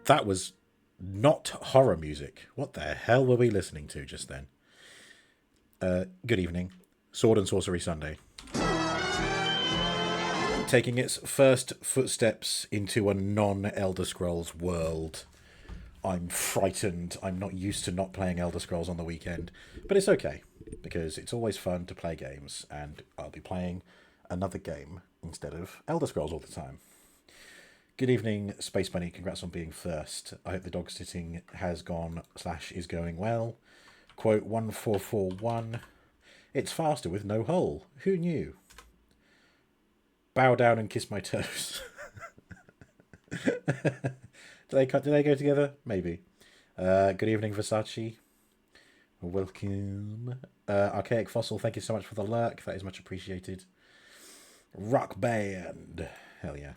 That was not horror music. What the hell were we listening to just then? Good evening. Sword and Sorcery Sunday. Taking its first footsteps into a non-Elder Scrolls world. I'm frightened. I'm not used to not playing Elder Scrolls on the weekend. But it's okay, because it's always fun to play games, and I'll be playing another game instead of Elder Scrolls all the time. Good evening, Space Bunny. Congrats on being first. I hope the dog sitting has gone / is going well. Quote 1441. It's faster with no hole. Who knew? Bow down and kiss my toes. Do they go together? Maybe. Good evening, Versace. Welcome. Archaic Fossil, thank you so much for the lurk. That is much appreciated. Rock Band. Hell yeah.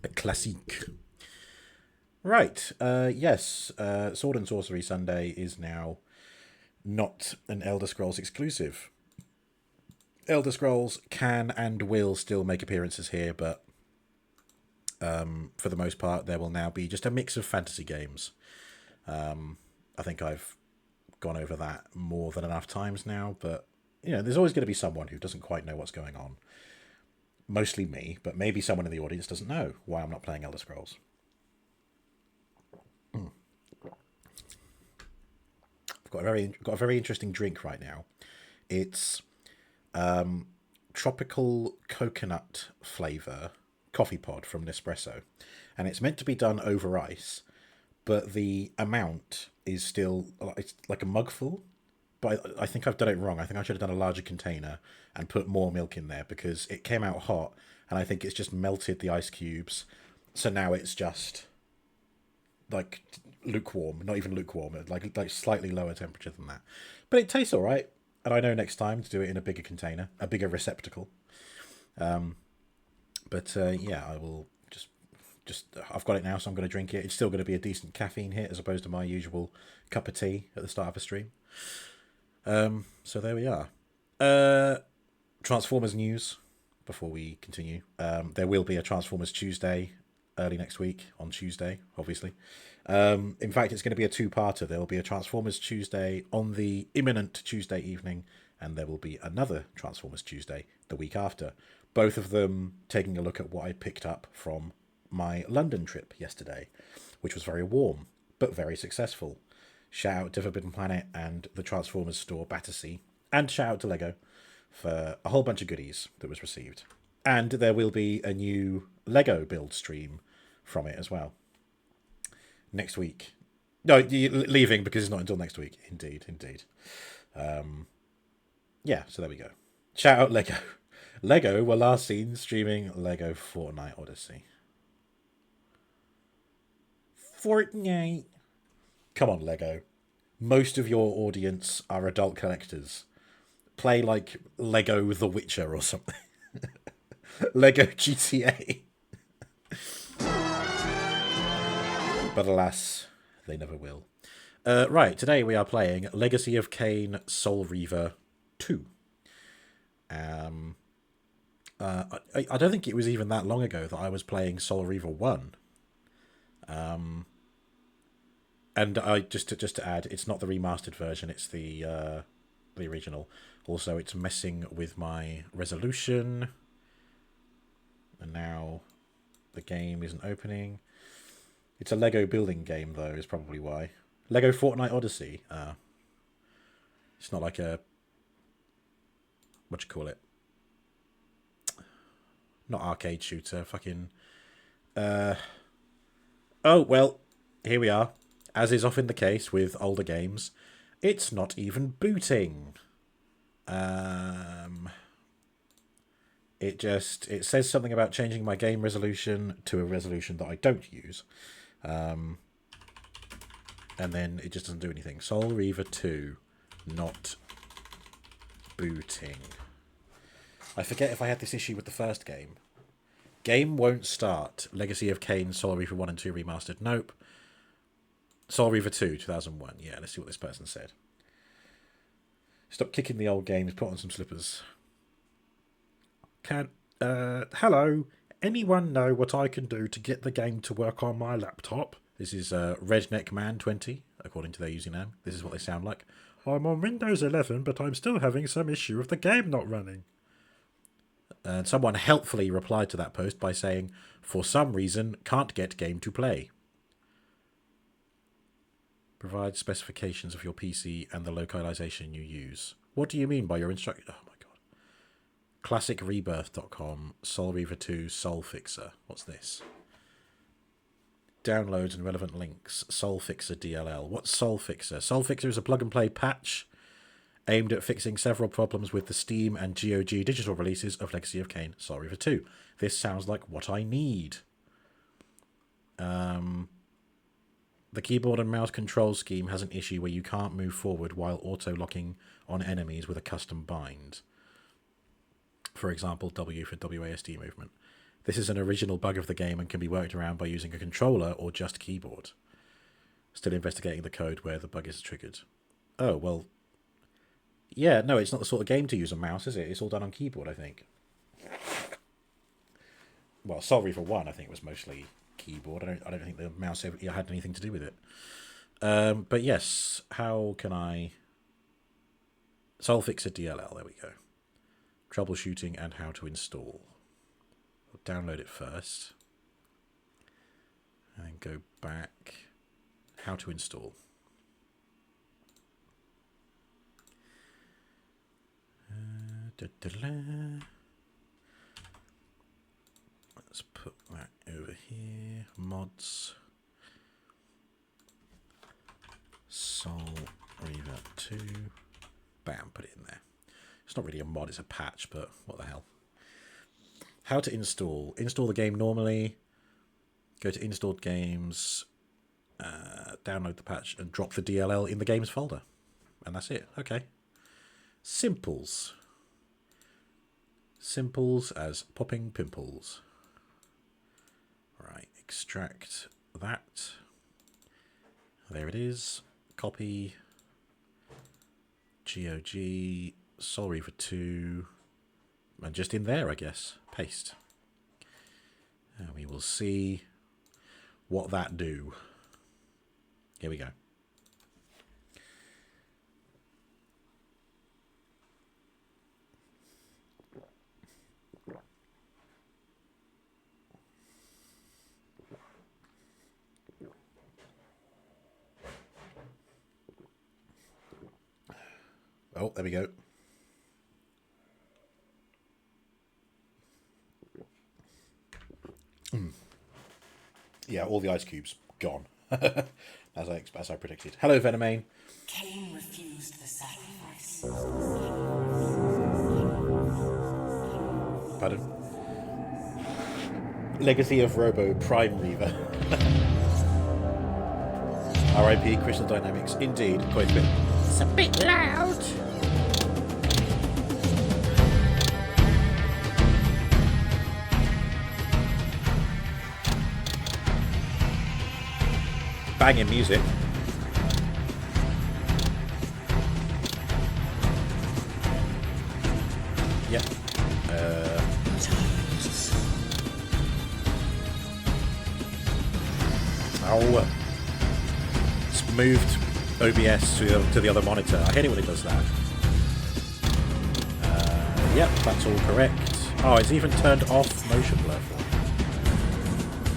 A classique. Right. Yes. Sword and Sorcery Sunday is now not an Elder Scrolls exclusive. Elder Scrolls can and will still make appearances here, but for the most part, there will now be just a mix of fantasy games. I think I've gone over that more than enough times now, but there's always going to be someone who doesn't quite know what's going on. Mostly me, but maybe someone in the audience doesn't know why I'm not playing Elder Scrolls. I've got a very interesting drink right now. It's tropical coconut flavour coffee pod from Nespresso, and it's meant to be done over ice, but the amount is still, it's like a mug full, but I think I've done it wrong. I think I should have done a larger container and put more milk in there, because it came out hot and I think it's just melted the ice cubes, so now it's just like lukewarm, not even lukewarm, like slightly lower temperature than that, but it tastes all right. And I know next time to do it in a bigger container, a bigger receptacle. But yeah, I will just I've got it now, so I'm going to drink it. It's still going to be a decent caffeine hit as opposed to my usual cup of tea at the start of a stream. So there we are. Transformers news before we continue. There will be a Transformers Tuesday early next week, on Tuesday, obviously. In fact, it's going to be a two-parter. There will be a Transformers Tuesday on the imminent Tuesday evening, and there will be another Transformers Tuesday the week after. Both of them taking a look at what I picked up from my London trip yesterday, which was very warm, but very successful. Shout out to Forbidden Planet and the Transformers store Battersea, and shout out to Lego for a whole bunch of goodies that was received. And there will be a new Lego build stream from it as well. Next week. No, you're leaving because it's not until next week. Indeed. Yeah, so there we go. Shout out Lego. Lego were last seen streaming Lego Fortnite Odyssey. Fortnite. Come on, Lego. Most of your audience are adult collectors. Play like Lego The Witcher or something. Lego GTA. But alas, they never will. Right, today we are playing Legacy of Kain Soul Reaver 2. I don't think it was even that long ago that I was playing Soul Reaver 1. And I just to add, it's not the remastered version, it's the original. Also, it's messing with my resolution. And now the game isn't opening. It's a Lego building game, though, is probably why. Lego Fortnite Odyssey. It's not like a... what you call it? Not arcade shooter, fucking... Oh, well, here we are. As is often the case with older games, it's not even booting. It says something about changing my game resolution to a resolution that I don't use. And then it just doesn't do anything. Soul Reaver 2, not booting. I forget if I had this issue with the first game. Game won't start. Legacy of Kain, Soul Reaver 1 and 2 remastered. Nope. Soul Reaver 2, 2001. Yeah, let's see what this person said. Stop kicking the old games, put on some slippers. Hello. Anyone know what I can do to get the game to work on my laptop? This is RedneckMan20, according to their username. This is what they sound like. I'm on Windows 11, but I'm still having some issue with the game not running. And someone helpfully replied to that post by saying, for some reason, can't get game to play. Provide specifications of your PC and the localization you use. What do you mean by your instruction? Oh my god. ClassicRebirth.com, Soul Reaver 2, Soul Fixer. What's this? Downloads and relevant links. Soul Fixer DLL. What's Soul Fixer? Soul Fixer is a plug-and-play patch aimed at fixing several problems with the Steam and GOG digital releases of Legacy of Kain, Soul Reaver 2. This sounds like what I need. The keyboard and mouse control scheme has an issue where you can't move forward while auto-locking on enemies with a custom bind. For example, W for WASD movement. This is an original bug of the game and can be worked around by using a controller or just keyboard. Still investigating the code where the bug is triggered. Oh, well... Yeah, no, it's not the sort of game to use a mouse, is it? It's all done on keyboard, I think. Well, Soul Reaver 1, I think, was mostly keyboard. I don't think the mouse ever had anything to do with it. But yes, how can I... Soul Fixer DLL, there we go. Troubleshooting and how to install. I'll download it first. And go back. How to install. Let's put that over here. Mods. Soul Reaver 2. Bam, put it in there. It's not really a mod, it's a patch, but what the hell. How to install. Install the game normally. Go to installed games. Download the patch and drop the DLL in the games folder. And that's it. Okay. Simples. Simples as popping pimples. Right, extract that. There it is. Copy. GOG. Soul Reaver 2. And just in there, I guess. Paste. And we will see what that do. Here we go. Oh, there we go. Yeah, all the ice cubes gone, as I predicted. Hello, Venomane. Kain refused the sacrifice. Pardon. Legacy of Robo Prime Reaver. R.I.P. Crystal Dynamics. Indeed, quite a bit. It's a bit loud. Banging music. Yep. Oh. It's moved OBS to the other monitor. I hate it when it does that. Yep, that's all correct. Oh, it's even turned off motion blur for me.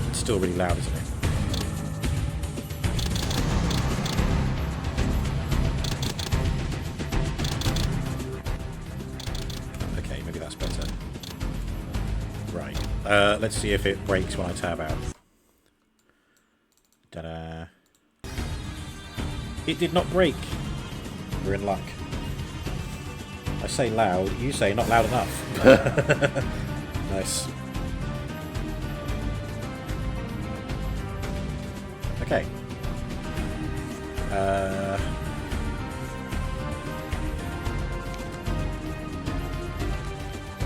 It's still really loud, isn't it? Okay, maybe that's better. Right. Let's see if it breaks when I tab out. Ta-da. It did not break. We're in luck. I say loud, you say not loud enough. Nice. Okay.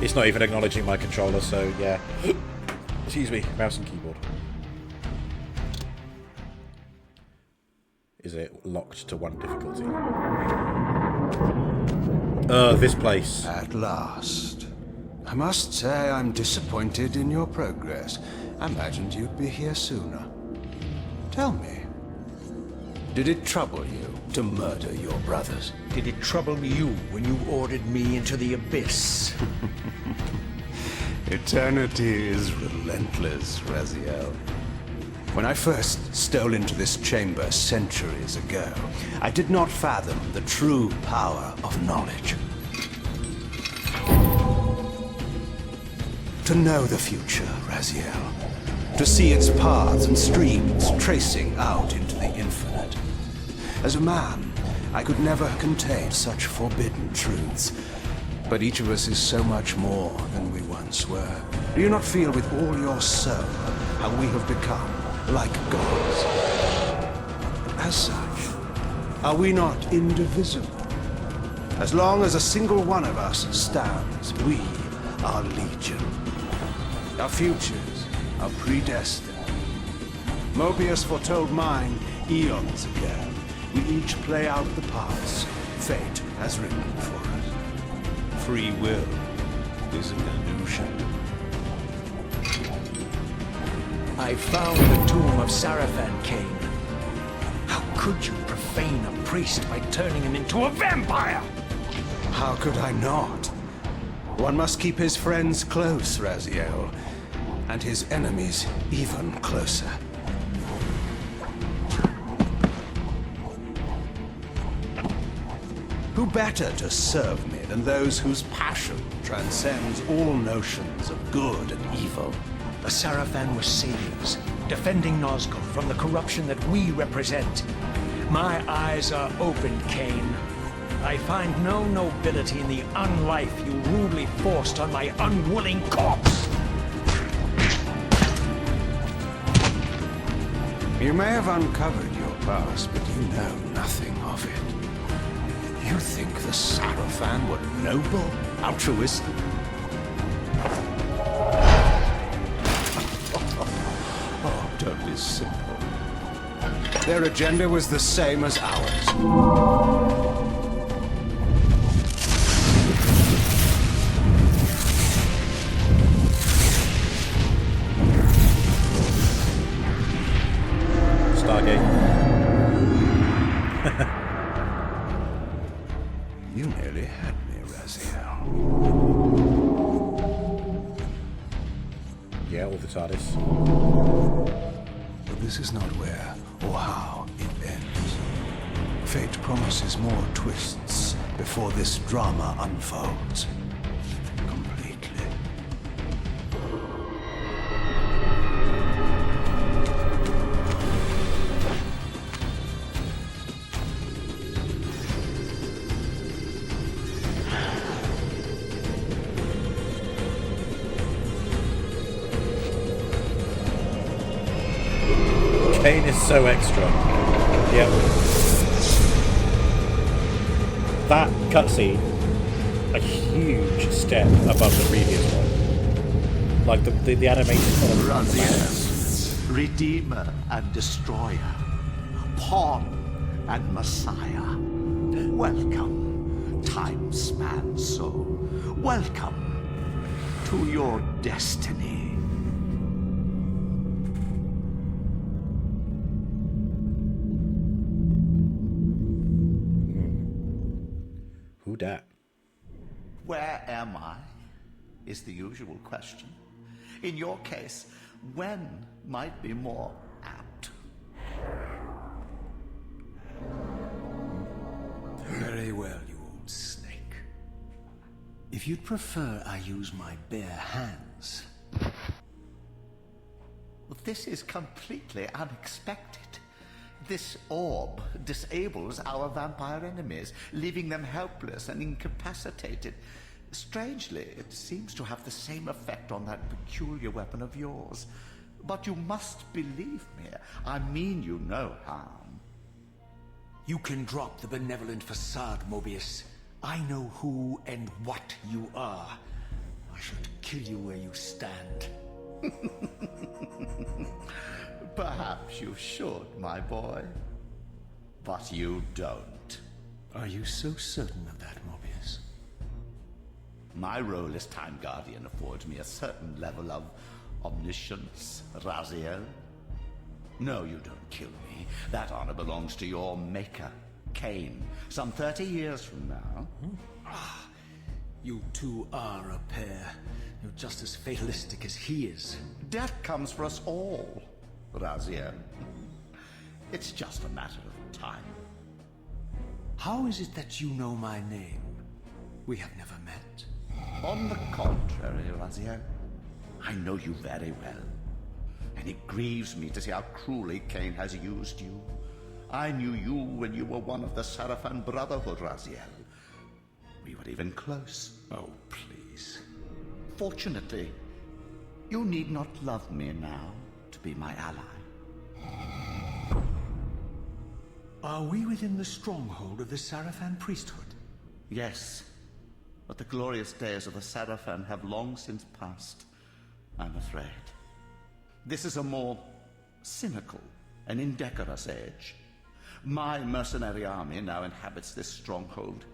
It's not even acknowledging my controller, so yeah. Excuse me, mouse and keyboard. Is it locked to one difficulty? This place. At last. I must say I'm disappointed in your progress. I imagined you'd be here sooner. Tell me, did it trouble you to murder your brothers? Did it trouble you when you ordered me into the abyss? Eternity is relentless, Raziel. When I first stole into this chamber centuries ago, I did not fathom the true power of knowledge. To know the future, Raziel. To see its paths and streams tracing out into the infinite. As a man, I could never contain such forbidden truths. But each of us is so much more than we once were. Do you not feel with all your soul how we have become like gods? As such, are we not indivisible? As long as a single one of us stands, we are legion. Our futures are predestined. Mobius foretold mine eons ago. We each play out the parts fate has written for us. Free will is an illusion. I found the tomb of Sarafan, Kain. How could you profane a priest by turning him into a vampire? How could I not? One must keep his friends close, Raziel, and his enemies even closer. Who better to serve me than those whose passion transcends all notions of good and evil? The Sarafan were saviors, defending Nazgul from the corruption that we represent. My eyes are open, Kain. I find no nobility in the unlife you rudely forced on my unwilling corpse. You may have uncovered your past, but you know nothing of it. You think the Sarafan were noble, altruistic? Oh, don't be simple. Their agenda was the same as ours. You nearly had me, Raziel. Yeah, all the TARDIS. But this is not where or how it ends. Fate promises more twists before this drama unfolds completely. Kain is so extra. Yep. That cutscene, a huge step above the previous one. Like the animation of RAZIEL, Redeemer and Destroyer, Pawn and Messiah. Welcome, time-span soul. Welcome to your destiny. Who dat? Where am I? Is the usual question. In your case, when might be more apt. Very well, you old snake. If you'd prefer I use my bare hands. Well, this is completely unexpected. This orb disables our vampire enemies, leaving them helpless and incapacitated. Strangely, it seems to have the same effect on that peculiar weapon of yours. But you must believe me. I mean you no harm. You can drop the benevolent facade, Mobius. I know who and what you are. I should kill you where you stand. Perhaps you should, my boy. But you don't. Are you so certain of that, Mobius? My role as Time Guardian affords me a certain level of omniscience, Raziel. No, you don't kill me. That honor belongs to your maker, Kain, some 30 years from now. You two are a pair. You're just as fatalistic as he is. Death comes for us all, RAZIEL. It's just a matter of time. How is it that you know my name? We have never met. On the contrary, RAZIEL, I know you very well. And it grieves me to see how cruelly Kain has used you. I knew you when you were one of the Sarafan Brotherhood, RAZIEL. We were even close. Oh, please. Fortunately, you need not love me now to be my ally. Are we within the stronghold of the Sarafan priesthood? Yes, but the glorious days of the Sarafan have long since passed, I'm afraid. This is a more cynical and indecorous age. My mercenary army now inhabits this stronghold.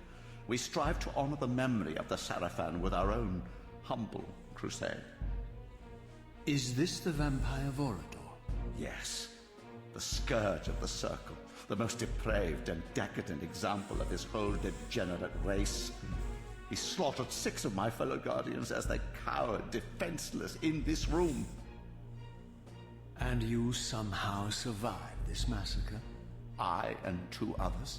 We strive to honor the memory of the Sarafan with our own humble crusade. Is this the vampire Vorador? Yes, the scourge of the Circle, the most depraved and decadent example of his whole degenerate race. He slaughtered 6 of my fellow Guardians as they cowered defenseless in this room. And you somehow survived this massacre? I and 2 others.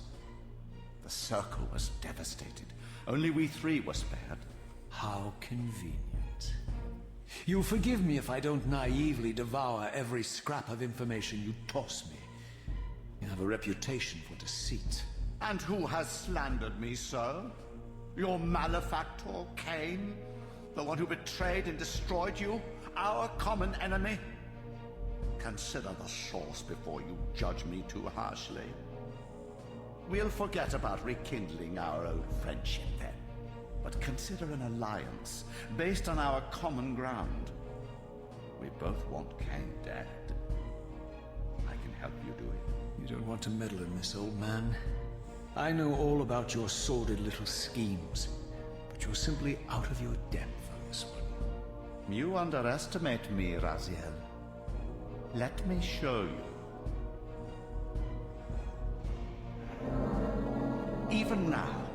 The Circle was devastated. Only we 3 were spared. How convenient. You'll forgive me if I don't naively devour every scrap of information you toss me. You have a reputation for deceit. And who has slandered me so? Your malefactor, Kain? The one who betrayed and destroyed you? Our common enemy? Consider the source before you judge me too harshly. We'll forget about rekindling our old friendship then. But consider an alliance based on our common ground. We both want Kain dead. I can help you do it. You don't want to meddle in this, old man. I know all about your sordid little schemes, but you're simply out of your depth on this one. You underestimate me, RAZIEL. Let me show you. Even now,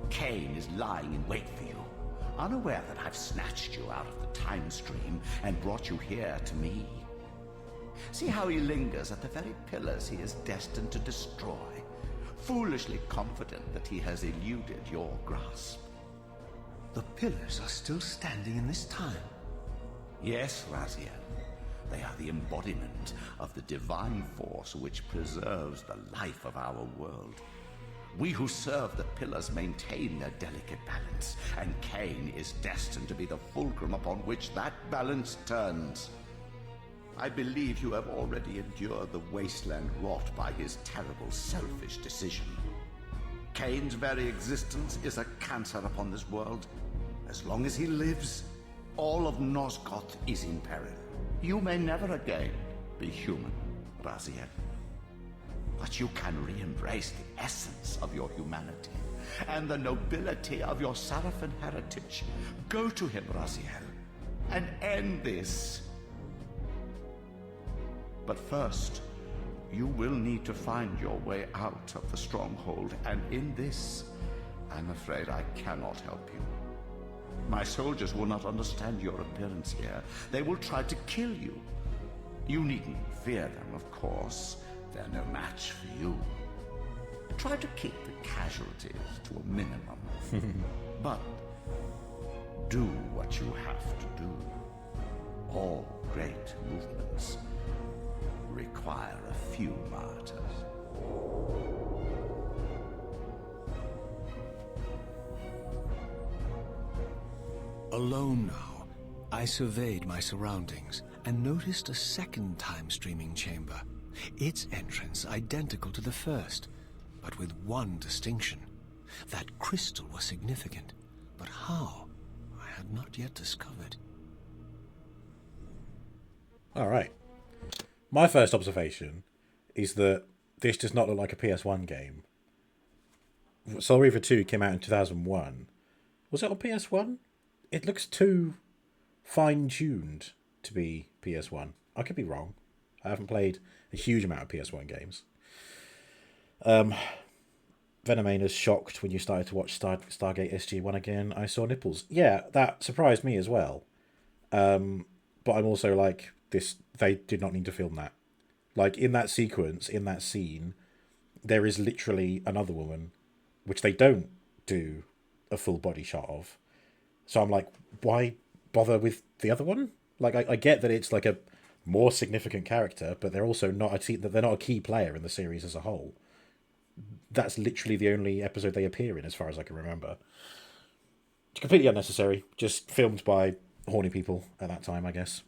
Kain is lying in wait for you, unaware that I've snatched you out of the time stream and brought you here to me. See how he lingers at the very pillars he is destined to destroy, foolishly confident that he has eluded your grasp. The pillars are still standing in this time. Yes, RAZIEL. They are the embodiment of the divine force which preserves the life of our world. We who serve the pillars maintain their delicate balance, and Kain is destined to be the fulcrum upon which that balance turns. I believe you have already endured the wasteland wrought by his terrible, selfish decision. Kain's very existence is a cancer upon this world. As long as he lives, all of Nosgoth is in peril. You may never again be human, RAZIEL. But you can re-embrace the essence of your humanity and the nobility of your Sarafan heritage. Go to him, RAZIEL, and end this. But first, you will need to find your way out of the stronghold, and in this, I'm afraid I cannot help you. My soldiers will not understand your appearance here. They will try to kill you. You needn't fear them, of course. They're no match for you. Try to keep the casualties to a minimum. But do what you have to do. All great movements require a few martyrs. Alone now, I surveyed my surroundings and noticed a second time-streaming chamber. Its entrance identical to the first, but with one distinction. That crystal was significant, but how? I had not yet discovered. All right. My first observation is that this does not look like a PS1 game. Soul Reaver 2 came out in 2001. Was it on PS1? It looks too fine-tuned to be PS1. I could be wrong. I haven't played a huge amount of PS1 games. Venomana's shocked when you started to watch Stargate SG-1 again. I saw nipples. Yeah, that surprised me as well. But I'm also like, they did not need to film that. Like, in that sequence, in that scene, there is literally another woman, which they don't do a full body shot of. So I'm like, why bother with the other one? Like, I get that it's like a more significant character, but they're also not they're not a key player in the series as a whole. That's literally the only episode they appear in, as far as I can remember. It's completely unnecessary. Just filmed by horny people at that time, I guess.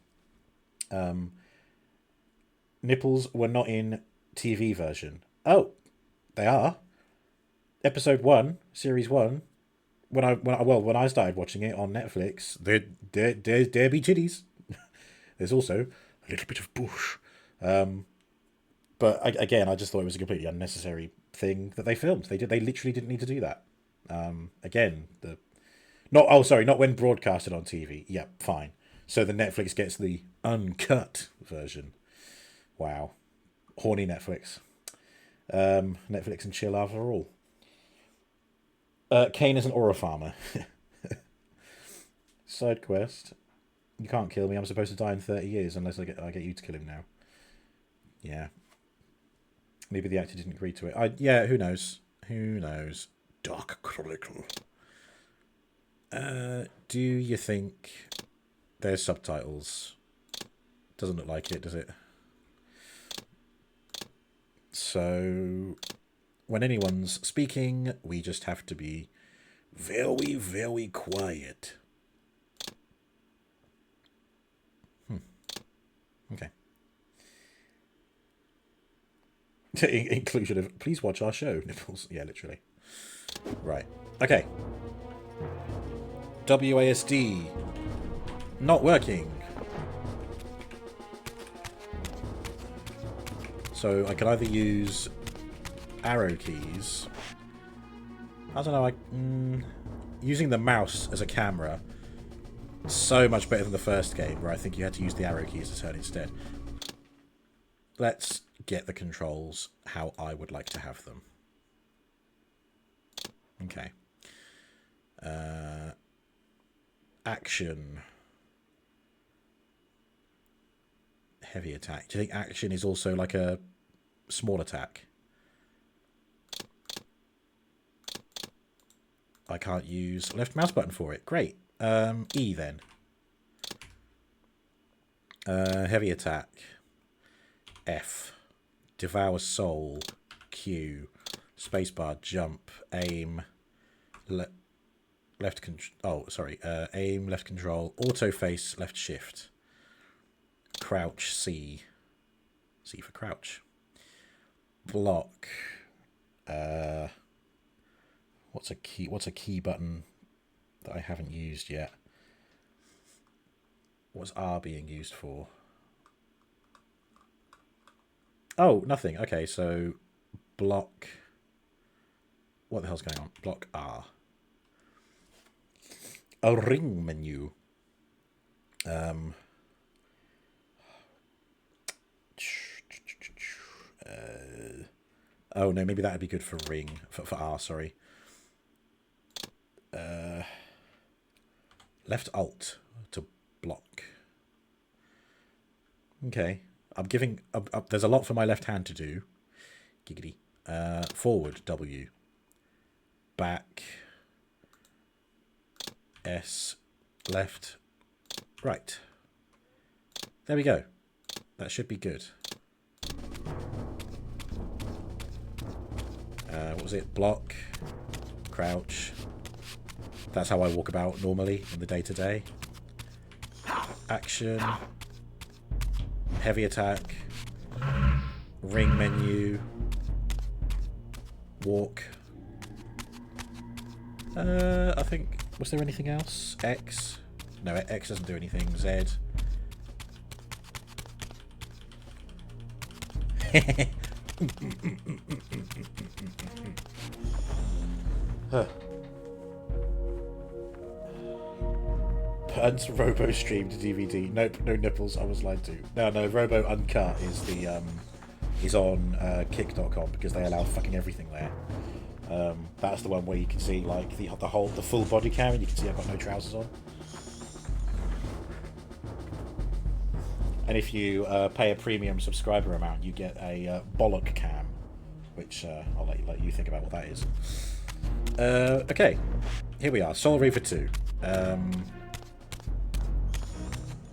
Nipples were not in TV version. Oh, they are. Episode 1, Series 1. When I started watching it on Netflix, there be titties. There's also a little bit of bush. But again, I just thought it was a completely unnecessary thing that they filmed. They literally didn't need to do that. Again, not when broadcasted on TV. Yeah, fine. So the Netflix gets the uncut version. Wow, horny Netflix. Netflix and chill after all. Kain is an aura farmer. Side quest. You can't kill me. I'm supposed to die in 30 years unless I get you to kill him now. Yeah. Maybe the actor didn't agree to it. Yeah, who knows? Who knows? Dark Chronicle. Do you think there's subtitles? Doesn't look like it, does it? So, when anyone's speaking, we just have to be very, very quiet. Okay. Inclusion of, please watch our show, nipples. Yeah, literally. Right. Okay. WASD. Not working. So I can either use arrow keys. I don't know, using the mouse as a camera, so much better than the first game where I think you had to use the arrow keys to turn instead. Let's get the controls how I would like to have them. Okay. Action. Heavy attack. Do you think action is also like a small attack? I can't use left mouse button for it. Great. E then. Heavy attack. F. Devour soul. Q. Spacebar. Jump. Aim. Left control. Oh, sorry. Aim. Left control. Auto face. Left shift. Crouch. C. C for crouch. Block. What's a key button that I haven't used yet? What's R being used for? Oh, nothing. Okay, so block. What the hell's going on? Block R. A ring menu. Oh no, maybe that'd be good for ring. For R, sorry. Left alt to block. Okay. I'm giving... there's a lot for my left hand to do. Giggity. Forward, W. Back. S. Left. Right. There we go. That should be good. What was it? Block. Crouch. That's how I walk about normally in the day-to-day. Action. Heavy attack. Ring menu. Walk. I think... Was there anything else? X. No, X doesn't do anything. Z. Robo streamed DVD. Nope, no nipples. I was lied to. No. Robo Uncut is the is on kick.com because they allow fucking everything there. That's the one where you can see like the full body cam, and you can see I've got no trousers on. And if you pay a premium subscriber amount, you get a bollock cam, which I'll let you think about what that is. Okay, here we are. Soul Reaver 2.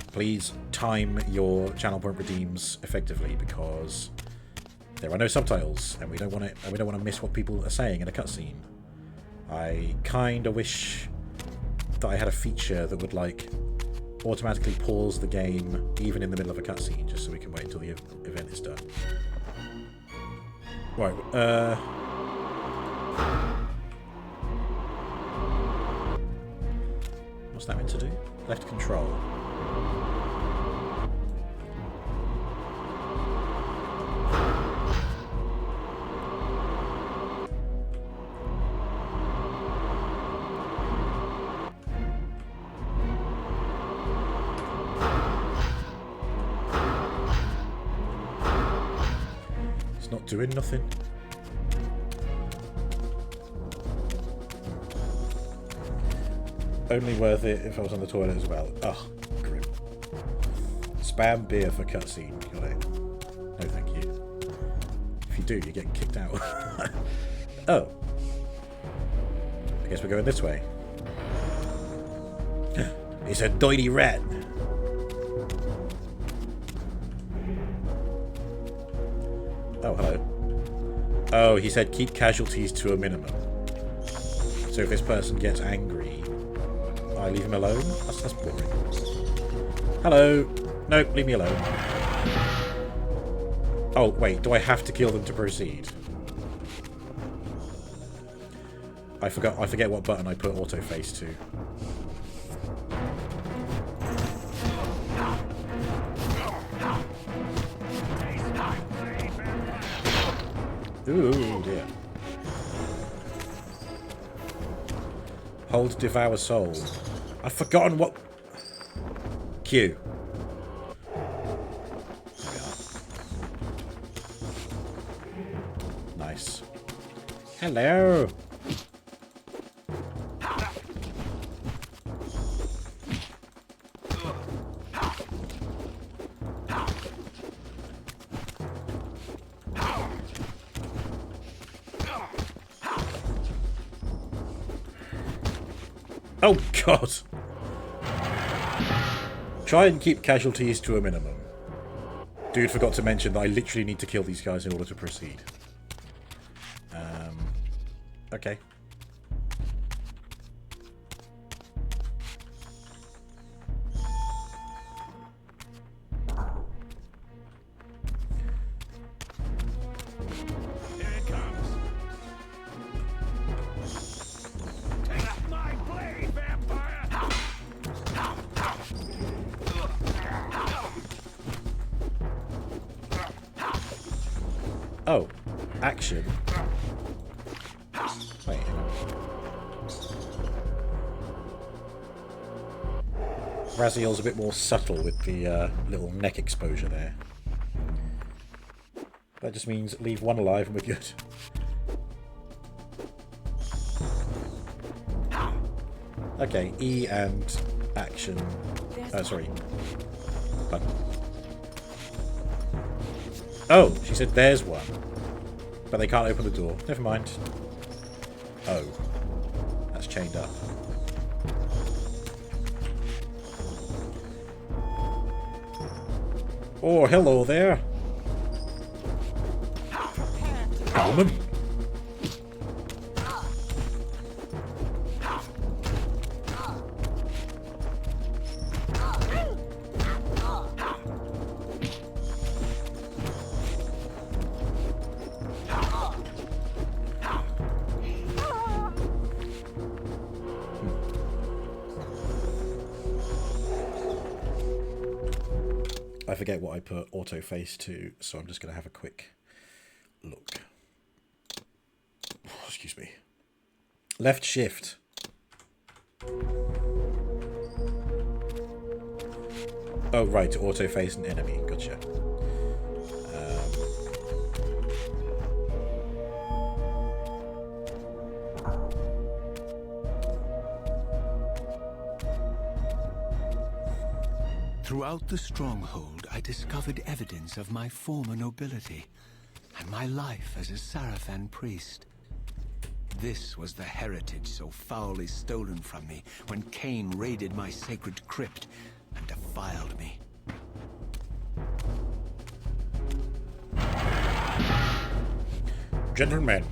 Please time your channel point redeems effectively because there are no subtitles, and we don't want to miss what people are saying in a cutscene. I kind of wish that I had a feature that would like automatically pause the game even in the middle of a cutscene, just so we can wait until the event is done. Right. What's that meant to do? Left control. It's not doing nothing. Only worth it if I was on the toilet as well. Ugh, grim. Spam beer for cutscene. Got it. No, thank you. If you do, you're getting kicked out. Oh. I guess we're going this way. It's a dirty rat. Oh, hello. Oh, he said keep casualties to a minimum. So if this person gets angry, I leave him alone? That's boring. Hello. Nope, leave me alone. Oh, wait, do I have to kill them to proceed? I forget what button I put auto face to. Ooh, dear. Hold devour soul. I've forgotten what... Q. There we are. Nice. Hello. Oh, God. Try and keep casualties to a minimum. Dude forgot to mention that I literally need to kill these guys in order to proceed. Okay. Oh, action. Wait. Raziel's a bit more subtle with the little neck exposure there. That just means leave one alive and we're good. Okay, E and action. Sorry. Button. Oh, she said there's one. But they can't open the door. Never mind. Oh. That's chained up. Oh, hello there. Woman. I forget what I put auto face to, so I'm just going to have a quick look. Oh, excuse me. Left shift. Oh, right, to auto-face an enemy. Gotcha. Throughout the stronghold, I discovered evidence of my former nobility and my life as a Sarafan priest. This was the heritage so foully stolen from me when Kain raided my sacred crypt and defiled me. Gentlemen.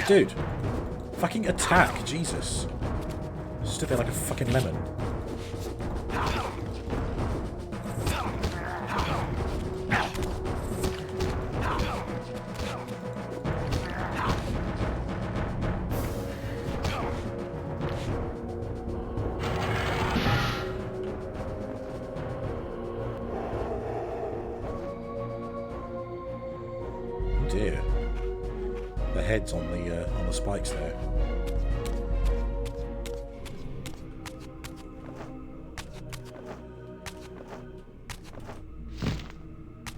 Dude, fucking attack, Jesus. Stood there like a fucking lemon. Oh dear. The heads on the spikes there.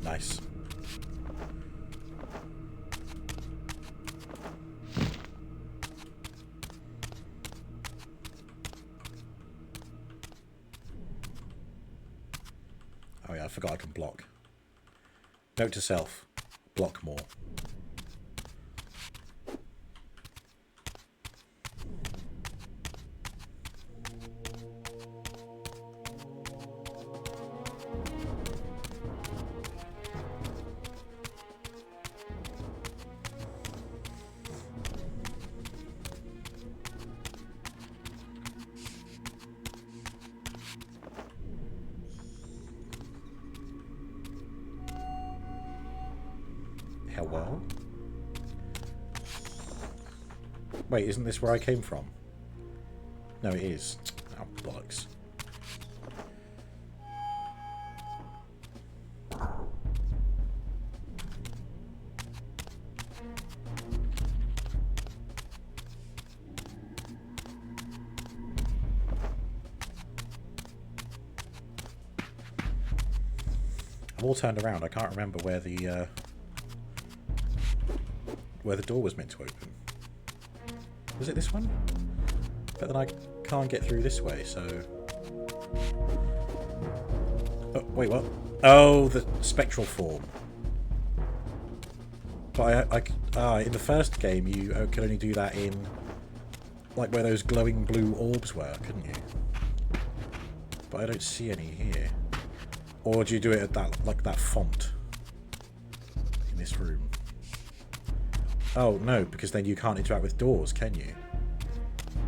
Nice. Oh yeah, I forgot I can block. Note to self, block more. Hello? Wait, isn't this where I came from? No, it is. Oh, bollocks. I'm all turned around. I can't remember where the door was meant to open. Was it this one? But then I can't get through this way, so... Oh, wait, what? Oh, the spectral form. But in the first game, you could only do that in... like where those glowing blue orbs were, couldn't you? But I don't see any here. Or do you do it at that, like that font? In this room? Oh, no, because then you can't interact with doors, can you?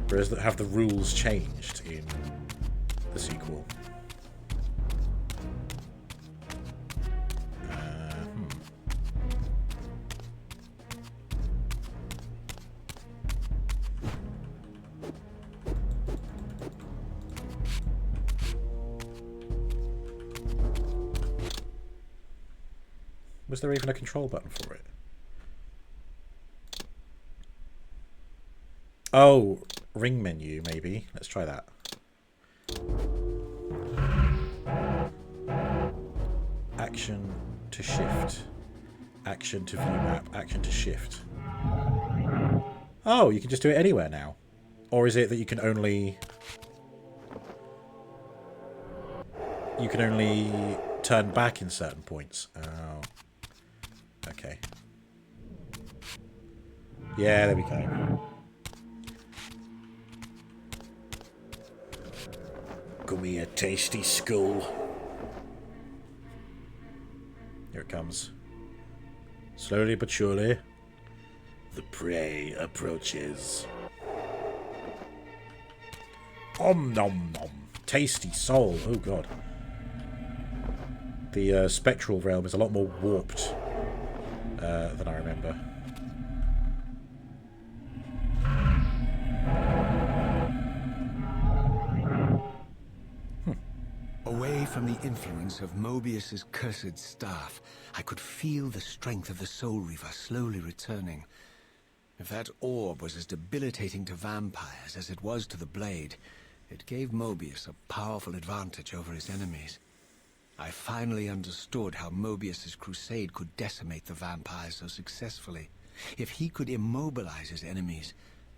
Whereas have the rules changed in the sequel? Was there even a control button for it? Oh, ring menu, maybe. Let's try that. Action to shift. Action to view map. Action to shift. Oh, you can just do it anywhere now. Or is it that you can only... you can only turn back in certain points? Oh. Okay. Yeah, there we go. Give me a tasty skull. Here it comes. Slowly but surely, the prey approaches. Om nom nom. Tasty soul. Oh god. The spectral realm is a lot more warped than I remember. Away from the influence of Mobius's cursed staff, I could feel the strength of the Soul Reaver slowly returning. If that orb was as debilitating to vampires as it was to the blade, it gave Mobius a powerful advantage over his enemies. I finally understood how Mobius's crusade could decimate the vampires so successfully. If he could immobilize his enemies,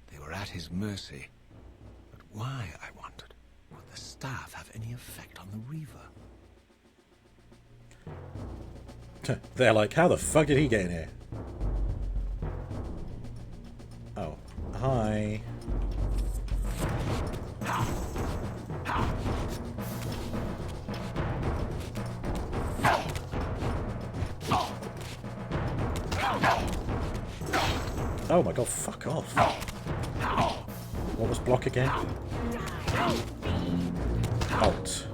they were at his mercy. But why, I wondered, would the staff have any effect on the Reaver? They're like, how the fuck did he get in here? Oh, hi. Oh my god, fuck off. What was block again? Alt.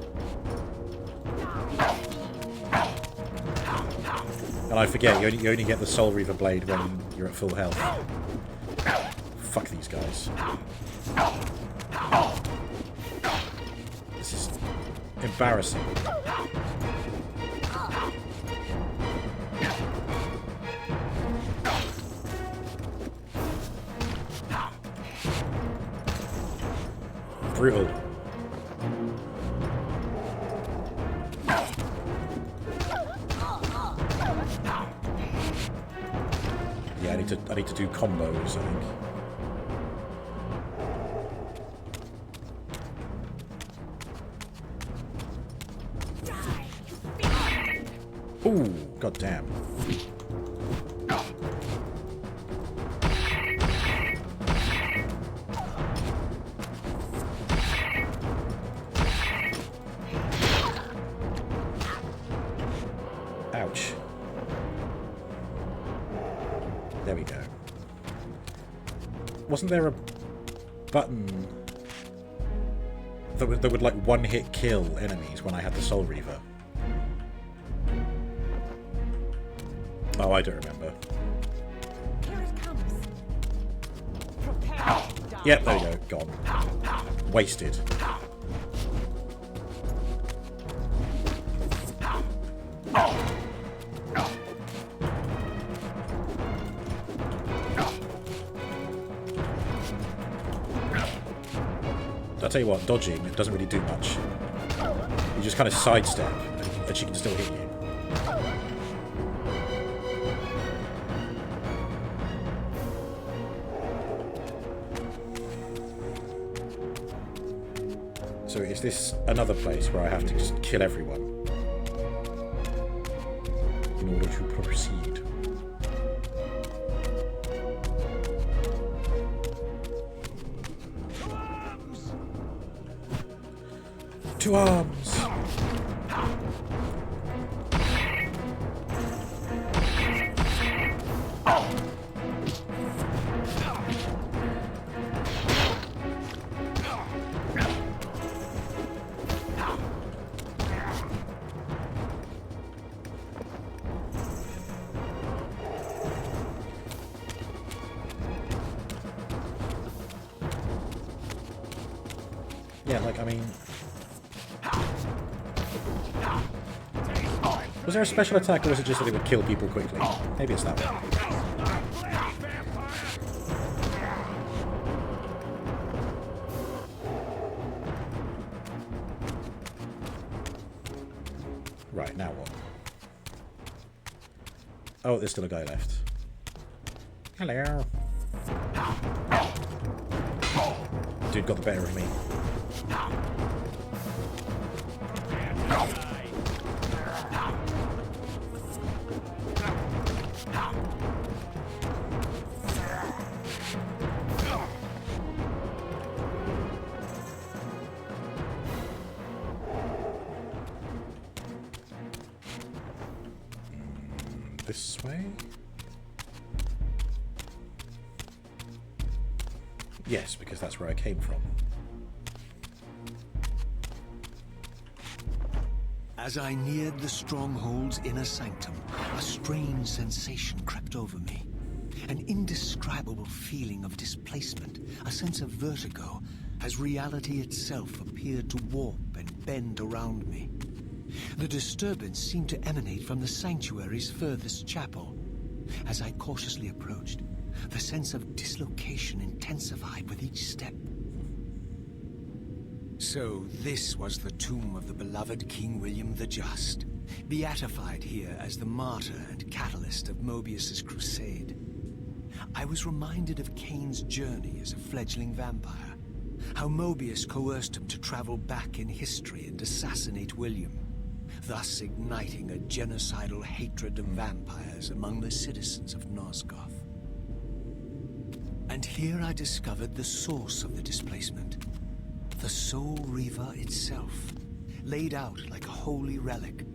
And I forget, you only get the Soul Reaver blade when you're at full health. Fuck these guys. This is embarrassing. Brutal. Yeah, I need to do combos, I think. Ooh, goddamn. Ouch. There we go. Wasn't there a button that would like one-hit kill enemies when I had the Soul Reaver? Oh, I don't remember. Here it comes. Prepare to die. Yep, there we go. Gone. Wasted. I'll tell you what, dodging, it doesn't really do much. You just kind of sidestep, and she can still hit you. So is this another place where I have to just kill everyone in order to proceed? To arms! Yeah, like, I mean... Was there a special attack, or was it just that it would kill people quickly? Maybe it's that one. Right, now what? Oh, there's still a guy left. Hello. Dude got the better of me. This way? Yes, because that's where I came from. As I neared the stronghold's inner sanctum, a strange sensation crept over me. An indescribable feeling of displacement, a sense of vertigo, as reality itself appeared to warp and bend around me. The disturbance seemed to emanate from the sanctuary's furthest chapel. As I cautiously approached, the sense of dislocation intensified with each step. So this was the tomb of the beloved King William the Just, beatified here as the martyr and catalyst of Mobius's crusade. I was reminded of Kain's journey as a fledgling vampire, how Mobius coerced him to travel back in history and assassinate William, thus igniting a genocidal hatred of vampires among the citizens of Nosgoth. And here I discovered the source of the displacement. The Soul Reaver itself, laid out like a holy relic,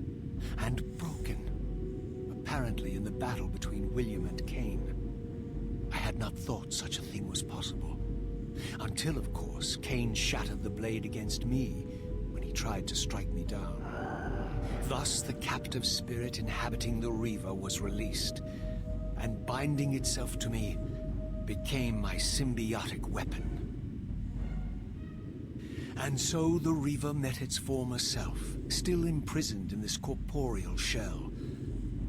and broken, apparently in the battle between William and Kain. I had not thought such a thing was possible. Until, of course, Kain shattered the blade against me when he tried to strike me down. Thus, the captive spirit inhabiting the Reaver was released, and binding itself to me became my symbiotic weapon. And so the Reaver met its former self, still imprisoned in this corporeal shell.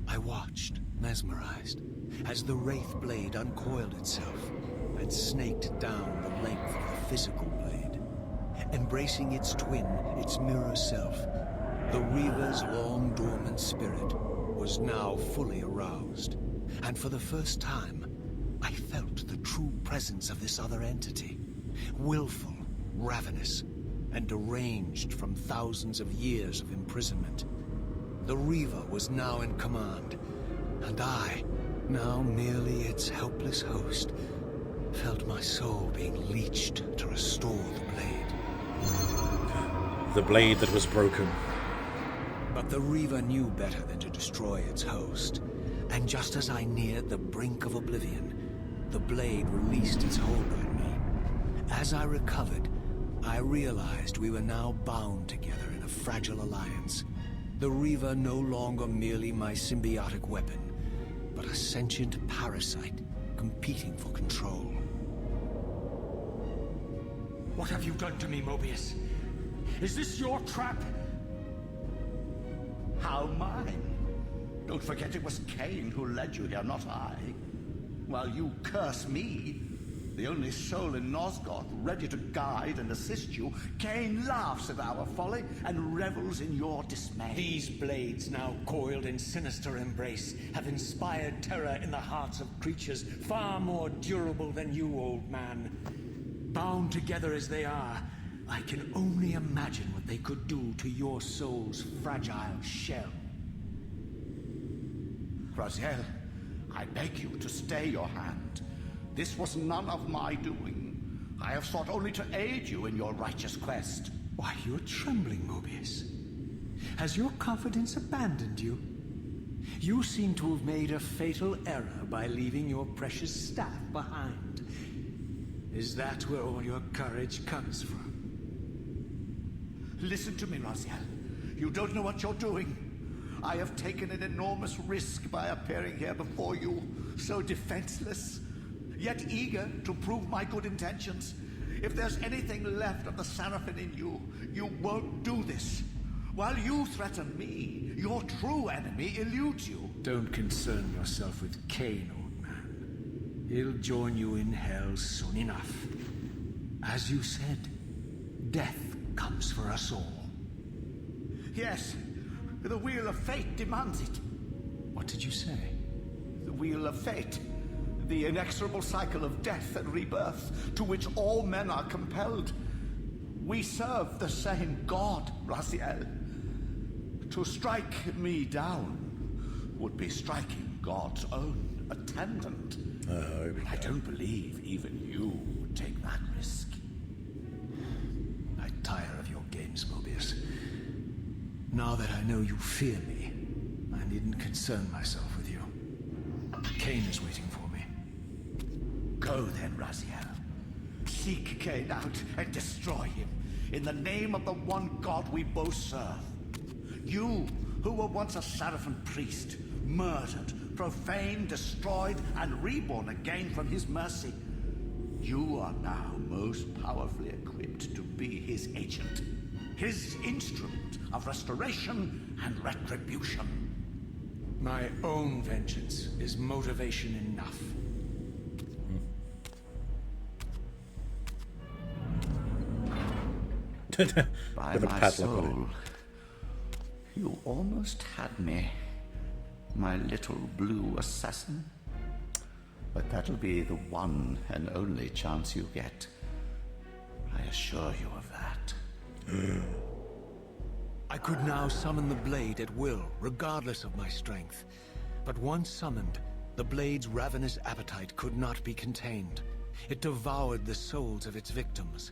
I watched, mesmerized, as the Wraith blade uncoiled itself and snaked down the length of the physical blade. Embracing its twin, its mirror self, the Reaver's long-dormant spirit was now fully aroused. And for the first time, I felt the true presence of this other entity. Willful, ravenous, and deranged from thousands of years of imprisonment. The Reaver was now in command, and I, now merely its helpless host, felt my soul being leeched to restore the blade. The blade that was broken. But the Reaver knew better than to destroy its host, and just as I neared the brink of oblivion, the blade released its hold on me. As I recovered, I realized we were now bound together in a fragile alliance. The Reaver no longer merely my symbiotic weapon, but a sentient parasite competing for control. What have you done to me, Mobius? Is this your trap? How mine? Don't forget it was Kain who led you here, not I. While you curse me, the only soul in Nosgoth ready to guide and assist you, Kain laughs at our folly and revels in your dismay. These blades, now coiled in sinister embrace, have inspired terror in the hearts of creatures far more durable than you, old man. Bound together as they are, I can only imagine what they could do to your soul's fragile shell. Raziel, I beg you to stay your hand. This was none of my doing. I have sought only to aid you in your righteous quest. Why, you're trembling, Mobius. Has your confidence abandoned you? You seem to have made a fatal error by leaving your precious staff behind. Is that where all your courage comes from? Listen to me, Raziel. You don't know what you're doing. I have taken an enormous risk by appearing here before you, so defenseless, yet eager to prove my good intentions. If there's anything left of the Seraphim in you, you won't do this. While you threaten me, your true enemy eludes you. Don't concern yourself with Kain, old man. He'll join you in hell soon enough. As you said, death comes for us all. Yes, the wheel of fate demands it. What did you say? The wheel of fate. The inexorable cycle of death and rebirth to which all men are compelled. We serve the same God, Raziel. To strike me down would be striking God's own attendant. I don't believe even you would take that risk. I tire of your games, Mobius. Now that I know you fear me, I needn't concern myself with you. Kain is waiting for me. Go then, Raziel. Seek Kain out and destroy him in the name of the one God we both serve. You, who were once a Seraphim priest, murdered, profaned, destroyed, and reborn again from his mercy. You are now most powerfully equipped to be his agent, his instrument of restoration and retribution. My own vengeance is motivation enough. By With a my padlock on soul, you almost had me, my little blue assassin. But that'll be the one and only chance you get. I assure you of that. I could now summon the blade at will, regardless of my strength. But once summoned, the blade's ravenous appetite could not be contained. It devoured the souls of its victims,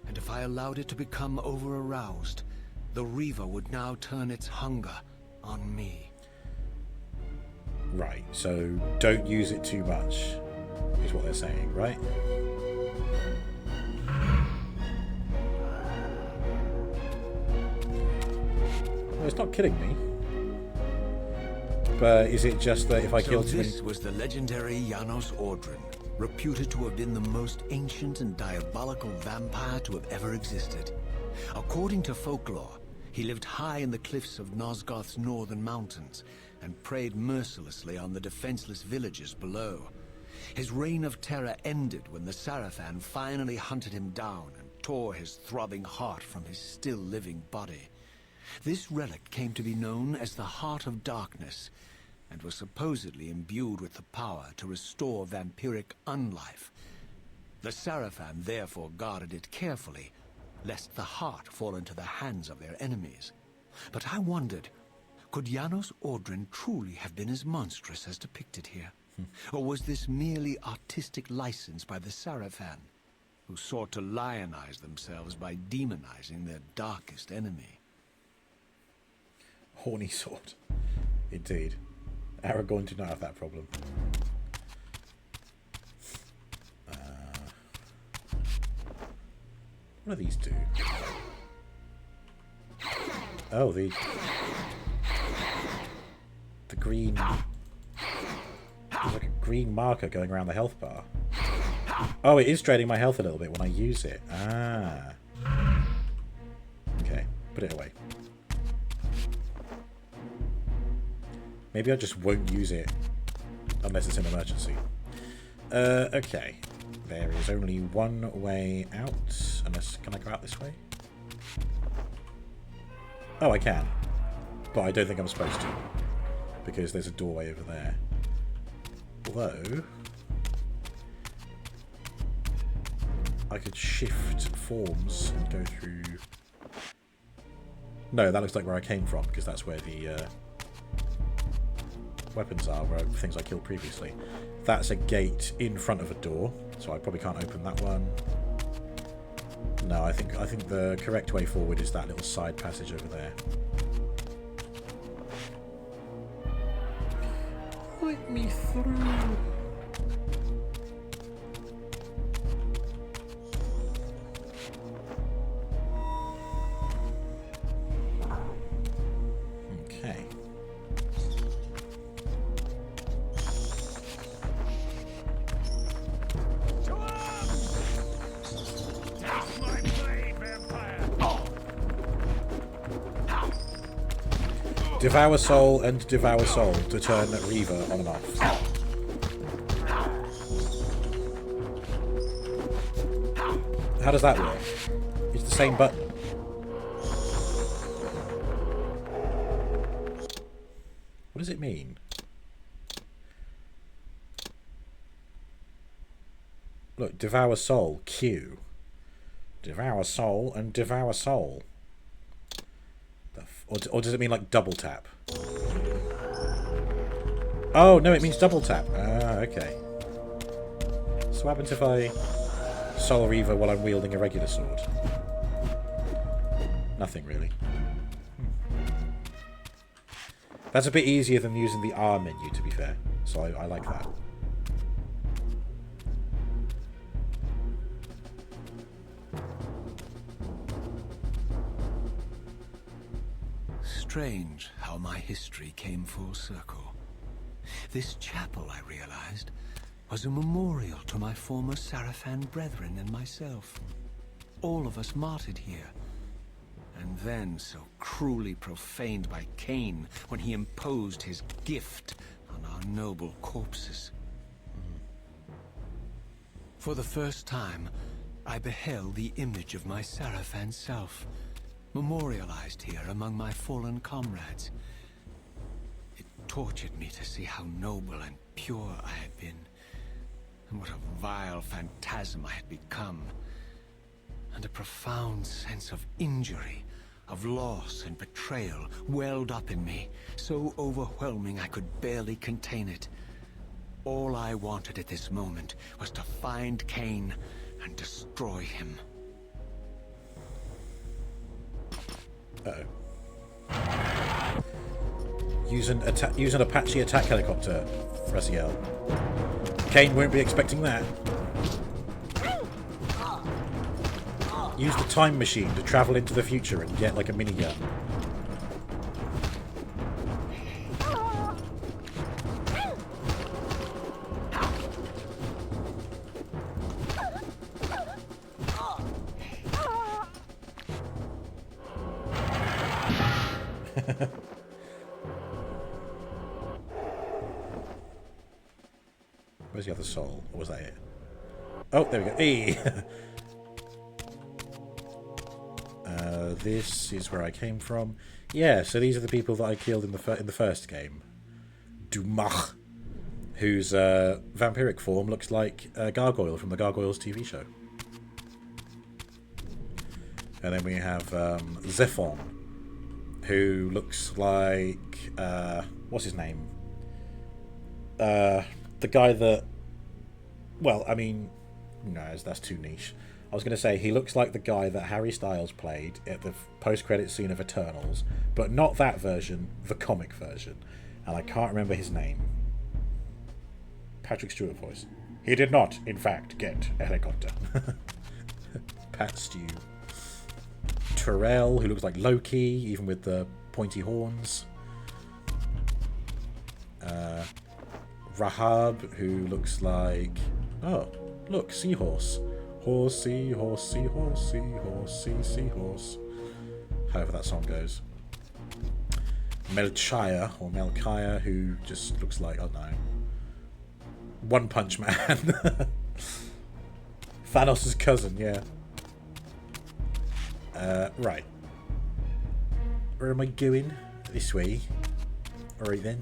and if I allowed it to become over-aroused, the Reaver would now turn its hunger on me. Right, so don't use it too much, is what they're saying, right? Well, it's not killing me. But is it just that if I kill too many... This was the legendary Janos Ordrin, reputed to have been the most ancient and diabolical vampire to have ever existed. According to folklore, he lived high in the cliffs of Nosgoth's northern mountains and preyed mercilessly on the defenseless villages below. His reign of terror ended when the Sarafan finally hunted him down and tore his throbbing heart from his still-living body. This relic came to be known as the Heart of Darkness, and was supposedly imbued with the power to restore vampiric unlife. The Sarafan therefore guarded it carefully, lest the heart fall into the hands of their enemies. But I wondered, could Janos Ordrin truly have been as monstrous as depicted here? Or was this merely artistic license by the Sarafan, who sought to lionize themselves by demonizing their darkest enemy? Horny sword. Indeed. Aragorn did not have that problem. What do these do? Oh, the green... There's like a green marker going around the health bar. Oh, it is draining my health a little bit when I use it. Ah. Okay, put it away. Maybe I just won't use it unless it's an emergency. Okay. There is only one way out. Unless, can I go out this way? Oh, I can. But I don't think I'm supposed to. Because there's a doorway over there. Although... I could shift forms and go through... No, that looks like where I came from, because that's where the... weapons are, where things I killed previously. That's a gate in front of a door, so I probably can't open that one. No, I think the correct way forward is that little side passage over there. Let me through. Okay. Devour soul and devour soul to turn Reaver on and off. How does that work? It's the same button. What does it mean? Look, devour soul, Q. Devour soul and devour soul. Or does it mean like double tap? Oh, no, it means double tap. Ah, okay. So what happens if I soul Reaver while I'm wielding a regular sword? Nothing, really. That's a bit easier than using the R menu, to be fair. So I like that. strange how my history came full circle. This chapel, I realized, was a memorial to my former Sarafan brethren and myself. All of us martyred here. And then so cruelly profaned by Kain when he imposed his gift on our noble corpses. For the first time, I beheld the image of my Sarafan self, memorialized here among my fallen comrades. It tortured me to see how noble and pure I had been, and what a vile phantasm I had become. And a profound sense of injury, of loss and betrayal welled up in me, so overwhelming I could barely contain it. All I wanted at this moment was to find Kain and destroy him. Uh-oh. Use an Apache attack helicopter, RAZIEL. Kain won't be expecting that. Use the time machine to travel into the future and get like a minigun. Where's the other soul? Or was that it? Oh, there we go. Hey! This is where I came from. Yeah, so these are the people that I killed in the first game. Dumach, whose vampiric form looks like a gargoyle from the Gargoyles TV show. And then we have Zephon, who looks like... what's his name? The guy that... Well, I mean... No, that's too niche. I was going to say, he looks like the guy that Harry Styles played at the post-credit scene of Eternals, but not that version, the comic version. And I can't remember his name. Patrick Stewart voice. He did not, in fact, get a helicopter. Pat Stew. Terrell, who looks like Loki, even with the pointy horns. Rahab, who looks like... Oh, look, seahorse. Horsey, horsey, horsey, horsey, seahorse. However that song goes. Melchiah, or Melchiah, who just looks like, I don't know, One Punch Man. Thanos' cousin, yeah. Right. Where am I going? This way. Alright then.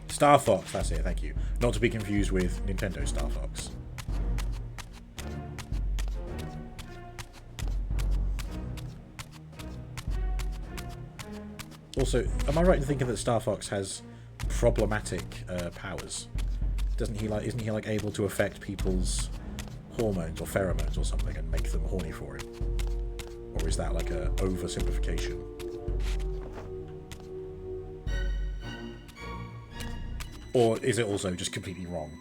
Star Fox, that's it, thank you. Not to be confused with Nintendo Star Fox. Also, am I right in thinking that Star Fox has problematic powers? Isn't he like able to affect people's hormones or pheromones or something and make them horny for him? Or is that like a oversimplification? Or is it also just completely wrong?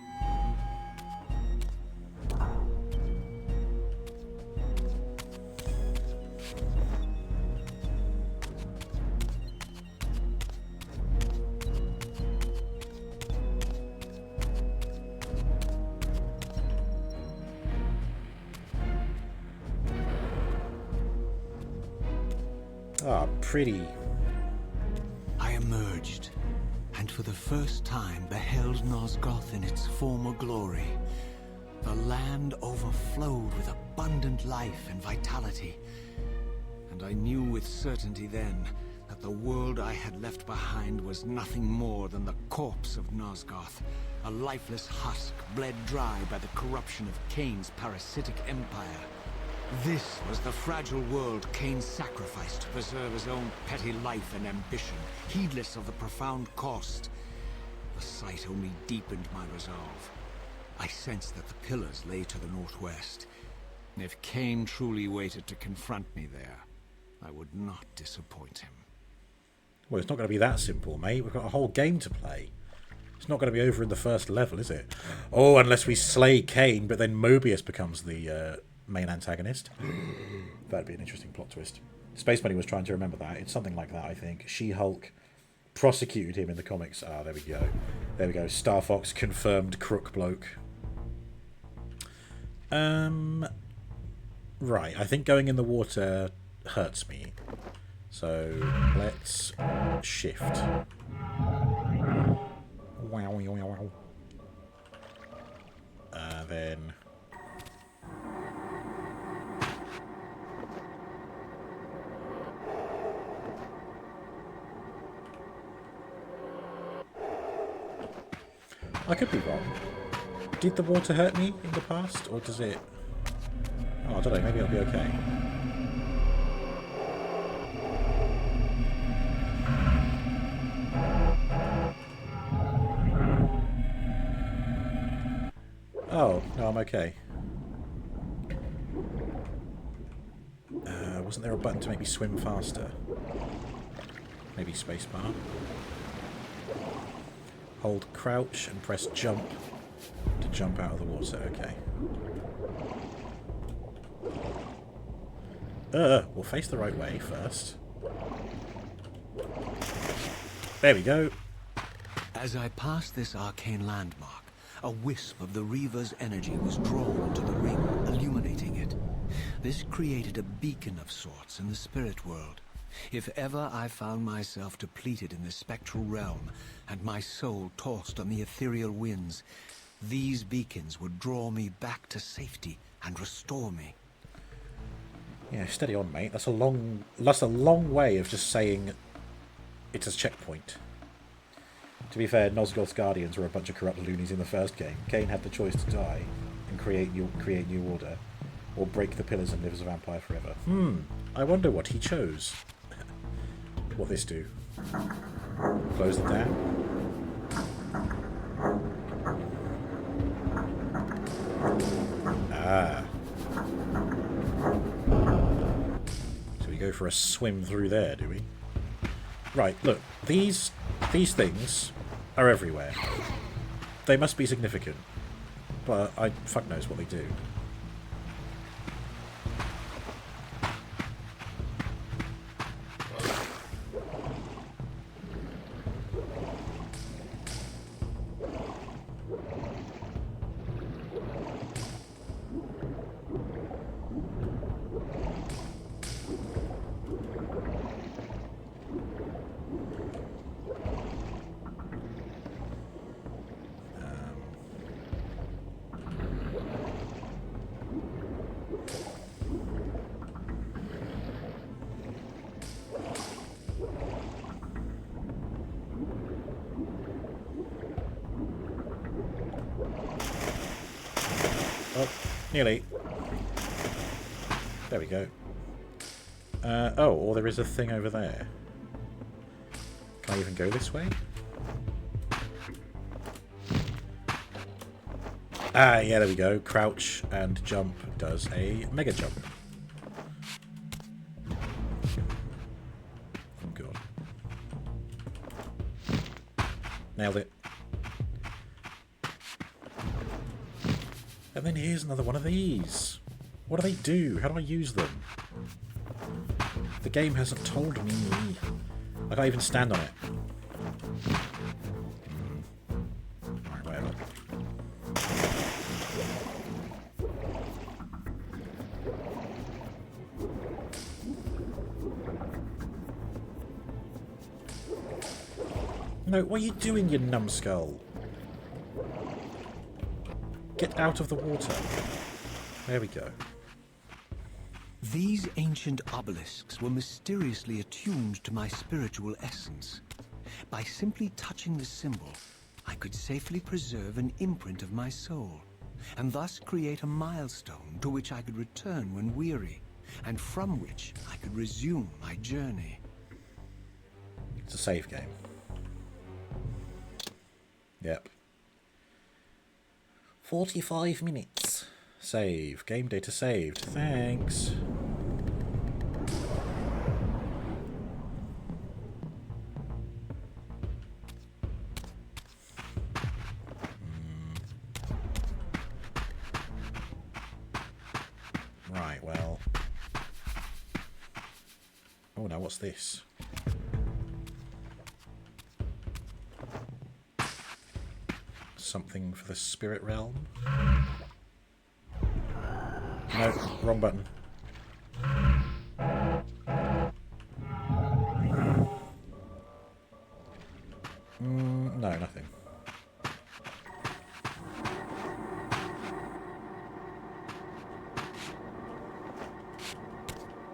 Ah, pretty. I emerged, and for the first time beheld Nosgoth in its former glory. The land overflowed with abundant life and vitality, and I knew with certainty then that the world I had left behind was nothing more than the corpse of Nosgoth, a lifeless husk bled dry by the corruption of Kain's parasitic empire. This was the fragile world Kain sacrificed to preserve his own petty life and ambition, heedless of the profound cost. The sight only deepened my resolve. I sensed that the pillars lay to the northwest. If Kain truly waited to confront me there, I would not disappoint him. Well, it's not going to be that simple, mate. We've got a whole game to play. It's not going to be over in the first level, is it? Oh, unless we slay Kain, but then Mobius becomes the main antagonist. That'd be an interesting plot twist. Space Money was trying to remember that. It's something like that, I think. She-Hulk prosecuted him in the comics. Ah, there we go. There we go. Star Fox confirmed crook bloke. Right, I think going in the water hurts me. So let's shift. Wow, wow, wow. Then I could be wrong. Did the water hurt me in the past, or does it? Oh, I don't know. Maybe I'll be okay. Oh, no, I'm okay. Wasn't there a button to make me swim faster? Maybe spacebar. Hold crouch and press jump to jump out of the water. Okay. We'll face the right way first. There we go. As I passed this arcane landmark, a wisp of the Reaver's energy was drawn into the ring, illuminating it. This created a beacon of sorts in the spirit world. If ever I found myself depleted in the spectral realm, and my soul tossed on the ethereal winds, these beacons would draw me back to safety and restore me. Yeah, steady on, mate. That's a long way of just saying it's a checkpoint. To be fair, Nosgoth's Guardians were a bunch of corrupt loonies in the first game. Kain had the choice to die and create new order, or break the pillars and live as a vampire forever. I wonder what he chose. What this do? Close the dam? Ah. So we go for a swim through there, do we? Right, look, these things are everywhere. They must be significant, but I fuck knows what they do. Oh, nearly. There we go. Oh, or there is a thing over there. Can I even go this way? Ah, yeah, there we go. Crouch and jump does a mega jump. Oh, God. Nailed it. And then here's another one of these. What do they do? How do I use them? The game hasn't told me. I can't even stand on it. Alright, whatever. No, what are you doing, you numbskull? Get out of the water. There we go. These ancient obelisks were mysteriously attuned to my spiritual essence. By simply touching the symbol, I could safely preserve an imprint of my soul, and thus create a milestone to which I could return when weary, and from which I could resume my journey. It's a save game. Yep. 45 minutes. Save. Game data saved. Thanks. Right, well. Oh, now what's this? Something for the spirit realm? No, wrong button. No, nothing.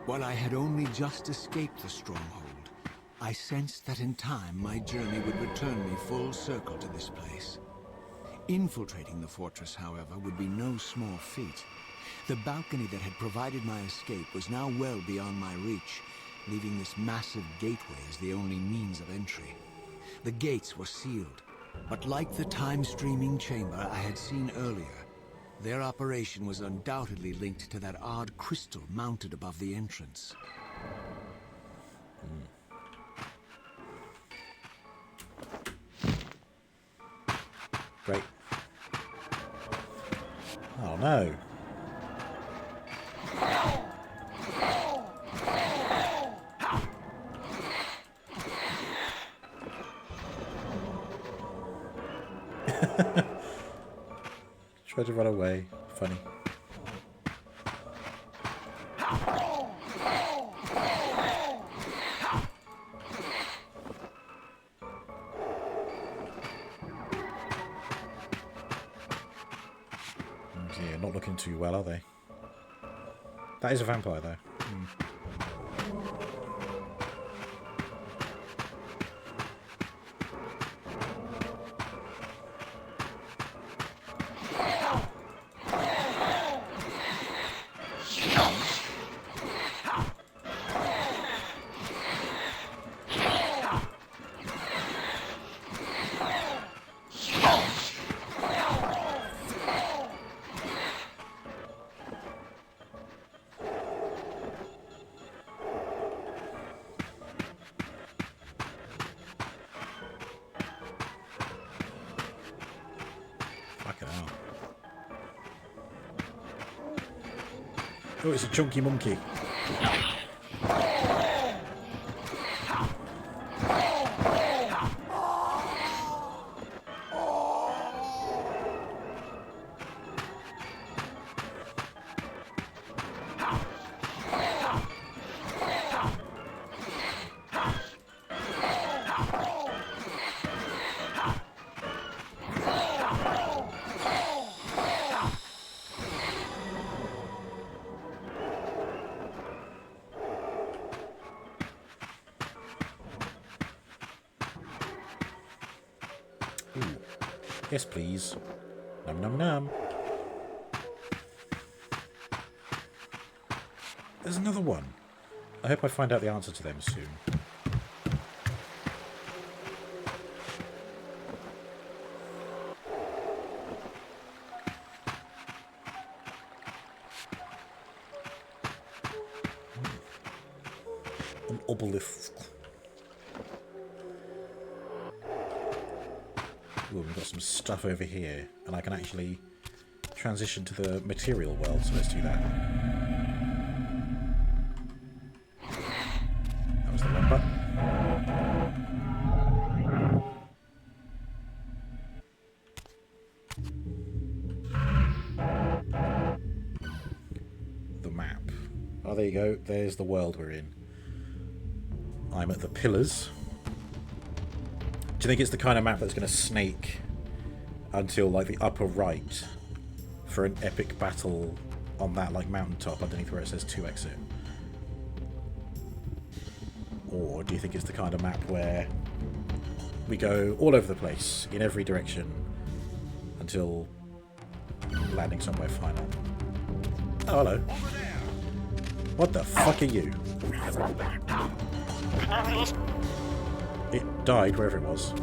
While I had only just escaped the stronghold, I sensed that in time my journey would return me full circle to this place. Infiltrating the fortress, however, would be no small feat. The balcony that had provided my escape was now well beyond my reach, leaving this massive gateway as the only means of entry. The gates were sealed, but like the time-streaming chamber I had seen earlier, their operation was undoubtedly linked to that odd crystal mounted above the entrance. Great. Oh no. Tried to run away. Funny. Yeah, not looking too well, are they? That is a vampire, though. Fucking hell. Oh, it's a chunky monkey. Yes, please. Num num num. There's another one. I hope I find out the answer to them soon. An obelisk. Ooh, we've got some stuff over here, and I can actually transition to the material world, so let's do that. That was the wrong button. The map. Oh, there you go. There's the world we're in. I'm at the pillars. Do you think it's the kind of map that's going to snake until like the upper right for an epic battle on that like mountaintop underneath where it says 2 exit? Or do you think it's the kind of map where we go all over the place in every direction until landing somewhere final? Oh, hello. What the fuck are you? It died wherever it was.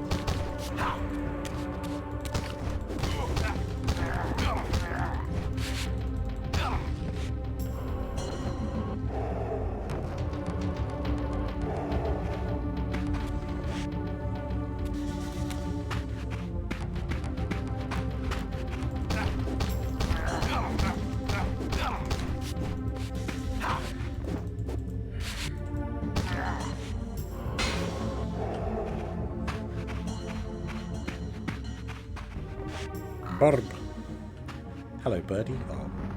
Barb. Hello, birdie.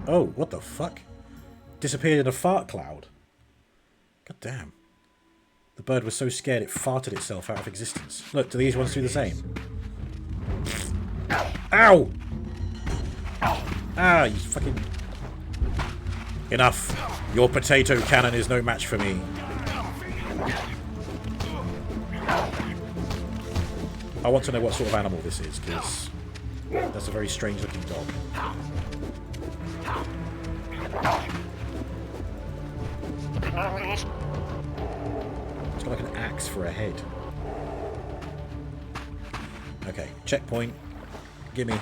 Oh, what the fuck? Disappeared in a fart cloud. God damn. The bird was so scared it farted itself out of existence. Look, do these ones do the same? Ow! Ah, you fucking... Enough. Your potato cannon is no match for me. I want to know what sort of animal this is, because that's a very strange looking dog. It's got like an axe for a head. Okay, checkpoint. Gimme.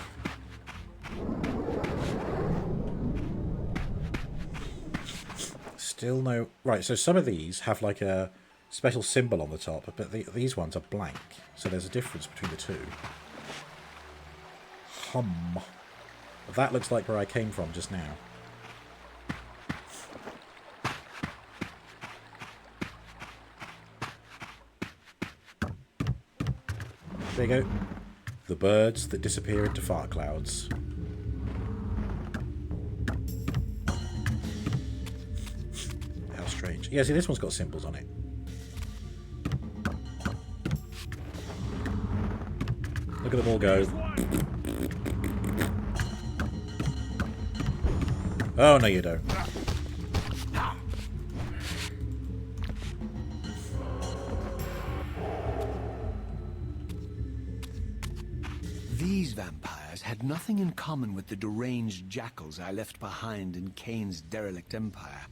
Still no... Right, so some of these have like a special symbol on the top, but these ones are blank. So there's a difference between the two. That looks like where I came from just now. There you go. The birds that disappear into fart clouds. How strange. Yeah, see, this one's got symbols on it. Look at them all go. Oh, no you don't. These vampires had nothing in common with the deranged jackals I left behind in Kain's derelict empire.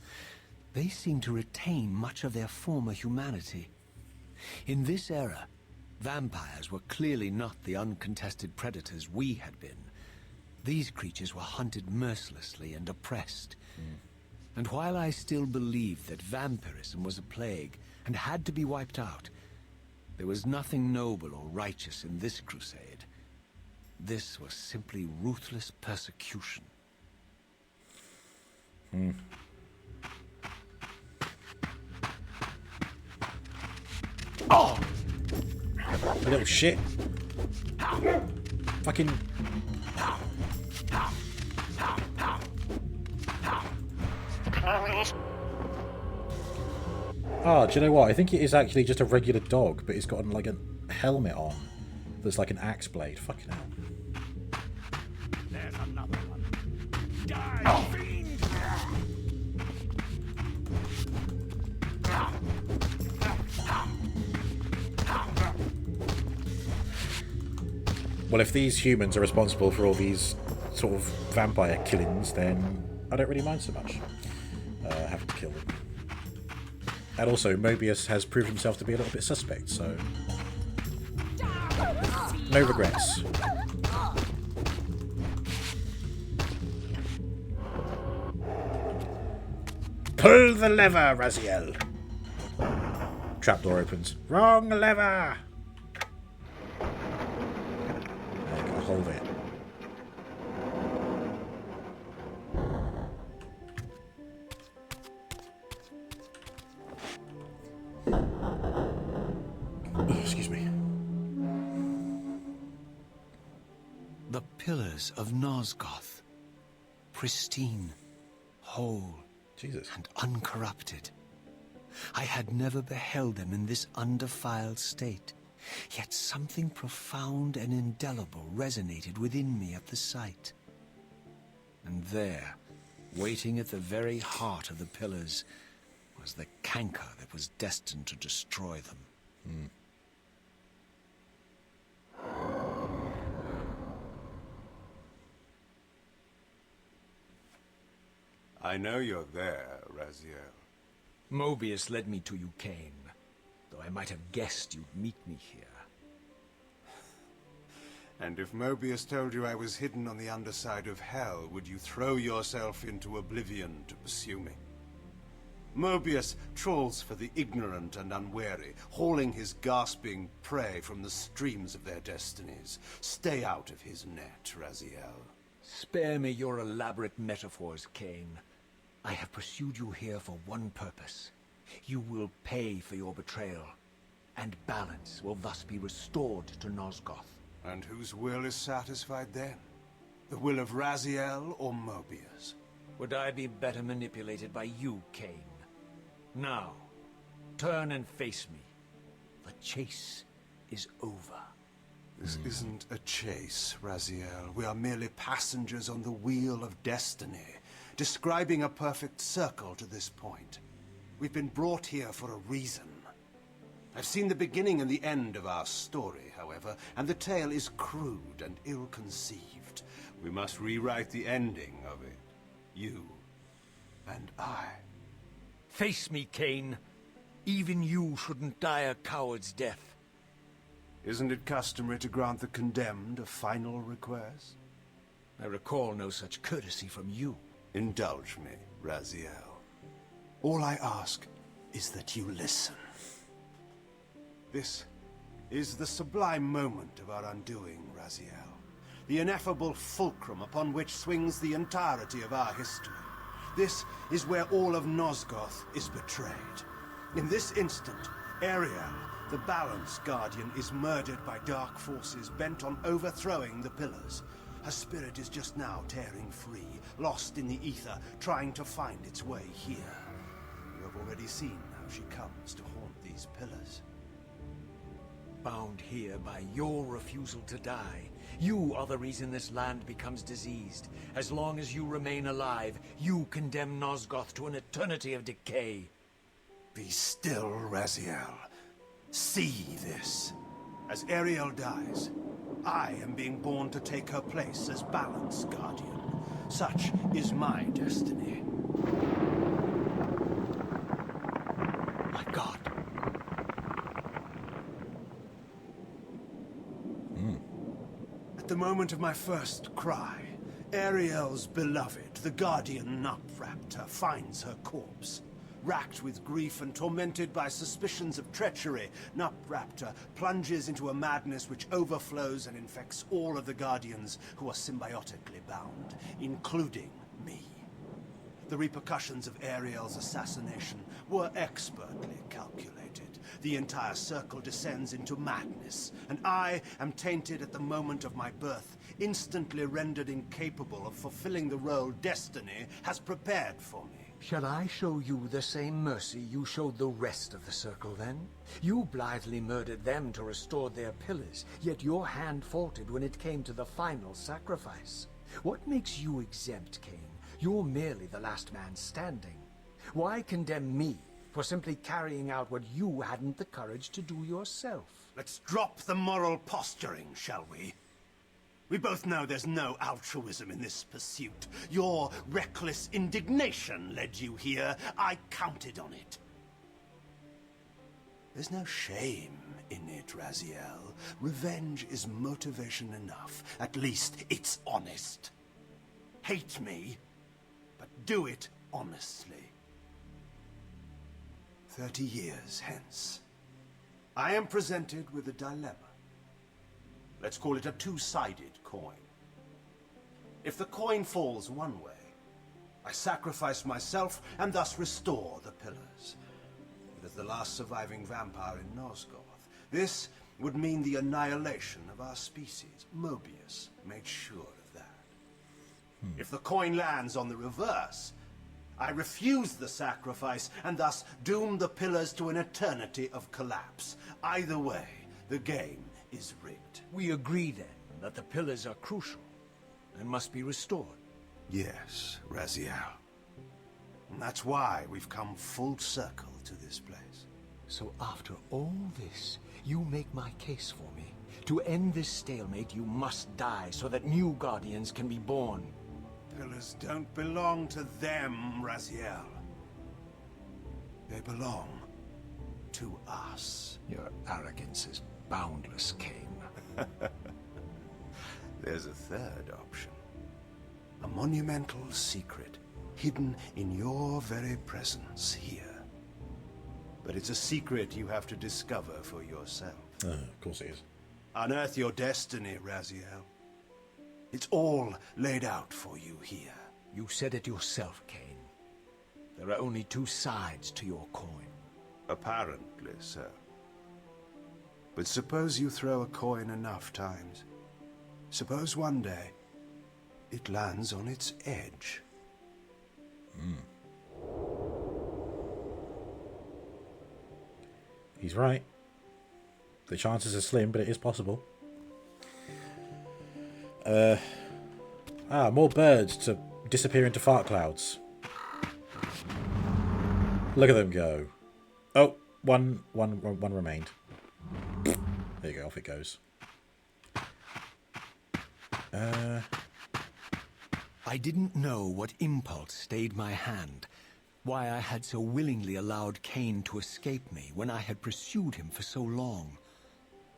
They seemed to retain much of their former humanity. In this era, vampires were clearly not the uncontested predators we had been. These creatures were hunted mercilessly and oppressed. And while I still believed that vampirism was a plague and had to be wiped out, there was nothing noble or righteous in this crusade. This was simply ruthless persecution. Oh! You little shit. Fucking... Oh, do you know what? I think it is actually just a regular dog, but it's got like a helmet on that's like an axe blade. Fucking hell. There's another one. Die, fiend! Well, if these humans are responsible for all these sort of vampire killings, then I don't really mind so much having to kill them. And also, Mobius has proved himself to be a little bit suspect, so... no regrets. Pull the lever, Raziel! Trapdoor opens. Wrong lever! I gotta hold it. Excuse me. The pillars of Nosgoth. Pristine, whole, Jesus. and uncorrupted. I had never beheld them in this undefiled state, yet something profound and indelible resonated within me at the sight. And there, waiting at the very heart of the pillars, was the canker that was destined to destroy them. I know you're there, Raziel. Mobius led me to you, Kain, though I might have guessed you'd meet me here. And if Mobius told you I was hidden on the underside of hell, would you throw yourself into oblivion to pursue me? Mobius trawls for the ignorant and unwary, hauling his gasping prey from the streams of their destinies. Stay out of his net, Raziel. Spare me your elaborate metaphors, Kain. I have pursued you here for one purpose. You will pay for your betrayal, and balance will thus be restored to Nosgoth. And whose will is satisfied then? The will of Raziel or Mobius? Would I be better manipulated by you, Kain? Now, turn and face me. The chase is over. This isn't a chase, Raziel. We are merely passengers on the wheel of destiny, describing a perfect circle to this point. We've been brought here for a reason. I've seen the beginning and the end of our story, however, and the tale is crude and ill-conceived. We must rewrite the ending of it. You and I. Face me, Kain. Even you shouldn't die a coward's death. Isn't it customary to grant the condemned a final request? I recall no such courtesy from you. Indulge me, Raziel. All I ask is that you listen. This is the sublime moment of our undoing, Raziel. The ineffable fulcrum upon which swings the entirety of our history. This is where all of Nosgoth is betrayed. In this instant, Ariel, the Balance Guardian, is murdered by dark forces bent on overthrowing the Pillars. Her spirit is just now tearing free, lost in the ether, trying to find its way here. You have already seen how she comes to haunt these Pillars. Bound here by your refusal to die. You are the reason this land becomes diseased. As long as you remain alive, you condemn Nosgoth to an eternity of decay. Be still, Raziel. See this. As Ariel dies, I am being born to take her place as Balance Guardian. Such is my destiny. My God. At the moment of my first cry, Ariel's beloved, the Guardian Nupraptor, finds her corpse. Racked with grief and tormented by suspicions of treachery, Nupraptor plunges into a madness which overflows and infects all of the Guardians who are symbiotically bound, including me. The repercussions of Ariel's assassination were expertly calculated. The entire circle descends into madness, and I am tainted at the moment of my birth, instantly rendered incapable of fulfilling the role destiny has prepared for me. Shall I show you the same mercy you showed the rest of the Circle, then? You blithely murdered them to restore their pillars, yet your hand faltered when it came to the final sacrifice. What makes you exempt, Kain? You're merely the last man standing. Why condemn me for simply carrying out what you hadn't the courage to do yourself? Let's drop the moral posturing, shall we? We both know there's no altruism in this pursuit. Your reckless indignation led you here. I counted on it. There's no shame in it, Raziel. Revenge is motivation enough. At least it's honest. Hate me, but do it honestly. 30 years hence, I am presented with a dilemma. Let's call it a two-sided coin. If the coin falls one way, I sacrifice myself and thus restore the pillars. But as the last surviving vampire in Nosgoth, this would mean the annihilation of our species. Mobius made sure of that. If the coin lands on the reverse, I refuse the sacrifice and thus doom the pillars to an eternity of collapse. Either way, the game is rigged. We agree, then, that the pillars are crucial and must be restored. Yes, Raziel. And that's why we've come full circle to this place. So after all this, you make my case for me. To end this stalemate, you must die so that new Guardians can be born. Pillars don't belong to them, Raziel. They belong to us. Your arrogance is boundless, Kain. There's a third option. A monumental secret, hidden in your very presence here. But it's a secret you have to discover for yourself. Of course it is. Unearth your destiny, Raziel. It's all laid out for you here. You said it yourself, Kain. There are only two sides to your coin. Apparently so. But suppose you throw a coin enough times. Suppose one day, it lands on its edge. He's right. The chances are slim, but it is possible. More birds to disappear into fart clouds. Look at them go. Oh, one remained. There you go, off it goes. I didn't know what impulse stayed my hand, why I had so willingly allowed Kain to escape me when I had pursued him for so long.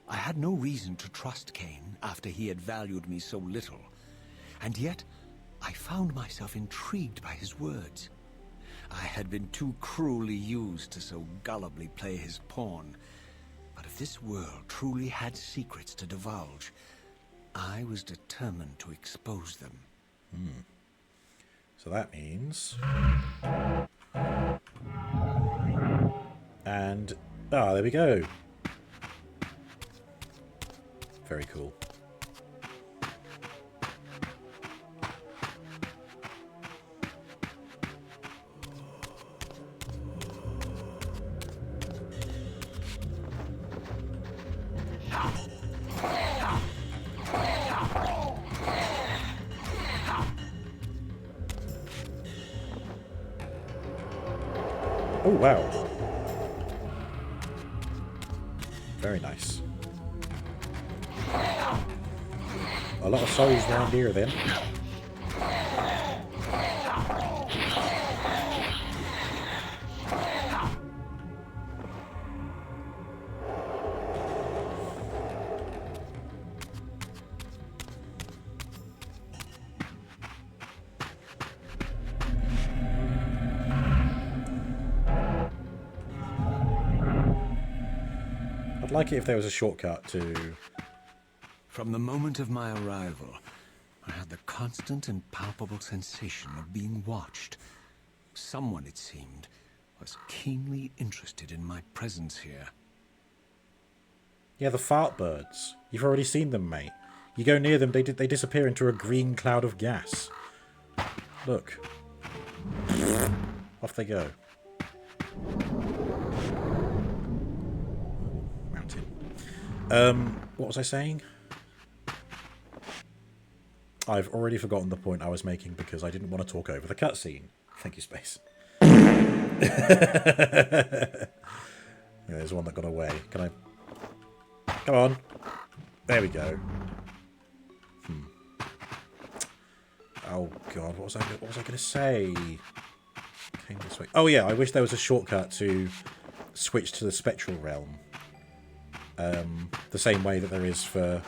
I had no reason to trust Kain after he had valued me so little, and yet I found myself intrigued by his words. I had been too cruelly used to so gullibly play his pawn, but if this world truly had secrets to divulge, I was determined to expose them. So that means... And... there we go. Very cool. Oh, wow. Very nice. A lot of souls around here, then. I'd like it if there was a shortcut to... From the moment of my arrival, I had the constant and palpable sensation of being watched. Someone, it seemed, was keenly interested in my presence here. Yeah, the fart birds. You've already seen them, mate. You go near them, they disappear into a green cloud of gas. Look. Off they go. Mountain. What was I saying? I've already forgotten the point I was making because I didn't want to talk over the cutscene. Thank you, Space. Yeah, there's one that got away. Can I... Come on. There we go. Oh, God. What was I going to say? Came this way. Oh, yeah. I wish there was a shortcut to switch to the spectral realm. The same way that there is for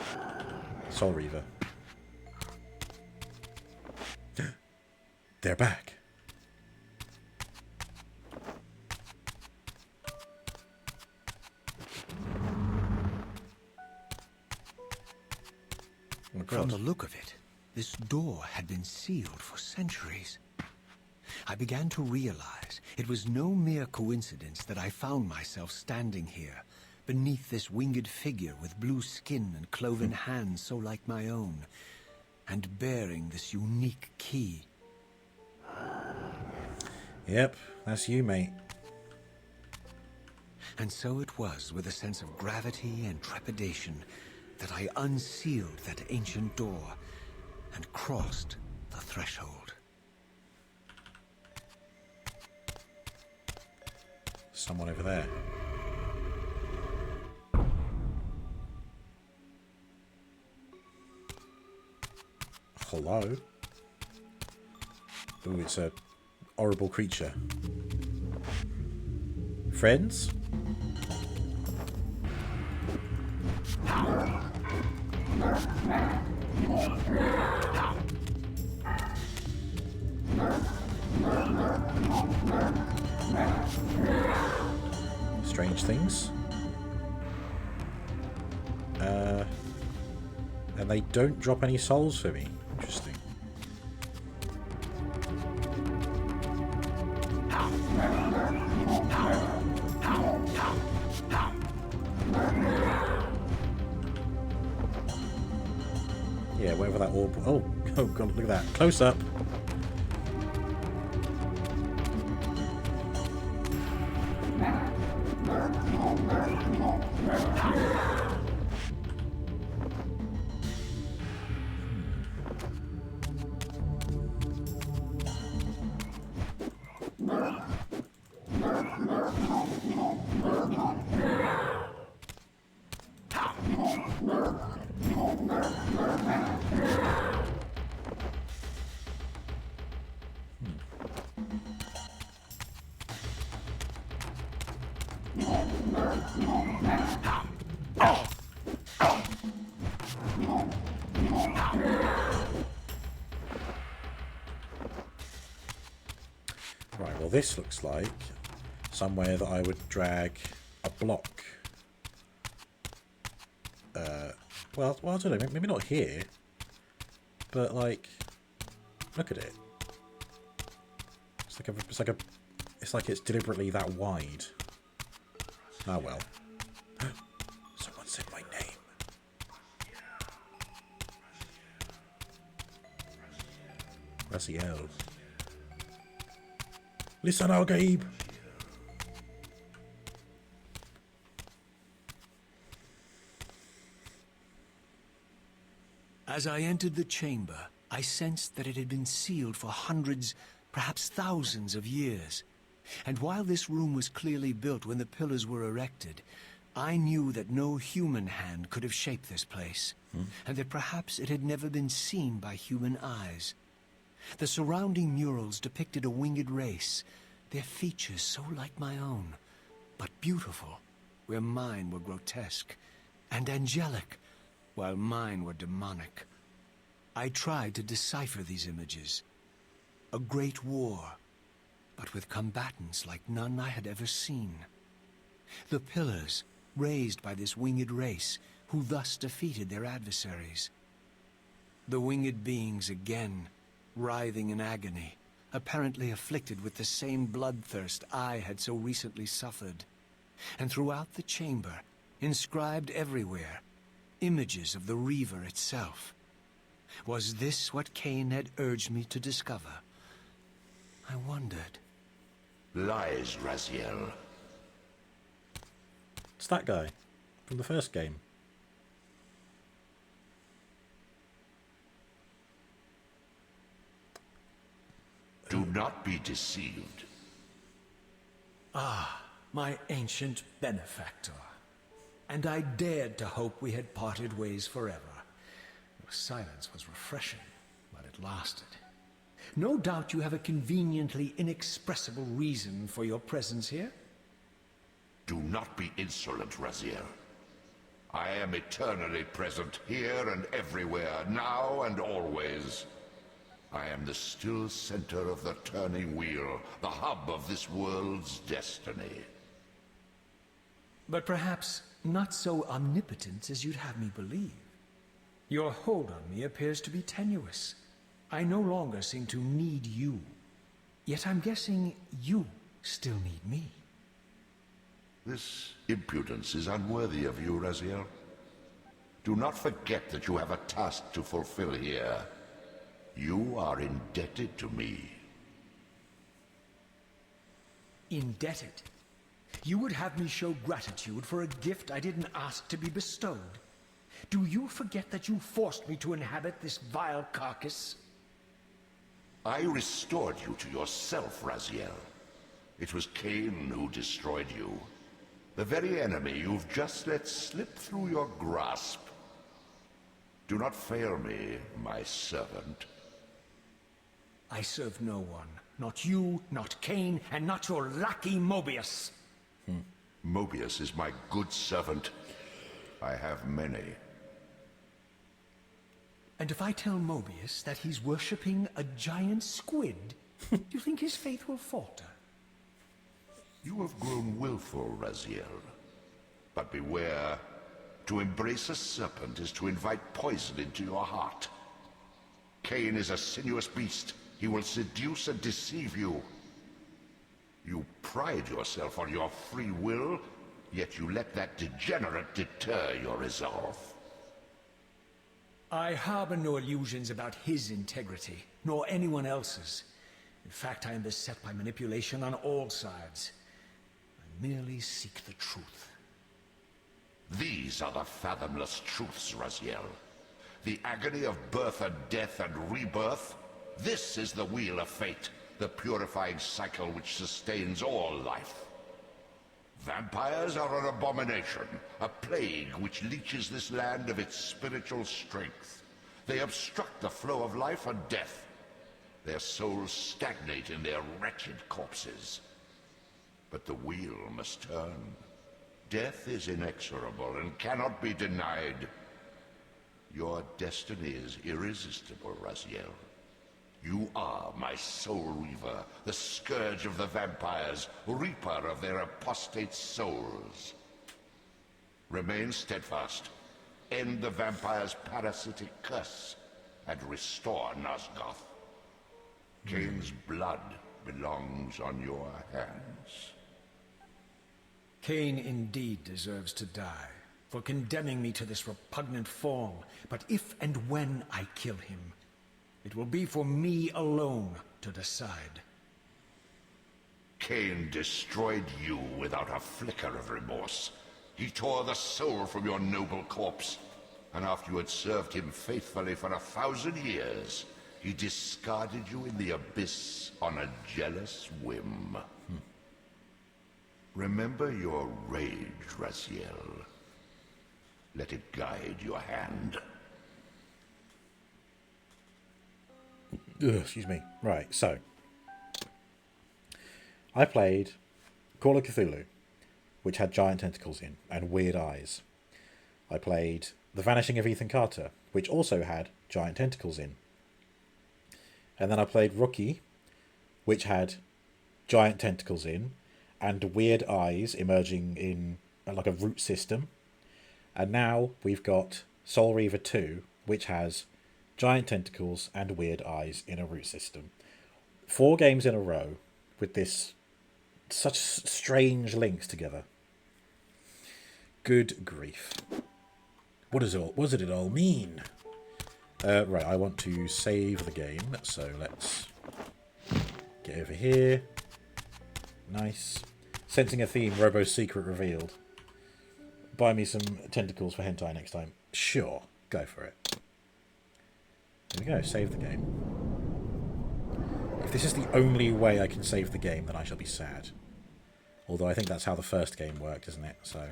Soul Reaver. They're back. Oh, From the look of it, this door had been sealed for centuries. I began to realize it was no mere coincidence that I found myself standing here, beneath this winged figure with blue skin and cloven hands so like my own, and bearing this unique key. Yep, that's you, mate. And so it was with a sense of gravity and trepidation that I unsealed that ancient door and crossed the threshold. Someone over there. Hello? Ooh, it's a horrible creature. Friends? Strange things. And they don't drop any souls for me. Interesting. Yeah, wherever that orb... Oh, Oh god, look at that. Close up. Right, well this looks like somewhere that I would drag a block. Well, I don't know, maybe not here, but like, look at it. It's like it's deliberately that wide. Ah well. Someone said my name. RAZIEL. Listen, Gabe. As I entered the chamber, I sensed that it had been sealed for hundreds, perhaps thousands of years. And while this room was clearly built when the pillars were erected, I knew that no human hand could have shaped this place, and that perhaps it had never been seen by human eyes. The surrounding murals depicted a winged race, their features so like my own, but beautiful, where mine were grotesque, and angelic, while mine were demonic. I tried to decipher these images. A great war, but with combatants like none I had ever seen. The pillars, raised by this winged race, who thus defeated their adversaries. The winged beings again, writhing in agony, apparently afflicted with the same bloodthirst I had so recently suffered. And throughout the chamber, inscribed everywhere, images of the Reaver itself. Was this what Kain had urged me to discover? I wondered. Lies, RAZIEL. It's that guy from the first game. Do not be deceived. Ah, my ancient benefactor. And I dared to hope we had parted ways forever. Your silence was refreshing, but it lasted. No doubt you have a conveniently inexpressible reason for your presence here? Do not be insolent, RAZIEL. I am eternally present here and everywhere, now and always. I am the still center of the turning wheel, the hub of this world's destiny. But perhaps not so omnipotent as you'd have me believe. Your hold on me appears to be tenuous. I no longer seem to need you. Yet I'm guessing you still need me. This impudence is unworthy of you, RAZIEL. Do not forget that you have a task to fulfill here. You are indebted to me. Indebted? You would have me show gratitude for a gift I didn't ask to be bestowed? Do you forget that you forced me to inhabit this vile carcass? I restored you to yourself, RAZIEL. It was Kain who destroyed you. The very enemy you've just let slip through your grasp. Do not fail me, my servant. I serve no one. Not you, not Kain, and not your lackey Mobius. Mobius is my good servant. I have many. And if I tell Mobius that he's worshipping a giant squid, do you think his faith will falter? You have grown willful, RAZIEL. But beware. To embrace a serpent is to invite poison into your heart. Kain is a sinuous beast. He will seduce and deceive you. You pride yourself on your free will, yet you let that degenerate deter your resolve. I harbor no illusions about his integrity, nor anyone else's. In fact, I am beset by manipulation on all sides. I merely seek the truth. These are the fathomless truths, Raziel. The agony of birth and death and rebirth. This is the wheel of fate, the purifying cycle which sustains all life. Vampires are an abomination, a plague which leeches this land of its spiritual strength. They obstruct the flow of life and death. Their souls stagnate in their wretched corpses. But the wheel must turn. Death is inexorable and cannot be denied. Your destiny is irresistible, Raziel. You are my soul reaver, the scourge of the vampires, reaper of their apostate souls. Remain steadfast, end the vampire's parasitic curse, and restore Nosgoth. Kain's blood belongs on your hands. Kain indeed deserves to die for condemning me to this repugnant form, but if and when I kill him, it will be for me alone to decide. Kain destroyed you without a flicker of remorse. He tore the soul from your noble corpse, and after you had served him faithfully for 1,000 years, he discarded you in the abyss on a jealous whim. Remember your rage, Raziel. Let it guide your hand. Excuse me. Right, so I played Call of Cthulhu, which had giant tentacles in and weird eyes. I played The Vanishing of Ethan Carter, which also had giant tentacles in. And then I played Rookie, which had giant tentacles in and weird eyes emerging in like a root system. And now we've got Soul Reaver 2, which has giant tentacles and weird eyes in a root system. 4 games in a row with this such strange links together. Good grief. What does it all mean? Right, I want to save the game, so let's get over here. Nice. Sensing a theme, Robo's secret revealed. Buy me some tentacles for hentai next time. Sure, go for it. There we go, save the game. If this is the only way I can save the game, then I shall be sad. Although I think that's how the first game worked, isn't it? So,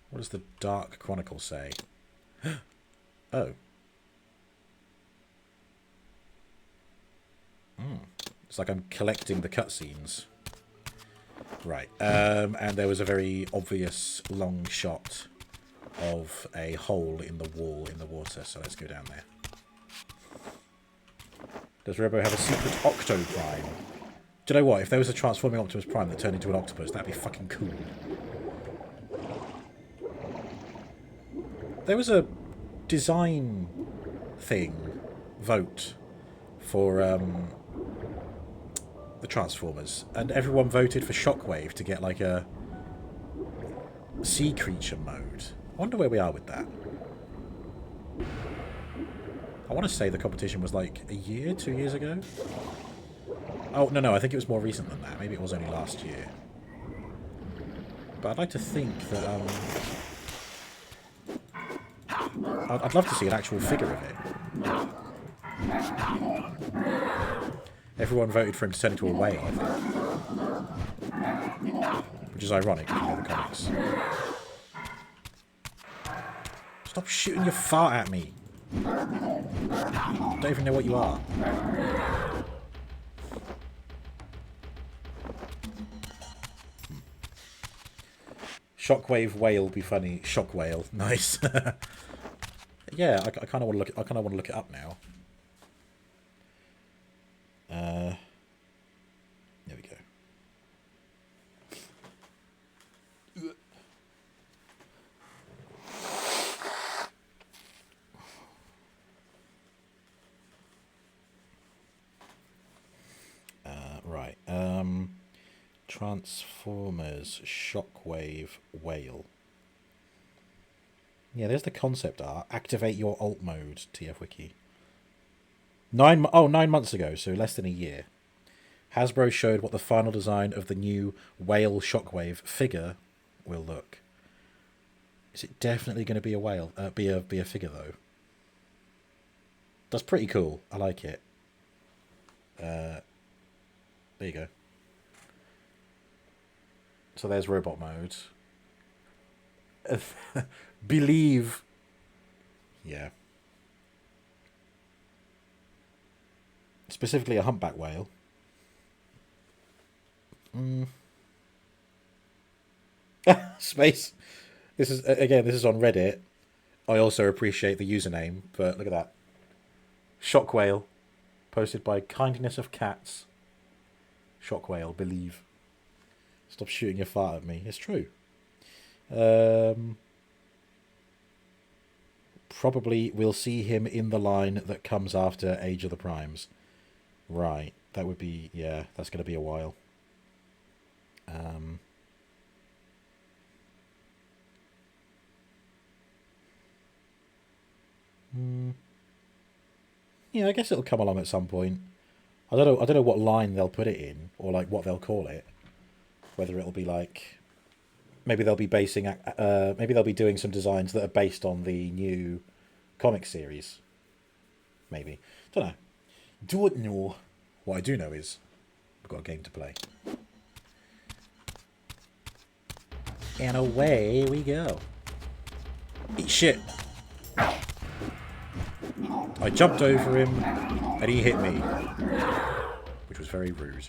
what does the Dark Chronicle say? Oh. It's like I'm collecting the cutscenes. Right. And there was a very obvious long shot of a hole in the wall in the water, so let's go down there. Does Robo have a secret Octoprime? Do you know what? If there was a transforming Optimus Prime that turned into an octopus, that'd be fucking cool. There was a design vote for the Transformers, and everyone voted for Shockwave to get like a sea creature mode. I wonder where we are with that. I want to say the competition was like a year, 2 years ago. Oh, no, I think it was more recent than that. Maybe it was only last year. But I'd like to think that I'd love to see an actual figure of it. Everyone voted for him to turn into a whale, I think. Which is ironic, if you know the comics. Stop shooting your fart at me. I don't even know what you are. Shockwave whale be funny. Shock whale, nice. Yeah, I kind of want to look. I kind of want to look it up now. There we go. Right. Transformers Shockwave whale. Yeah, there's the concept art. Activate your alt mode, TF Wiki. 9 months ago, so less than a year. Hasbro showed what the final design of the new whale Shockwave figure will look. Is it definitely going to be a whale? Be a figure though. That's pretty cool. I like it. There you go. So there's robot mode. Believe. Yeah. Specifically a humpback whale. Space. This is on Reddit. I also appreciate the username, but look at that. Shock whale. Posted by Kindness of Cats. Shock whale, believe. Stop shooting your fart at me. It's true. Probably we'll see him in the line that comes after Age of the Primes. Right. That would be, yeah, that's going to be a while. Yeah, I guess it'll come along at some point. I don't know what line they'll put it in, or like what they'll call it. Whether it'll be like, maybe they'll be maybe they'll be doing some designs that are based on the new comic series. Maybe. Don't know. What I do know is we've got a game to play. And away we go. Eat shit. I jumped over him and he hit me, which was very rude.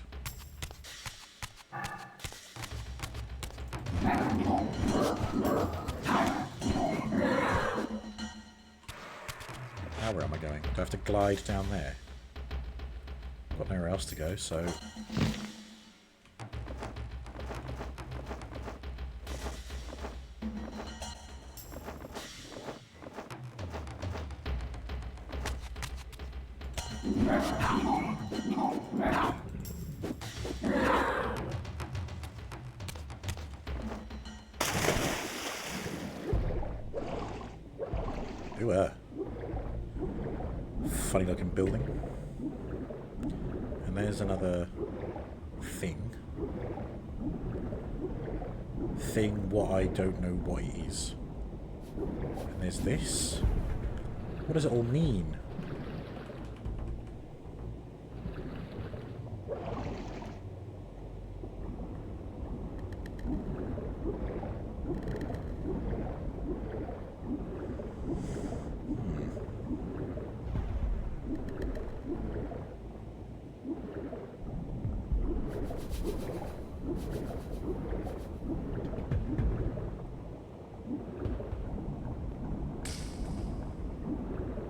Now where am I going? Do I have to glide down there? Got nowhere else to go, so... Ooh, funny looking building. And there's another thing. What I don't know what it is. And there's this. What does it all mean?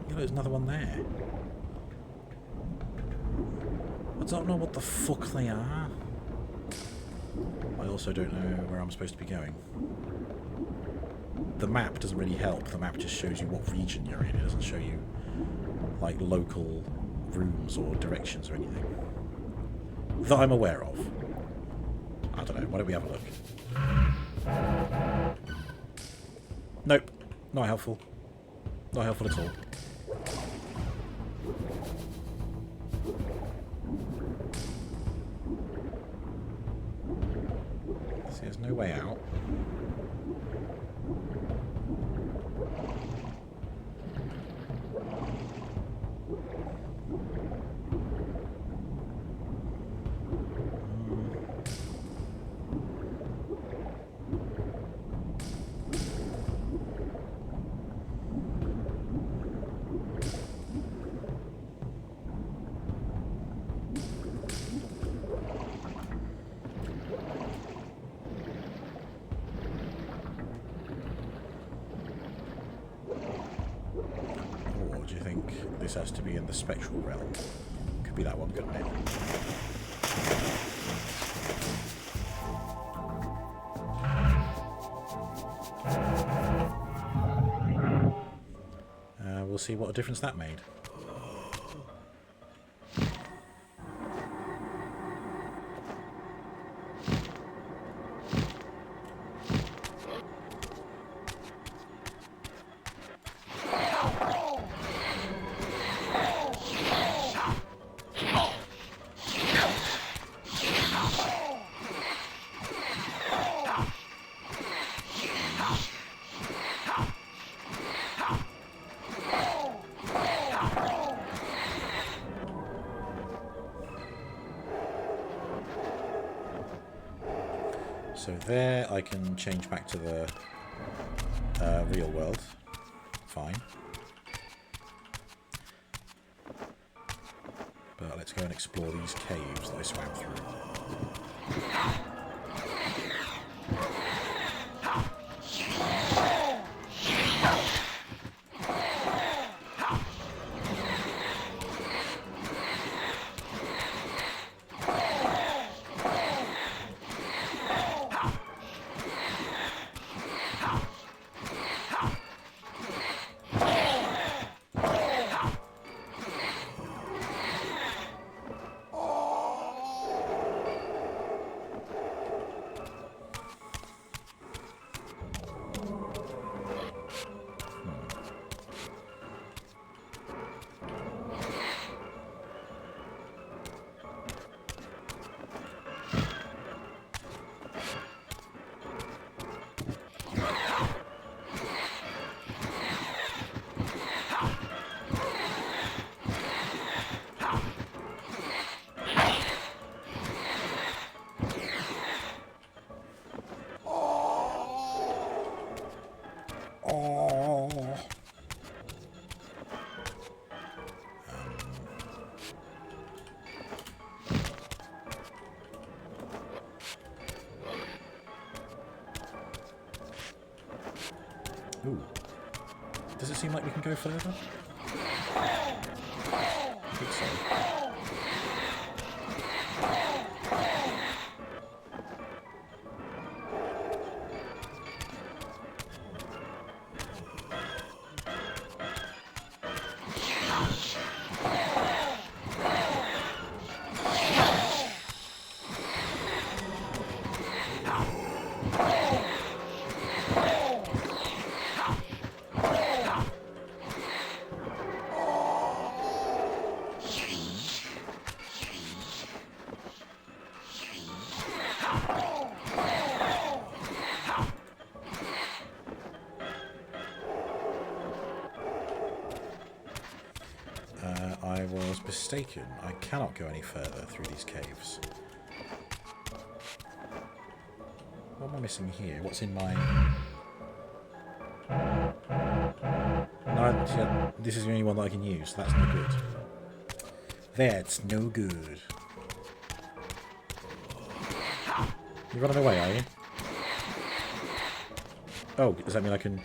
There's another one there. I don't know what the fuck they are. I also don't know where I'm supposed to be going. The map doesn't really help. The map just shows you what region you're in. It doesn't show you, like, local rooms or directions or anything. That I'm aware of. I don't know. Why don't we have a look? Nope. Not helpful. Not helpful at all. See, there's no way out. Or do you think this has to be in the spectral realm? Could be that one, couldn't it? We'll see what a difference that made. So there I can change back to the real world. Fine. But let's go and explore these caves that I swam through. Ooh. Does it seem like we can go further? I think so. I was mistaken. I cannot go any further through these caves. What am I missing here? What's in my... No, yeah, this is the only one that I can use. That's no good. That's no good. You're running away, are you? Oh, does that mean I can...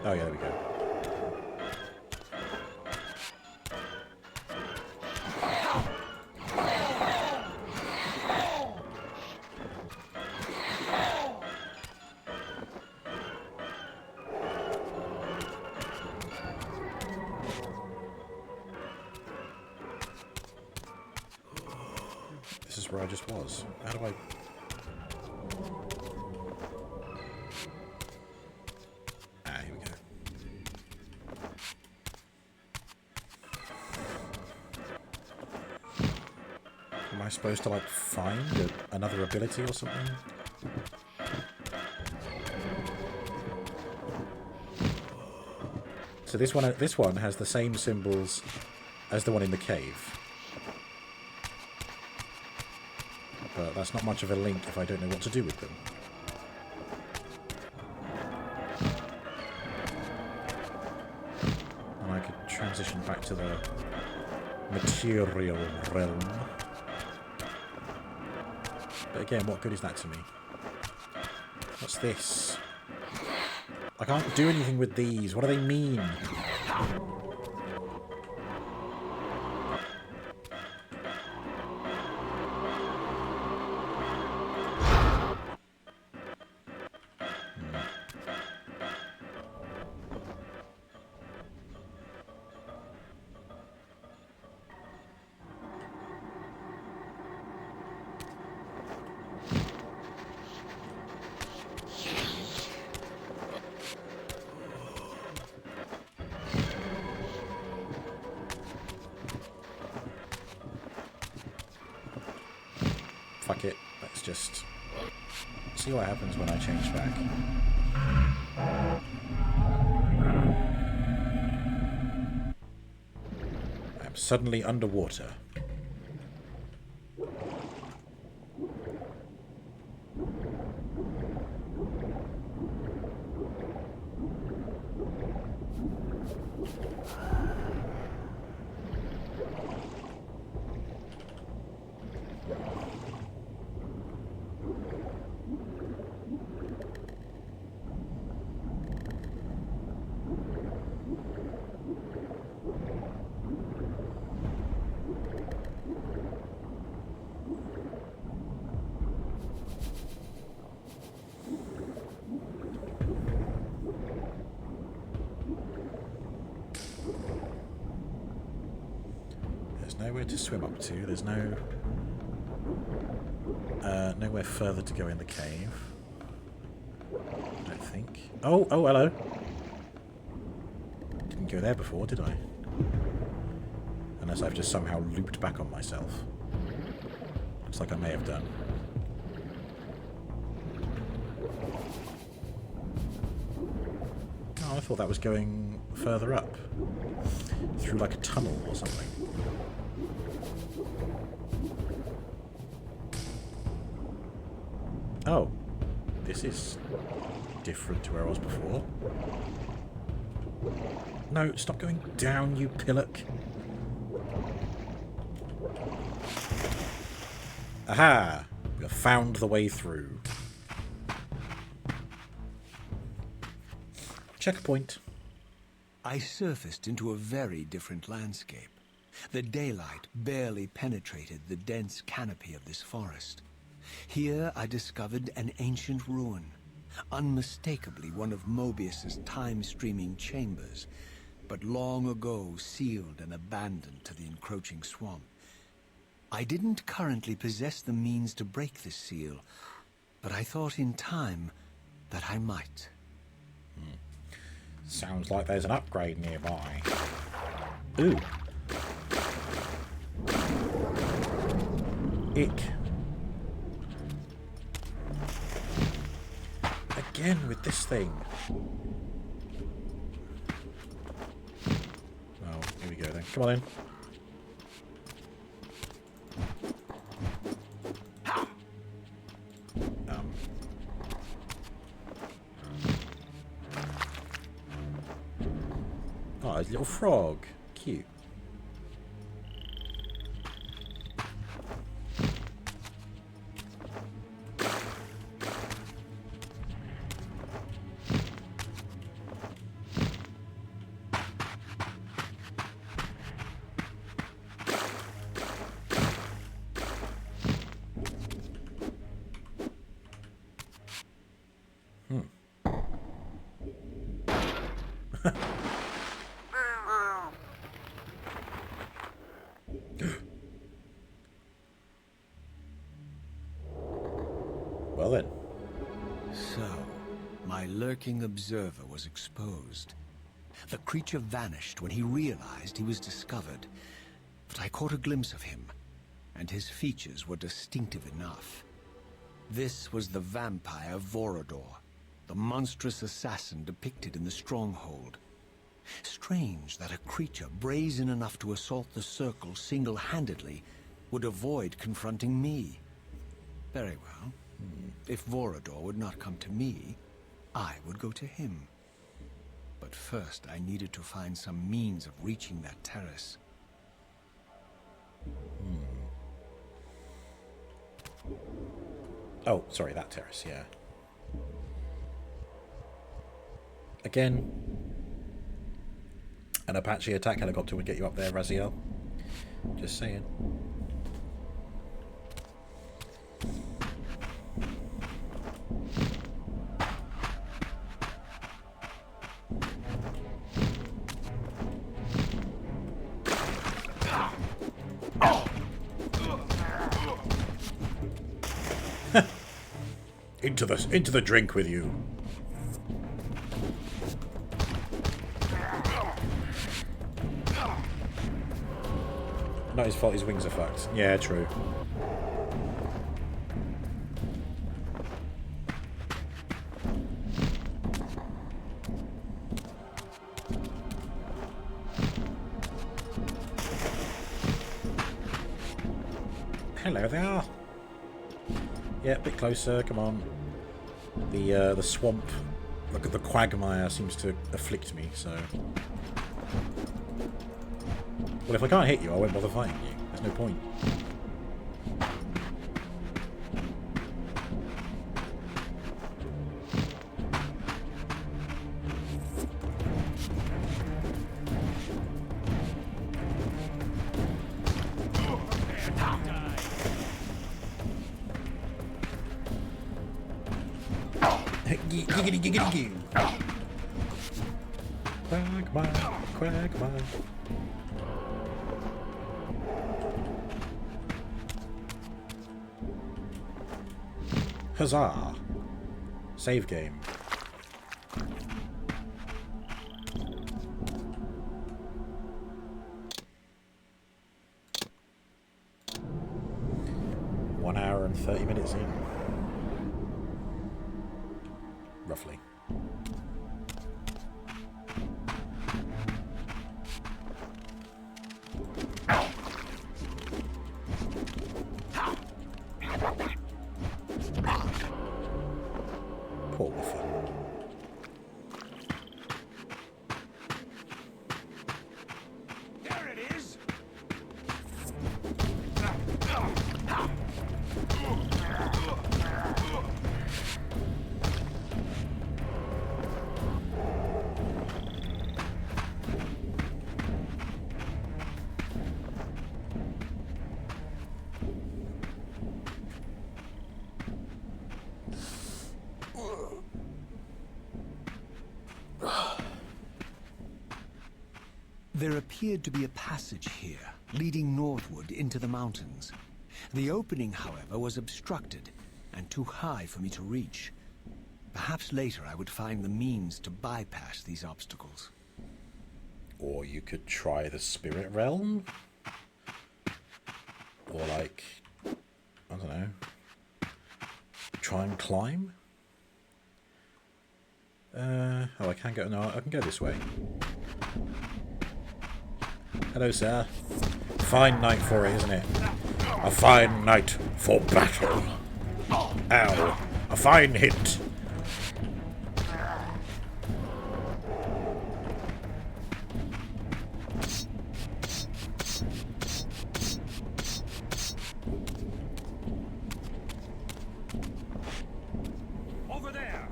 Oh yeah, there we go. This is where I just was. How do I... Ah, here we go. Am I supposed to, like, find another ability or something? So this one has the same symbols as the one in the cave. But that's not much of a link if I don't know what to do with them. And I could transition back to the material realm. But again, what good is that to me? What's this? I can't do anything with these. What do they mean? Fuck it, let's just see what happens when I change back. I'm suddenly underwater. Nowhere to swim up to. There's nowhere further to go in the cave. I don't think. Oh, hello. Didn't go there before, did I? Unless I've just somehow looped back on myself. Looks like I may have done. Oh, I thought that was going further up. Through like a tunnel or something. Oh, this is different to where I was before. No, stop going down, you pillock. Aha! We have found the way through. Checkpoint. I surfaced into a very different landscape. The daylight barely penetrated the dense canopy of this forest. Here I discovered an ancient ruin, unmistakably one of Mobius's time-streaming chambers, but long ago sealed and abandoned to the encroaching swamp. I didn't currently possess the means to break this seal, but I thought in time that I might. Sounds like there's an upgrade nearby. Ooh. Ick. Again with this thing. Oh, here we go then. Come on in. Oh, a little frog. Cute. Well then. So, my lurking observer was exposed. The creature vanished when he realized he was discovered, but I caught a glimpse of him, and his features were distinctive enough. This was the vampire Vorador, the monstrous assassin depicted in the stronghold. Strange that a creature brazen enough to assault the circle single-handedly would avoid confronting me. Very well. If Vorador would not come to me, I would go to him. But first I needed to find some means of reaching that terrace. Oh, sorry, that terrace, yeah. Again, an Apache attack helicopter would get you up there, Raziel. Just saying. Into the drink with you. Not his fault his wings are fucked. Yeah, true. Hello there. Yeah, a bit closer, come on. The swamp, look at the quagmire seems to afflict me, so Well, if I can't hit you, I won't bother fighting you. There's no point. Giggity giggity goo. Quagmire, quagmire. Huzzah! Save game. One hour and 30 minutes in. Roughly. Poor Woofer. There it is! There appeared to be a passage here, leading northward into the mountains. The opening, however, was obstructed, and too high for me to reach. Perhaps later I would find the means to bypass these obstacles. Or you could try the spirit realm? Or like, I don't know, try and climb? Oh, I can go, no, I can go this way. Hello, sir. Fine night for it, isn't it? A fine night for battle. Ow. A fine hit. Over there!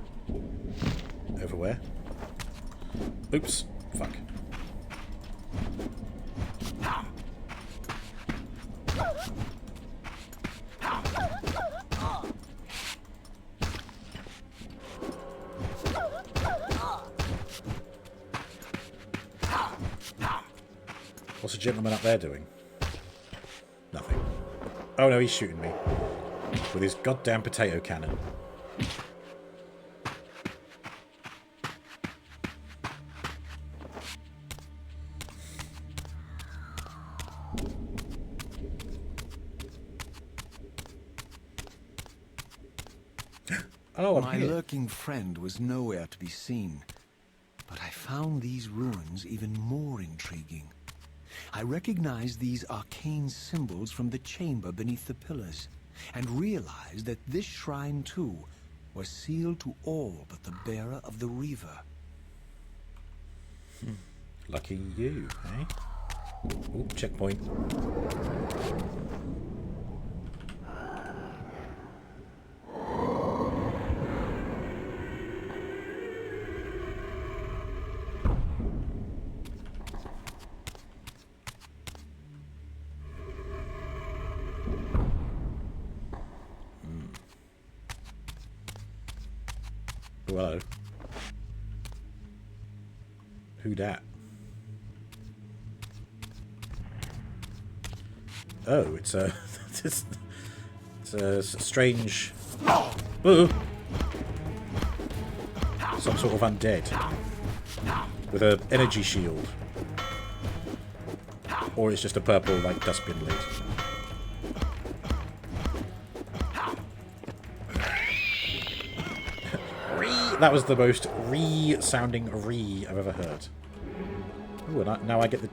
Over where? Oops. Fuck. What's the gentleman up there doing? Nothing. Oh no, he's shooting me. With his goddamn potato cannon. Oh, My lurking friend was nowhere to be seen, but I found these ruins even more intriguing. I recognized these arcane symbols from the chamber beneath the pillars, and realized that this shrine, too, was sealed to all but the bearer of the Reaver. Lucky you, eh? Ooh, checkpoint. Hello. Who dat? Oh, it's a it's a strange. Ooh. Some sort of undead with an energy shield, or it's just a purple like dustbin lid. That was the most re-sounding re I've ever heard. Ooh, and now I get the...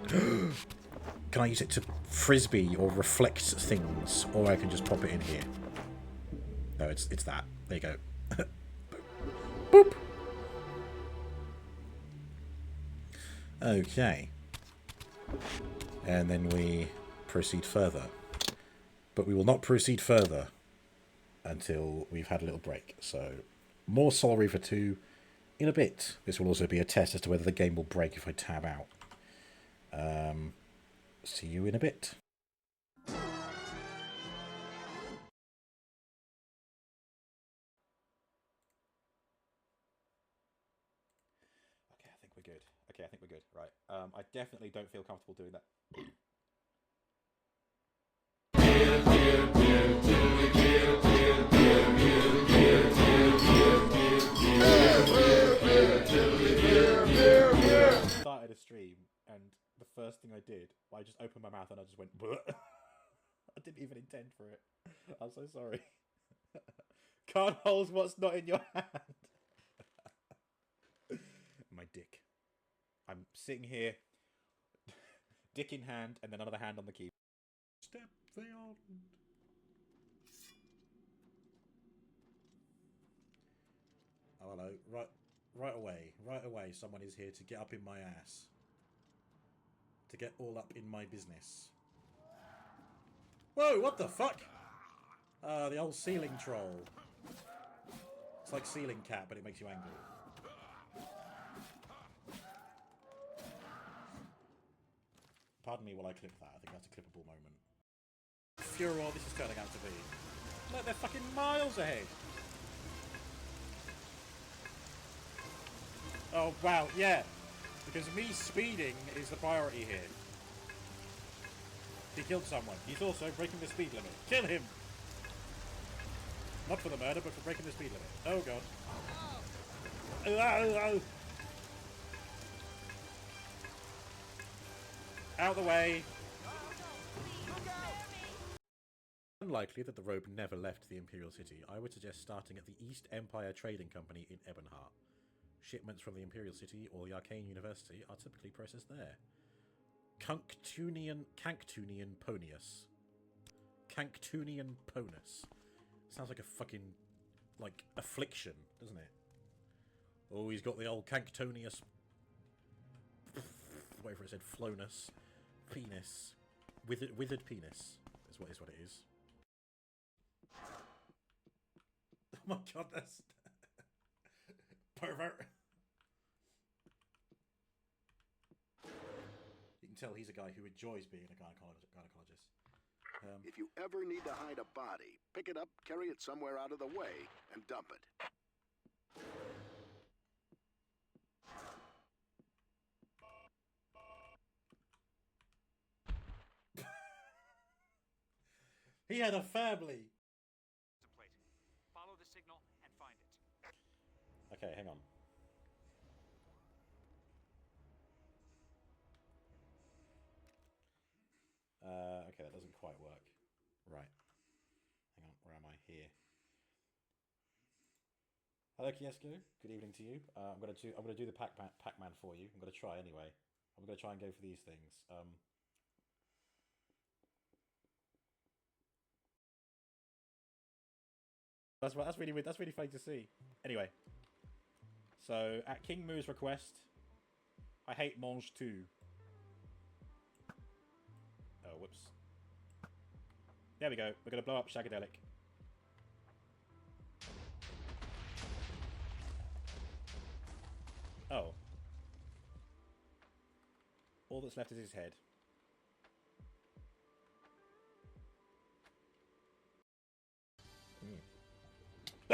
Can I use it to frisbee or reflect things? Or I can just pop it in here. No, it's that. There you go. Boop. Okay. and then we proceed further. But we will not proceed further until we've had a little break. So, more Soul Reaver 2 in a bit. This will also be a test as to whether the game will break if I tab out. See you in a bit. Okay, I think we're good. Okay, I think we're good. Right. I definitely don't feel comfortable doing that. Started a stream, and the first thing I did, I just opened my mouth and I just went. I didn't even intend for it. I'm so sorry. Can't hold what's not in your hand. My dick. I'm sitting here, dick in hand, and then another hand on the key. Step beyond. Oh, hello. Right away. Someone is here to get up in my ass. To get all up in my business. Whoa, what the fuck? The old ceiling troll. It's like ceiling cat, but it makes you angry. Pardon me while I clip that. I think that's a clippable moment. Furor, this is turning out to be. Look, they're fucking miles ahead. Oh, wow, yeah. Because me speeding is the priority here. He killed someone. He's also breaking the speed limit. Kill him! Not for the murder, but for breaking the speed limit. Oh, God. Out of the way! Unlikely that the robe never left the Imperial City, I would suggest starting at the East Empire Trading Company in Ebonheart. Shipments from the Imperial City or the Arcane University are typically processed there. Canctunian Ponius. Canctunian Ponus. Sounds like a fucking, like, affliction, doesn't it? Oh, he's got the old Canctonius... whatever it said, Flonus. Penis. Withered penis is what it is. Oh my god, that's... pervert. You can tell he's a guy who enjoys being a gynecologist. If you ever need to hide a body, pick it up, carry it somewhere out of the way, and dump it. He had a family. Follow the signal and find it. Okay, hang on. Okay, that doesn't quite work. Right. Hang on, where am I? Here. Hello, Kiesko. Good evening to you. I'm gonna do the Pac-Man for you. I'm gonna try anyway. I'm gonna try and go for these things. That's really weird. That's really funny to see. Anyway, so at King Moo's request, I hate Mange too. Oh, whoops. There we go. We're gonna blow up Shagadelic. Oh. All that's left is his head.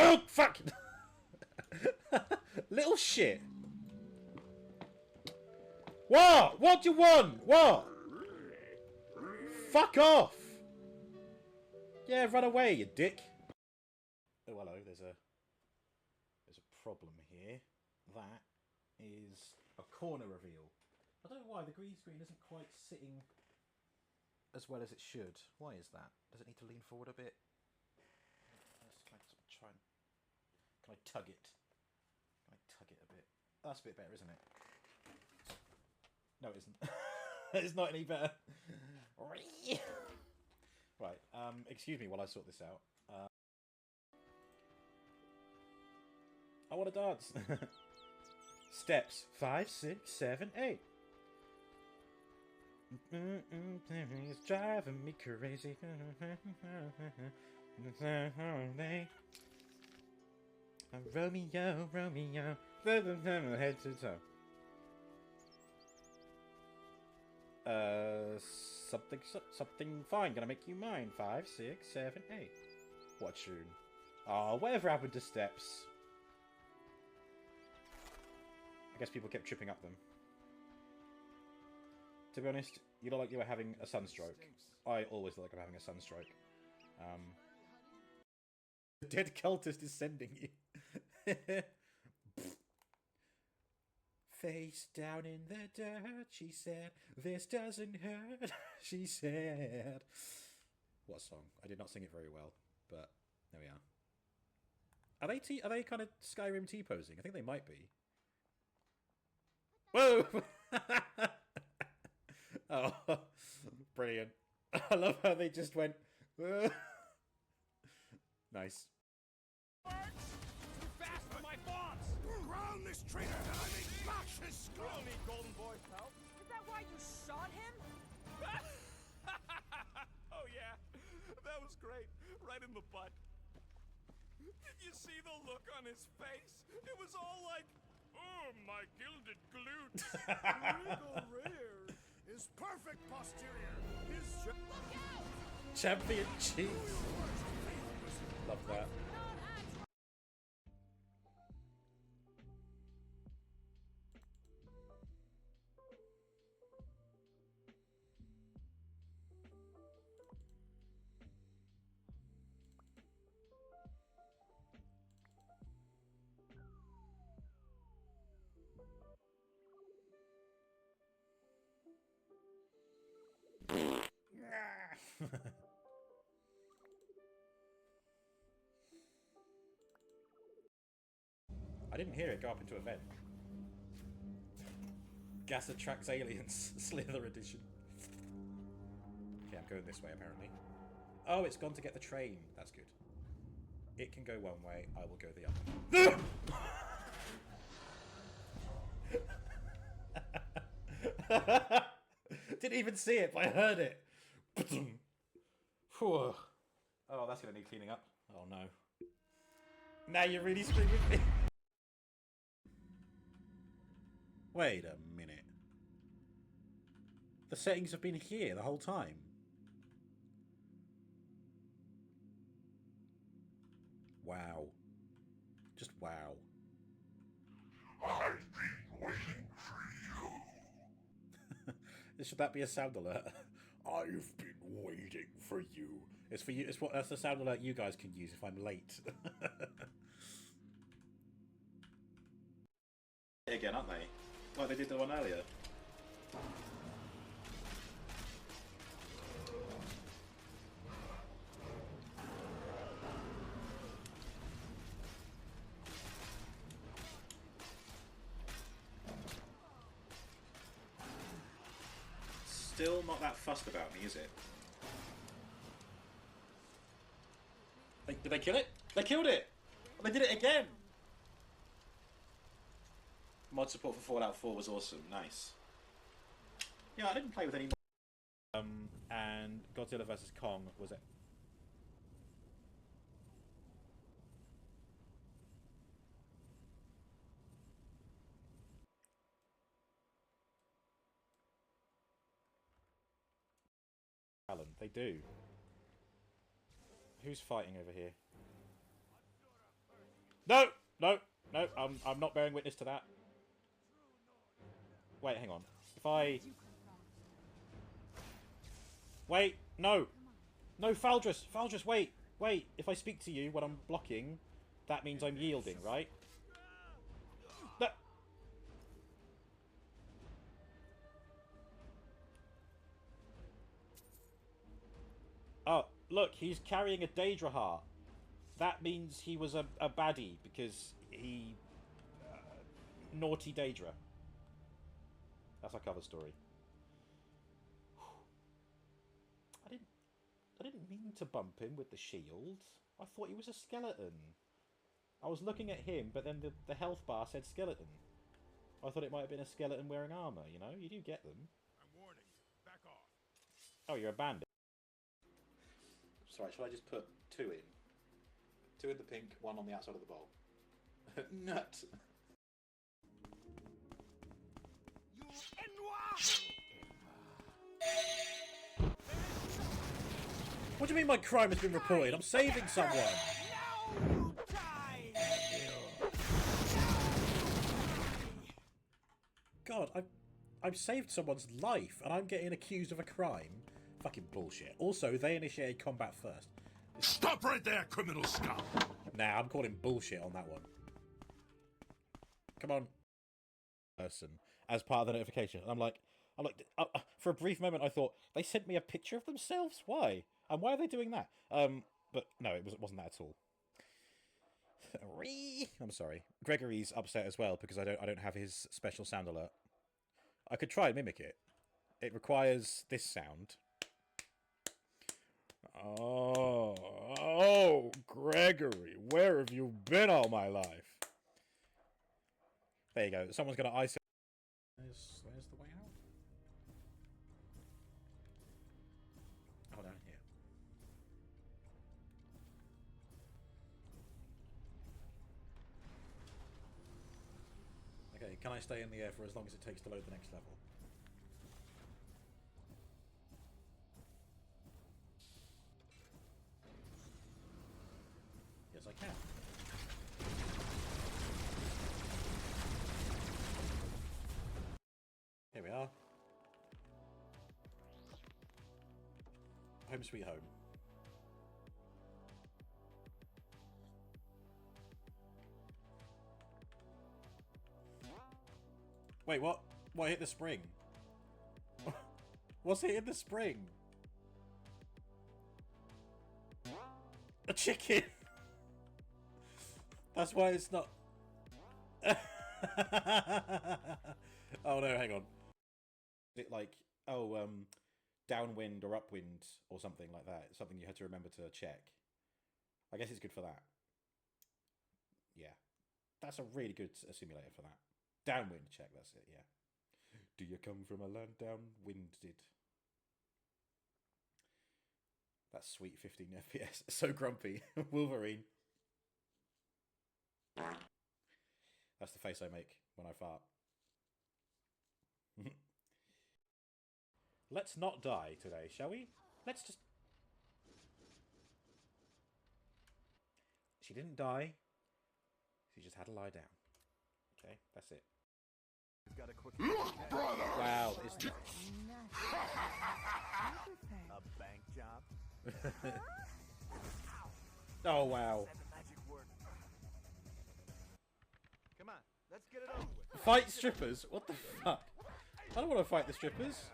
Oh, fuck! Little shit. What? What do you want? What? Fuck off! Yeah, run away, you dick. Oh, hello. There's a problem here. That is a corner reveal. I don't know why the green screen isn't quite sitting as well as it should. Why is that? Does it need to lean forward a bit? Can I try and... Can I tug it? Can I tug it a bit? That's a bit better, isn't it? No, it isn't. It's not any better. Right, excuse me while I sort this out. I want to dance. Steps 5, 6, 7, 8. It's driving me crazy. Romeo, Romeo, head to toe. Something fine. Gonna make you mine. 5, 6, 7, 8. What tune? Oh, whatever happened to steps? I guess people kept tripping up them. To be honest, you look like you were having a sunstroke. I always look like I'm having a sunstroke. The dead cultist is sending you. Face down in the dirt, she said. This doesn't hurt, she said. What song? I did not sing it very well, but there we are. Are they kind of Skyrim T-posing? I think they might be. Whoa! Oh, brilliant. I love how they just went... Nice. Too fast for my thoughts! Ground this traitor and I may bash his skull! We don't need Golden Boy's help. Is that why you shot him? Oh yeah, that was great. Right in the butt. Did you see the look on his face? It was all like, oh, my gilded glute. Regal rear. His perfect posterior. His... Look out! Champion cheese. Love that. I didn't hear it go up into a vent. Gas attracts aliens. Slither edition. Okay, I'm going this way apparently. Oh, it's gone to get the train. That's good. It can go one way. I will go the other. Didn't even see it, but I heard it. Oh, that's going to need cleaning up. Oh no. Now you're really screaming me. Wait a minute. The settings have been here the whole time. Wow. Just wow. I've been waiting for you. Should that be a sound alert? I've been waiting for you. It's for you. That's the sound alert you guys can use if I'm late. Again, aren't they? Like they did the one earlier. Still not that fussed about me, is it? Did they kill it? They killed it! They did it again! Mod support for Fallout 4 was awesome. Nice. Yeah, I didn't play with any... and Godzilla vs. Kong was it? Alan, they do. Who's fighting over here? No! No! No, I'm not bearing witness to that. Wait, hang on. If I... Wait! No! No, Faldrus! Faldrus, wait! Wait! If I speak to you when I'm blocking, that means I'm yielding, right? No! Oh, look, he's carrying a Daedra heart. That means he was a baddie, because he... naughty Daedra. That's our cover story. I didn't mean to bump him with the shield. I thought he was a skeleton. I was looking at him, but then the health bar said skeleton. I thought it might have been a skeleton wearing armour, you know? You do get them. I'm warning you. Back Oh, you're a bandit. Sorry, shall I just put 2 in? 2 in the pink, 1 on the outside of the bowl. Nut! What do you mean my crime has been reported? I'm saving someone! God, I've saved someone's life and I'm getting accused of a crime? Fucking bullshit. Also, they initiated combat first. Stop right there, criminal scum! Nah, I'm calling bullshit on that one. Come on. Person, as part of the notification. And I'm like, for a brief moment I thought, they sent me a picture of themselves? Why? And why are they doing that? But no, it wasn't that at all. I'm sorry. Gregory's upset as well because I don't have his special sound alert. I could try and mimic it. It requires this sound. Oh, Gregory, where have you been all my life? There you go. Someone's gonna ice it. Where's the way out? Oh, down here. Okay, can I stay in the air for as long as it takes to load the next level? Yes, I can. Here we are. Home sweet home. Wait, what? What hit the spring? What's hitting the spring? A chicken! That's why it's not... Oh no, hang on. Is it like, downwind or upwind or something like that? It's something you had to remember to check. I guess it's good for that. Yeah. That's a really good simulator for that. Downwind check, that's it, yeah. Do you come from a land downwinded? That's sweet 15 FPS. So grumpy. Wolverine. That's the face I make when I fart. Let's not die today, shall we? Let's just... She didn't die. She just had to lie down. Okay, that's it. Look, brother! Wow, it's... A bank job? Oh, wow. Come on, let's get it over with. Fight strippers? What the fuck? I don't want to fight the strippers.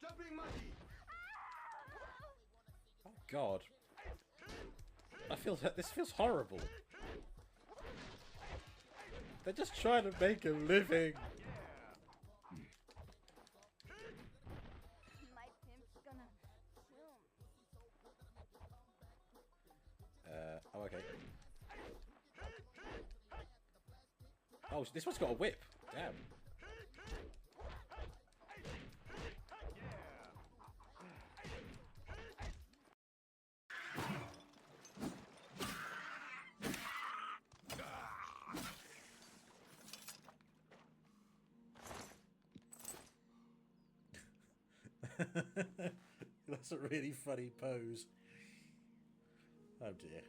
Jumping monkey. Oh God. This feels horrible. They're just trying to make a living. My pimp's gonna kill me. Oh, okay. Oh, this one's got a whip. Damn. That's a really funny pose. Oh dear.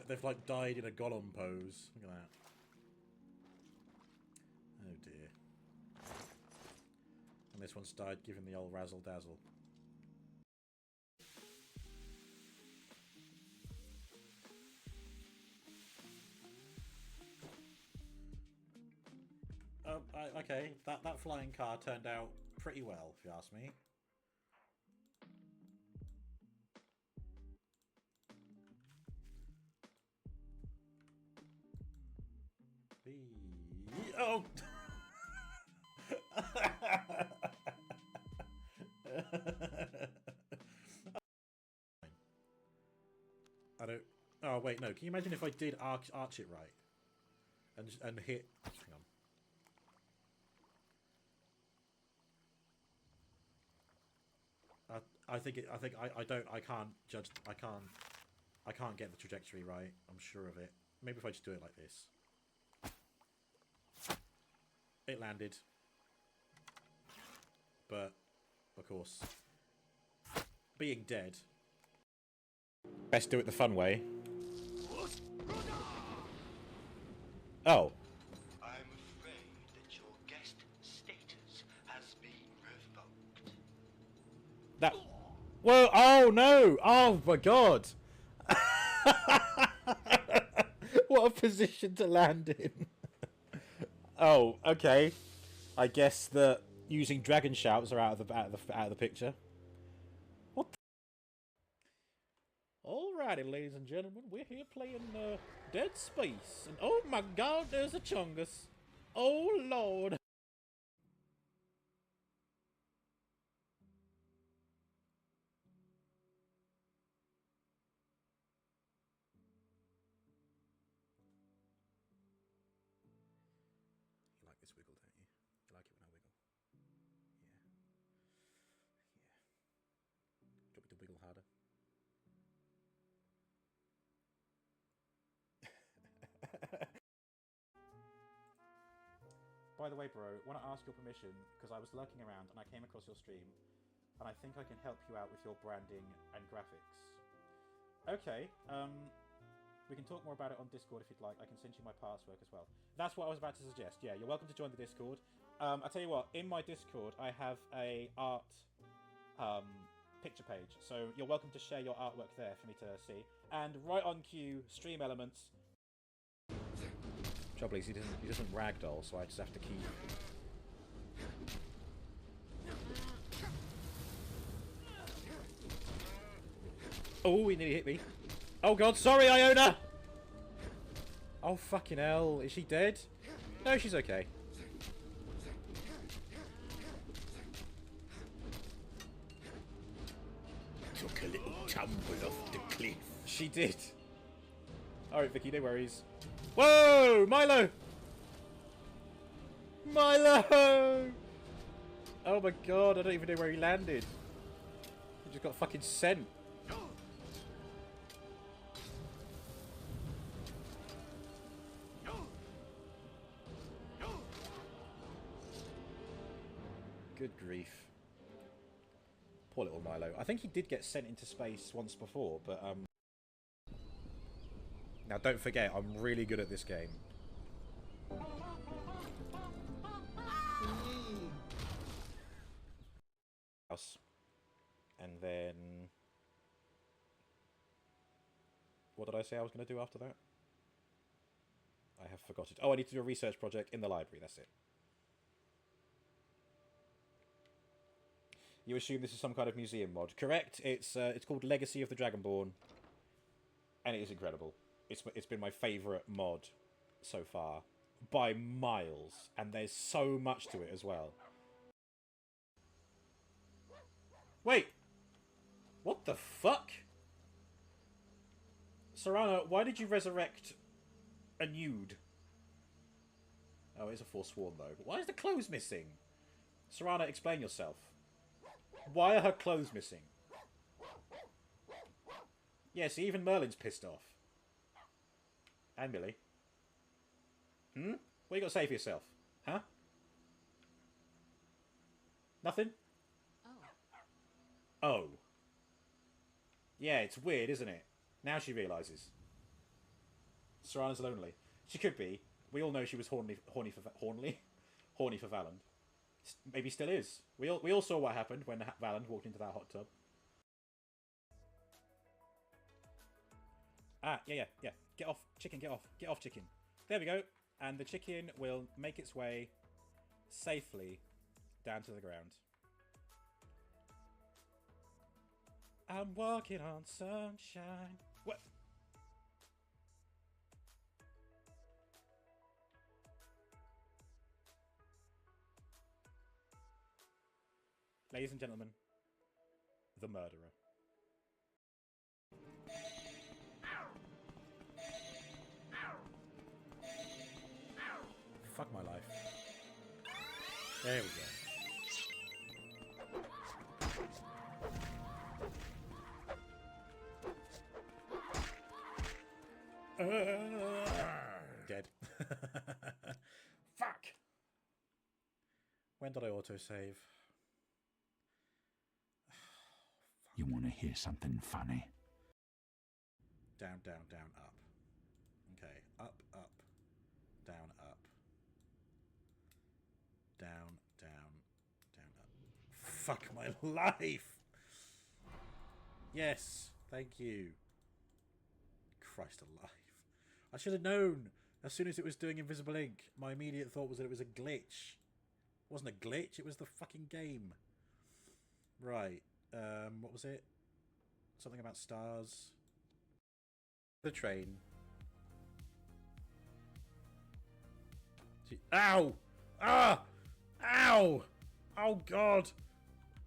They've like died in a golem pose. Look at that. Oh dear. And this one's died giving the old razzle dazzle. Okay, that flying car turned out pretty well, if you ask me. Oh! I don't... Oh, Oh wait, no. Can you imagine if I did arch it right, and hit? Hang on. I can't judge. I can't get the trajectory right. I'm sure of it. Maybe if I just do it like this. It landed. But, of course, being dead. Best do it the fun way. Oh. I'm afraid that your guest status has been revoked. That. Whoa! Oh no! Oh my god! What a position to land in. Oh, okay. I guess that using dragon shouts are out of the picture. What? Alrighty, ladies and gentlemen, we're here playing Dead Space, and oh my god, there's a Chungus. Oh lord. You like this wiggle, don't you? You like it when I wiggle? Yeah. Yeah. Do you want me to wiggle harder? By the way, bro, want to ask your permission, because I was lurking around and I came across your stream, and I think I can help you out with your branding and graphics. Okay, we can talk more about it on Discord if you'd like. I can send you my past work as well. That's what I was about to suggest. Yeah, you're welcome to join the Discord. I'll tell you what, in my Discord, I have a art picture page, so you're welcome to share your artwork there for me to see. And right on cue, stream elements. Trouble is, he doesn't ragdoll, so I just have to keep. Oh, he nearly hit me. Oh god, sorry, Iona! Oh fucking hell, is she dead? No, she's okay. Took a little tumble off the cliff. She did. Alright, Vicky, no worries. Whoa! Milo! Milo! Oh my god, I don't even know where he landed. He just got fucking sent. Good grief. Poor little Milo. I think he did get sent into space once before, but now don't forget, I'm really good at this game. And then... what did I say I was going to do after that? I have forgotten. Oh, I need to do a research project in the library, that's it. You assume this is some kind of museum mod. Correct, it's called Legacy of the Dragonborn. And it is incredible. It's been my favourite mod so far. By miles. And there's so much to it as well. Wait! What the fuck? Serana, why did you resurrect a nude? Oh, it is a Forsworn though. But why is the clothes missing? Serana, explain yourself. Why are her clothes missing? Yeah, see, even Merlin's pissed off. And Millie. Hmm? What you got to say for yourself? Huh? Nothing? Oh. Yeah, it's weird, isn't it? Now she realises. Serana's lonely. She could be. We all know she was horny for Valand. Maybe still is. We all saw what happened when Valand walked into that hot tub. Ah, yeah. Get off, chicken, get off. Get off, chicken. There we go. And the chicken will make its way safely down to the ground. I'm walking on sunshine. What? Ladies and gentlemen, the murderer. There we go. Dead. Fuck! When did I autosave? You want to hear something funny? Down, down, down, up. Okay, up, up, down, up. Down, down, down, up. Fuck my life! Yes, thank you. Christ alive. I should have known. As soon as it was doing invisible ink, my immediate thought was that it was a glitch. It wasn't a glitch, it was the fucking game. Right. What was it? Something about stars. The train. Ow! Ah! Ow! Oh god!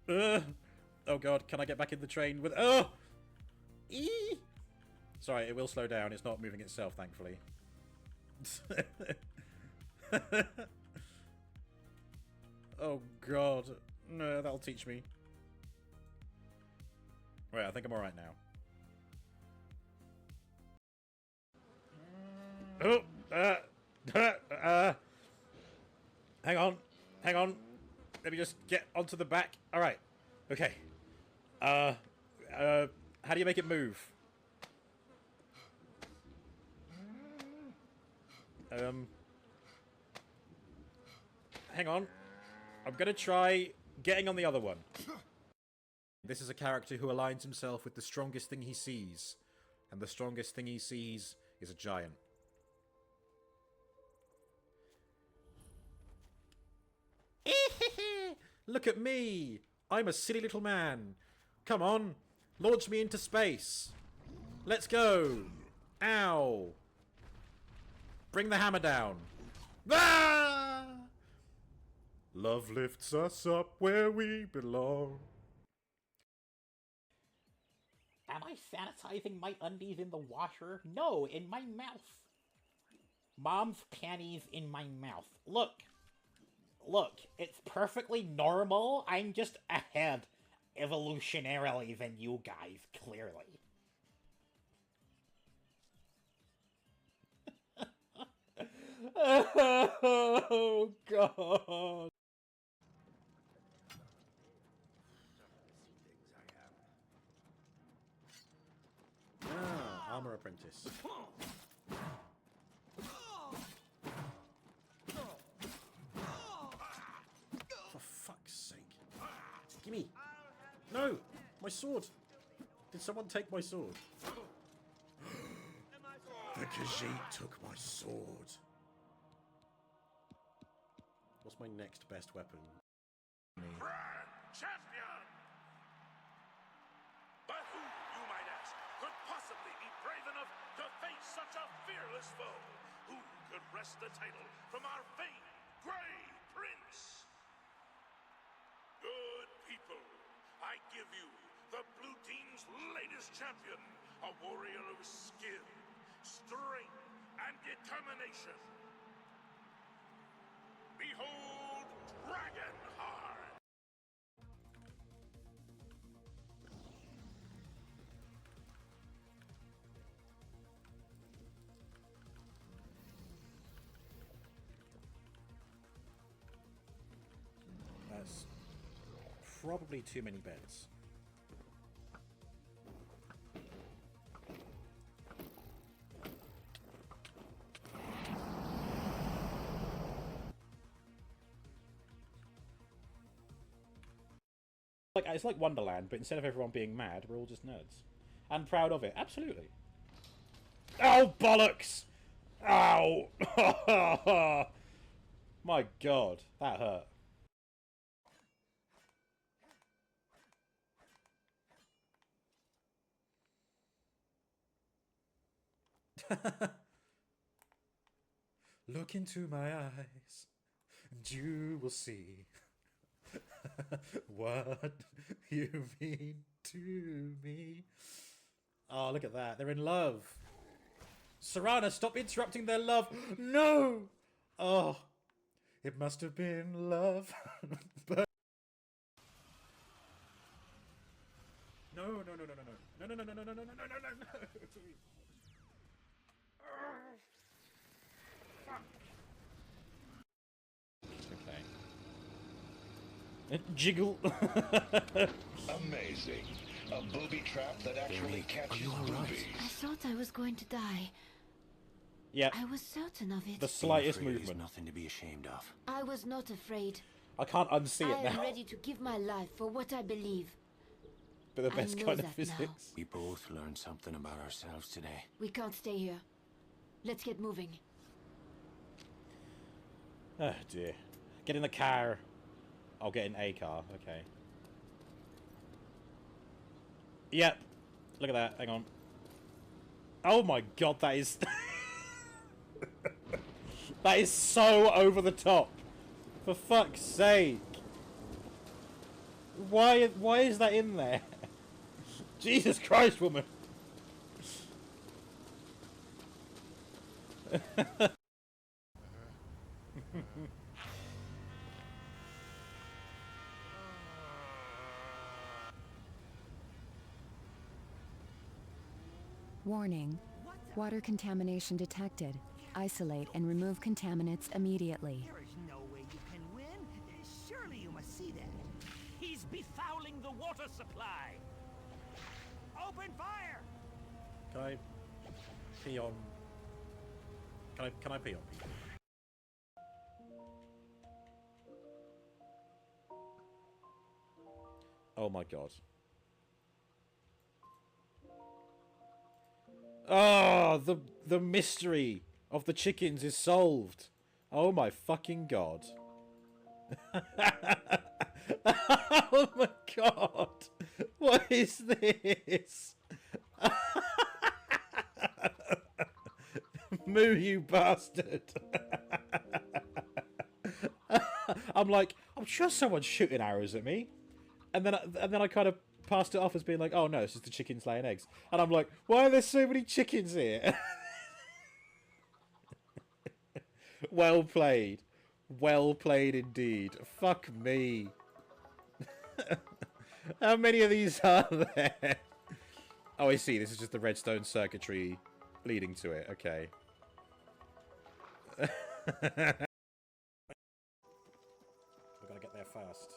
Oh god, can I get back in the train with... Oh! Eee! Sorry, it will slow down. It's not moving itself, thankfully. Oh god. No, that'll teach me. Right, I think I'm alright now. Oh! Hang on. Hang on. Let me just get onto the back. Alright. Okay. How do you make it move? Hang on. I'm gonna try getting on the other one. This is a character who aligns himself with the strongest thing he sees. And the strongest thing he sees is a giant. Look at me! I'm a silly little man. Come on, launch me into space. Let's go. Ow. Bring the hammer down. Ah! Love lifts us up where we belong. Am I sanitizing my undies in the washer? No, in my mouth. Mom's panties in my mouth. Look. Look, it's perfectly normal. I'm just ahead evolutionarily than you guys, clearly. Oh, God. Ah, armor apprentice. For fuck's sake. Gimme! No! My sword! Did someone take my sword? The Khajiit took my sword. What's my next best weapon? Grand champion! But who, you might ask, could possibly be brave enough to face such a fearless foe? Who could wrest the title from our famed Grey Prince? Good people, I give you the blue team's latest champion, a warrior of skill, strength, and determination. Behold, Dragonheart! That's probably too many beds. It's like Wonderland, but instead of everyone being mad, we're all just nerds. And proud of it. Absolutely. Oh, bollocks! Ow! My god, that hurt. Look into my eyes, and you will see what you mean to me. Oh, look at that. They're in love. Serana, stop interrupting their love. No! Oh. It must have been love. But no, no, no, no, no, no, no, no, no, no, no, no, no, no, no, no, no. Okay. Jiggle. Amazing. A booby trap that actually catches boobies. I thought I was going to die. Yeah. I was certain of it. The slightest movement. Nothing to be ashamed of. I was not afraid. I can't unsee it I am now. ready to give my life for what I believe. But the best kind of now. physics. We both learned something about ourselves today. We can't stay here. Let's get moving. Oh dear. Get in the car. I'll get in a car. Okay. Yep. Look at that. Hang on. Oh my god, that is... that is so over the top. For fuck's sake. Why is that in there? Jesus Christ, woman. Warning. Water contamination detected. Isolate and remove contaminants immediately. There is no way you can win. Surely you must see that. He's befouling the water supply. Open fire! Can I pee on... Can I pee on people? Oh my god. Oh, the mystery of the chickens is solved. Oh my fucking god. Oh my god. What is this? Moo, you bastard. I'm like, I'm sure someone's shooting arrows at me. And then I kind of passed it off as being like, oh no, it's just the chickens laying eggs. And I'm like, why are there so many chickens here? Well played. Well played indeed. Fuck me. How many of these are there? Oh, I see. This is just the redstone circuitry leading to it. Okay. We're gonna get there first.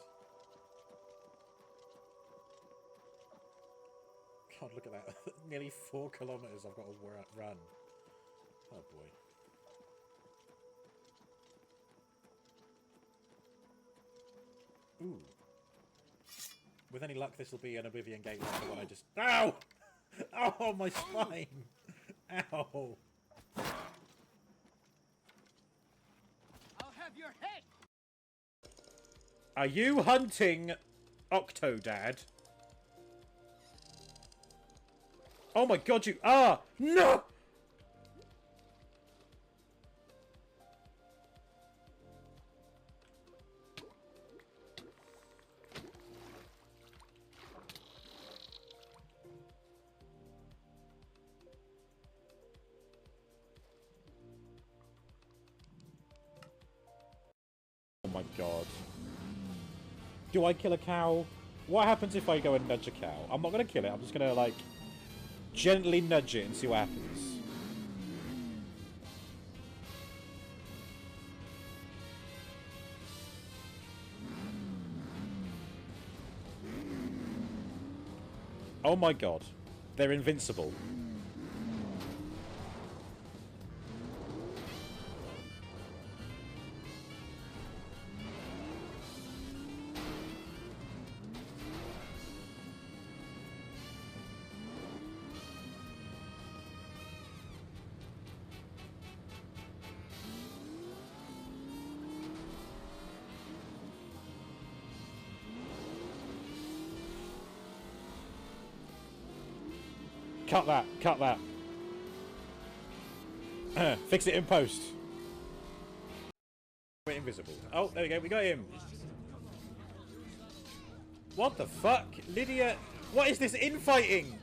God, look at that. Nearly 4 kilometers I've got to run. Oh boy. Ooh. With any luck, this will be an Oblivion Gate like the one I just... Ow! Oh, my spine! Ow! I'll have your head! Are you hunting Octodad? Oh my god, you are! No! Oh my god. Do I kill a cow? What happens if I go and nudge a cow? I'm not going to kill it. I'm just going to, like, gently nudge it and see what happens. Oh my god. They're invincible. Cut that. Cut that. Fix it in post. We're invisible. Oh, there we go. We got him. What the fuck? Lydia. What is this infighting?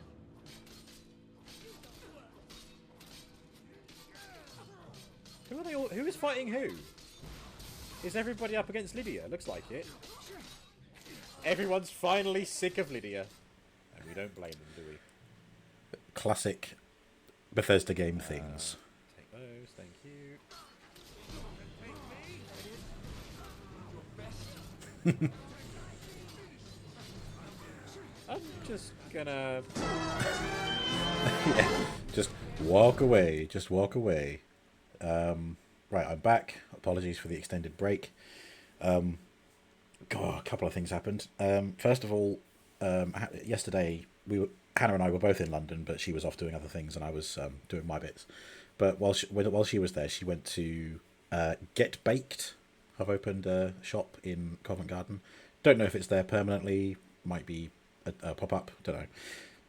Who are they all? Who is fighting who? Is everybody up against Lydia? Looks like it. Everyone's finally sick of Lydia. And we don't blame them, do we? Classic Bethesda game things. Take those, thank you. I'm just gonna... yeah, just walk away. Just walk away. Right, I'm back. Apologies for the extended break. God, a couple of things happened. First of all, yesterday Hannah and I were both in London, but she was off doing other things, and I was doing my bits. But while she was there, she went to Get Baked. I've opened a shop in Covent Garden. Don't know if it's there permanently. Might be a pop-up. Don't know.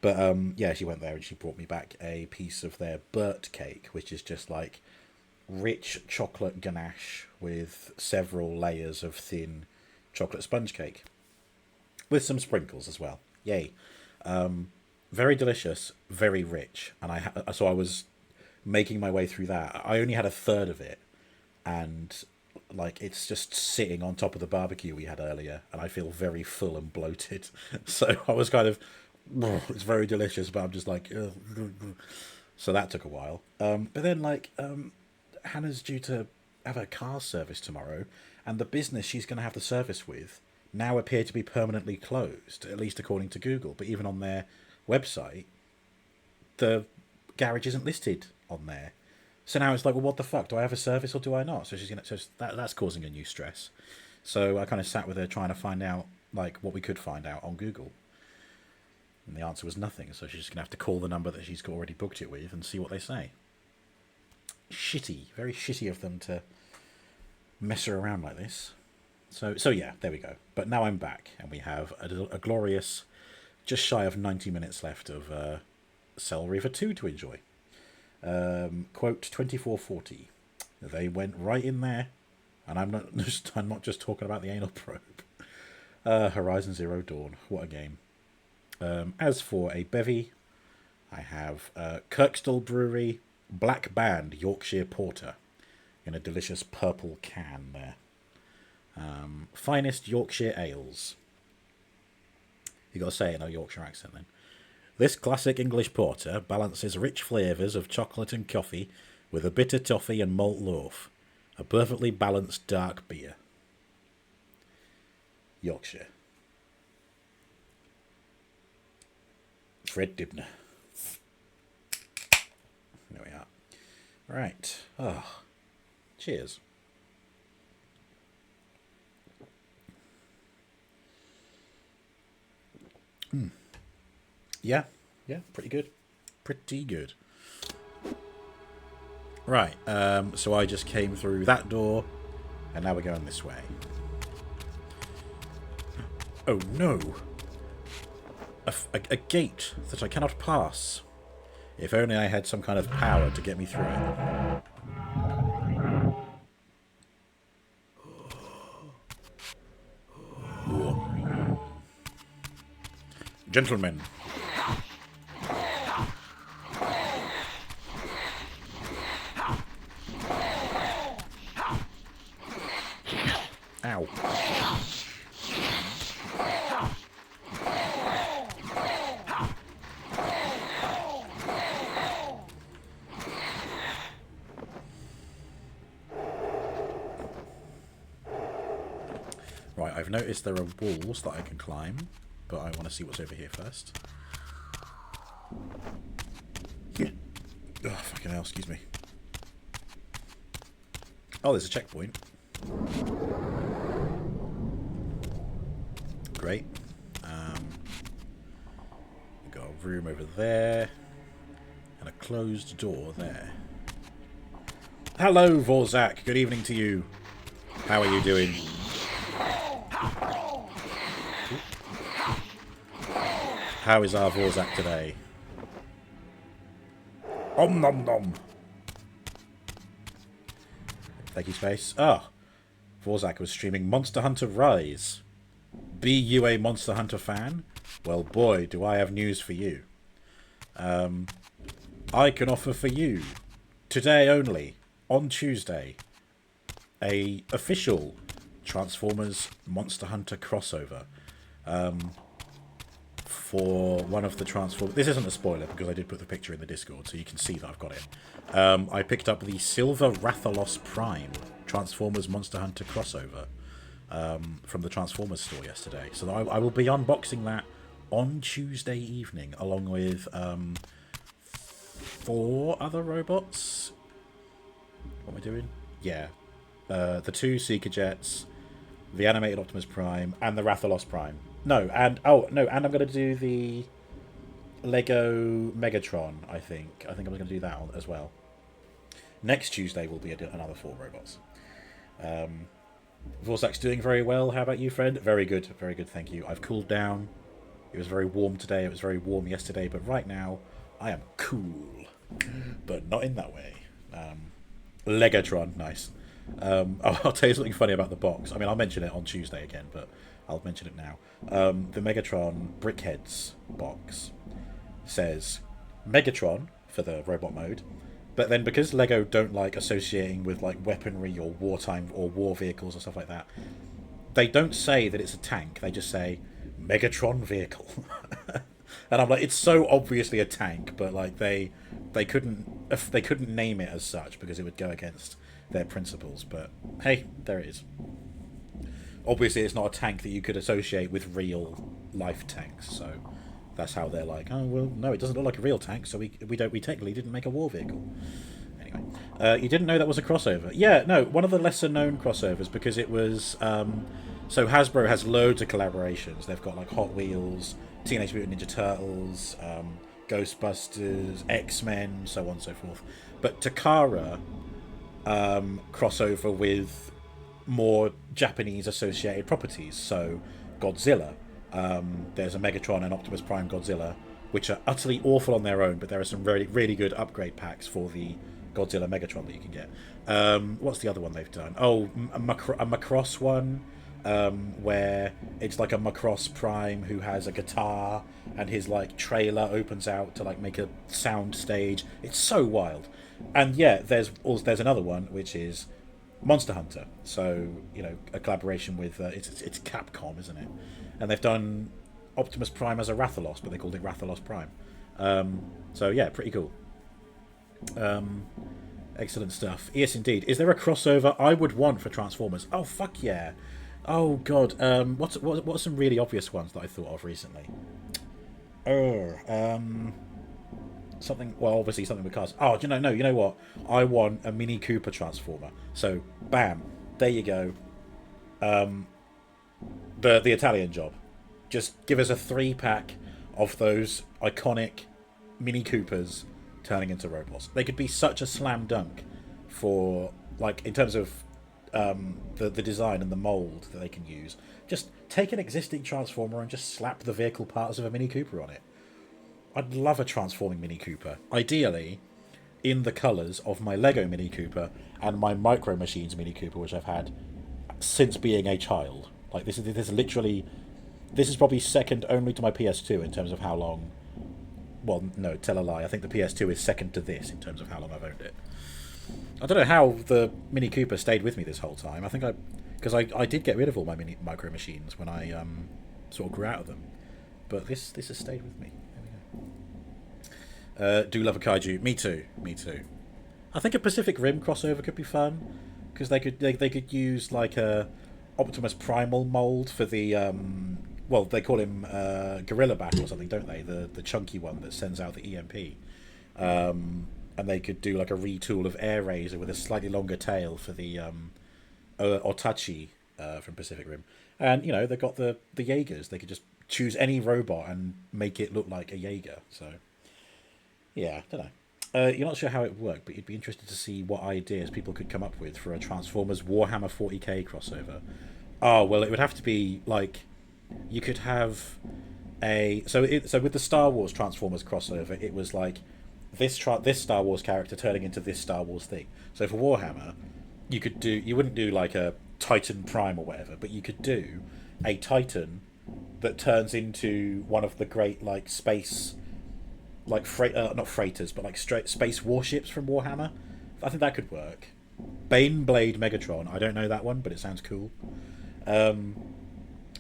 But yeah, she went there and she brought me back a piece of their Burt cake, which is just like rich chocolate ganache with several layers of thin chocolate sponge cake with some sprinkles as well. Yay. Very delicious, very rich. And so I was making my way through that. I only had a third of it, and like it's just sitting on top of the barbecue we had earlier, and I feel very full and bloated. So I was kind of, it's very delicious, but I'm just like, ugh. So that took a while. But then like Hannah's due to have her car service tomorrow, and the business she's going to have the service with now appear to be permanently closed, at least according to Google. But even on their website, the garage isn't listed on there. So now it's like, well, what the fuck? Do I have a service or do I not? So she's gonna. So that's causing a new stress. So I kind of sat with her trying to find out like what we could find out on Google, and the answer was nothing. So she's just gonna have to call the number that she's already booked it with and see what they say. Shitty, very shitty of them to mess her around like this. So yeah, there we go. But now I'm back, and we have a glorious, just shy of 90 minutes left of Cell Reaver 2 to enjoy. Quote 2440. They went right in there, and I'm not just talking about the anal probe. Horizon Zero Dawn, what a game. As for a bevy, I have Kirkstall Brewery Black Band Yorkshire Porter in a delicious purple can there. Finest Yorkshire ales. You got to say it in a Yorkshire accent then. This classic English porter balances rich flavours of chocolate and coffee with a bitter toffee and malt loaf. A perfectly balanced dark beer. Yorkshire. Fred Dibner. There we are. Right. Oh. Cheers. Yeah, pretty good. Pretty good. Right, so I just came through that door, and now we're going this way. Oh no! A gate that I cannot pass. If only I had some kind of power to get me through it. Gentlemen. Ow. Right, I've noticed there are walls that I can climb, but I want to see what's over here first. Oh, fucking hell, excuse me. Oh, there's a checkpoint. Great. We've got a room over there, and a closed door there. Hello, Vorzak. Good evening to you. How are you doing? How is our Vorzak today? Om nom nom. Thank you, Space. Ah, Vorzak was streaming Monster Hunter Rise. Be you a Monster Hunter fan? Well, boy, do I have news for you. I can offer for you, today only, on Tuesday, a official Transformers Monster Hunter crossover for one of the Transformers. This isn't a spoiler because I did put the picture in the Discord, so you can see that I've got it. I picked up the Silver Rathalos Prime Transformers Monster Hunter crossover from the Transformers store yesterday. So I will be unboxing that on Tuesday evening, along with 4 other robots. What am I doing? Yeah. The 2 Seeker Jets, the animated Optimus Prime, and the Rathalos Prime. And I'm going to do the Lego Megatron, I think. I think I'm going to do that one as well. Next Tuesday will be another 4 robots. Vorsax's doing very well. How about you, friend? Very good, thank you. I've cooled down. It was very warm today. It was very warm yesterday. But right now, I am cool. But not in that way. Legatron, nice. I'll tell you something funny about the box. I mean, I'll mention it on Tuesday again, but I'll mention it now. The Megatron Brickheads box says Megatron for the robot mode, but then because Lego don't like associating with like weaponry or wartime or war vehicles or stuff like that, they don't say that it's a tank. They just say Megatron vehicle. And I'm like, it's so obviously a tank, but like they couldn't name it as such because it would go against their principles. But hey, there it is. Obviously, it's not a tank that you could associate with real life tanks, so that's how they're like, oh well, no, it doesn't look like a real tank, so we technically didn't make a war vehicle. Anyway, you didn't know that was a crossover? Yeah, no, one of the lesser known crossovers because it was. So Hasbro has loads of collaborations. They've got like Hot Wheels, Teenage Mutant Ninja Turtles, Ghostbusters, X-Men, so on and so forth. But Takara crossover with more Japanese associated properties. So Godzilla, there's a Megatron and Optimus Prime Godzilla, which are utterly awful on their own, but there are some really, really good upgrade packs for the Godzilla Megatron that you can get. What's the other one they've done? Oh, a Macross one, where it's like a Macross Prime who has a guitar and his like trailer opens out to like make a sound stage. It's so wild. And yeah, there's another one which is Monster Hunter. So, you know, a collaboration with it's Capcom, isn't it? And they've done Optimus Prime as a Rathalos, but they called it Rathalos Prime. So yeah, pretty cool. Excellent stuff. Yes, indeed. Is there a crossover I would want for Transformers? Oh fuck yeah! Oh god. What's some really obvious ones that I thought of recently? Something. Well, obviously something with cars. Oh, you know what? I want a Mini Cooper Transformer. So, bam, there you go. The Italian job. Just give us a 3-pack of those iconic Mini Coopers turning into robots. They could be such a slam dunk for, like, in terms of the design and the mold that they can use. Just take an existing Transformer and just slap the vehicle parts of a Mini Cooper on it. I'd love a transforming Mini Cooper. Ideally, in the colours of my Lego Mini Cooper and my Micro Machines Mini Cooper, which I've had since being a child. Like, this is probably second only to my PS2 in terms of how long. Well, no, tell a lie. I think the PS2 is second to this in terms of how long I've owned it. I don't know how the Mini Cooper stayed with me this whole time. I think because I did get rid of all my Micro Machines when I sort of grew out of them, but this has stayed with me. There we go. Do love a kaiju. Me too. I think a Pacific Rim crossover could be fun because they could use like a Optimus Primal mold for the well, they call him Gorilla Bat or something, don't they? The chunky one that sends out the EMP. And they could do like a retool of Air Razor with a slightly longer tail for the Otachi from Pacific Rim. And, you know, they've got the Jaegers. They could just choose any robot and make it look like a Jaeger. So, yeah, I don't know. You're not sure how it would work, but you'd be interested to see what ideas people could come up with for a Transformers Warhammer 40k crossover. Oh, well, it would have to be like... You could have a... So with the Star Wars Transformers crossover, it was like this Star Wars character turning into this Star Wars thing. So for Warhammer, you wouldn't do like a Titan Prime or whatever, but you could do a Titan that turns into one of the great like space, like not freighters, but like straight space warships from Warhammer. I think that could work. Baneblade Megatron. I don't know that one, but it sounds cool. But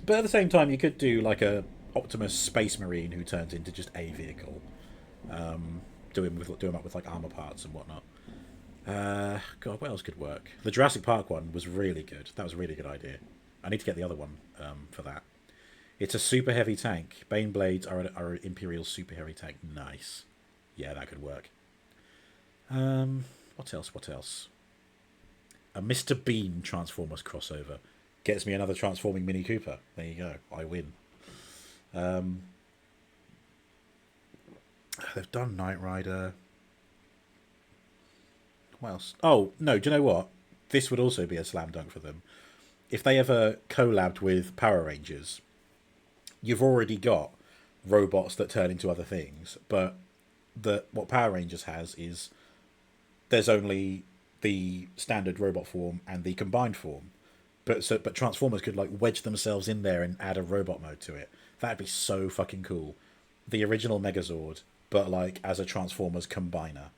at the same time, you could do like a Optimus Space Marine who turns into just a vehicle. Do him up with like armor parts and whatnot. God, what else could work? The Jurassic Park one was really good. That was a really good idea. I need to get the other one for that. It's a super heavy tank. Baneblades are an Imperial super heavy tank. Nice. Yeah, that could work. What else? What else? A Mr. Bean Transformers crossover. Gets me another transforming Mini Cooper. There you go. I win. They've done Knight Rider. What else? Oh, no, do you know what? This would also be a slam dunk for them. If they ever collabed with Power Rangers, you've already got robots that turn into other things, but what Power Rangers has is there's only the standard robot form and the combined form. But Transformers could like wedge themselves in there and add a robot mode to it. That'd be so fucking cool. The original Megazord, but like as a Transformers combiner.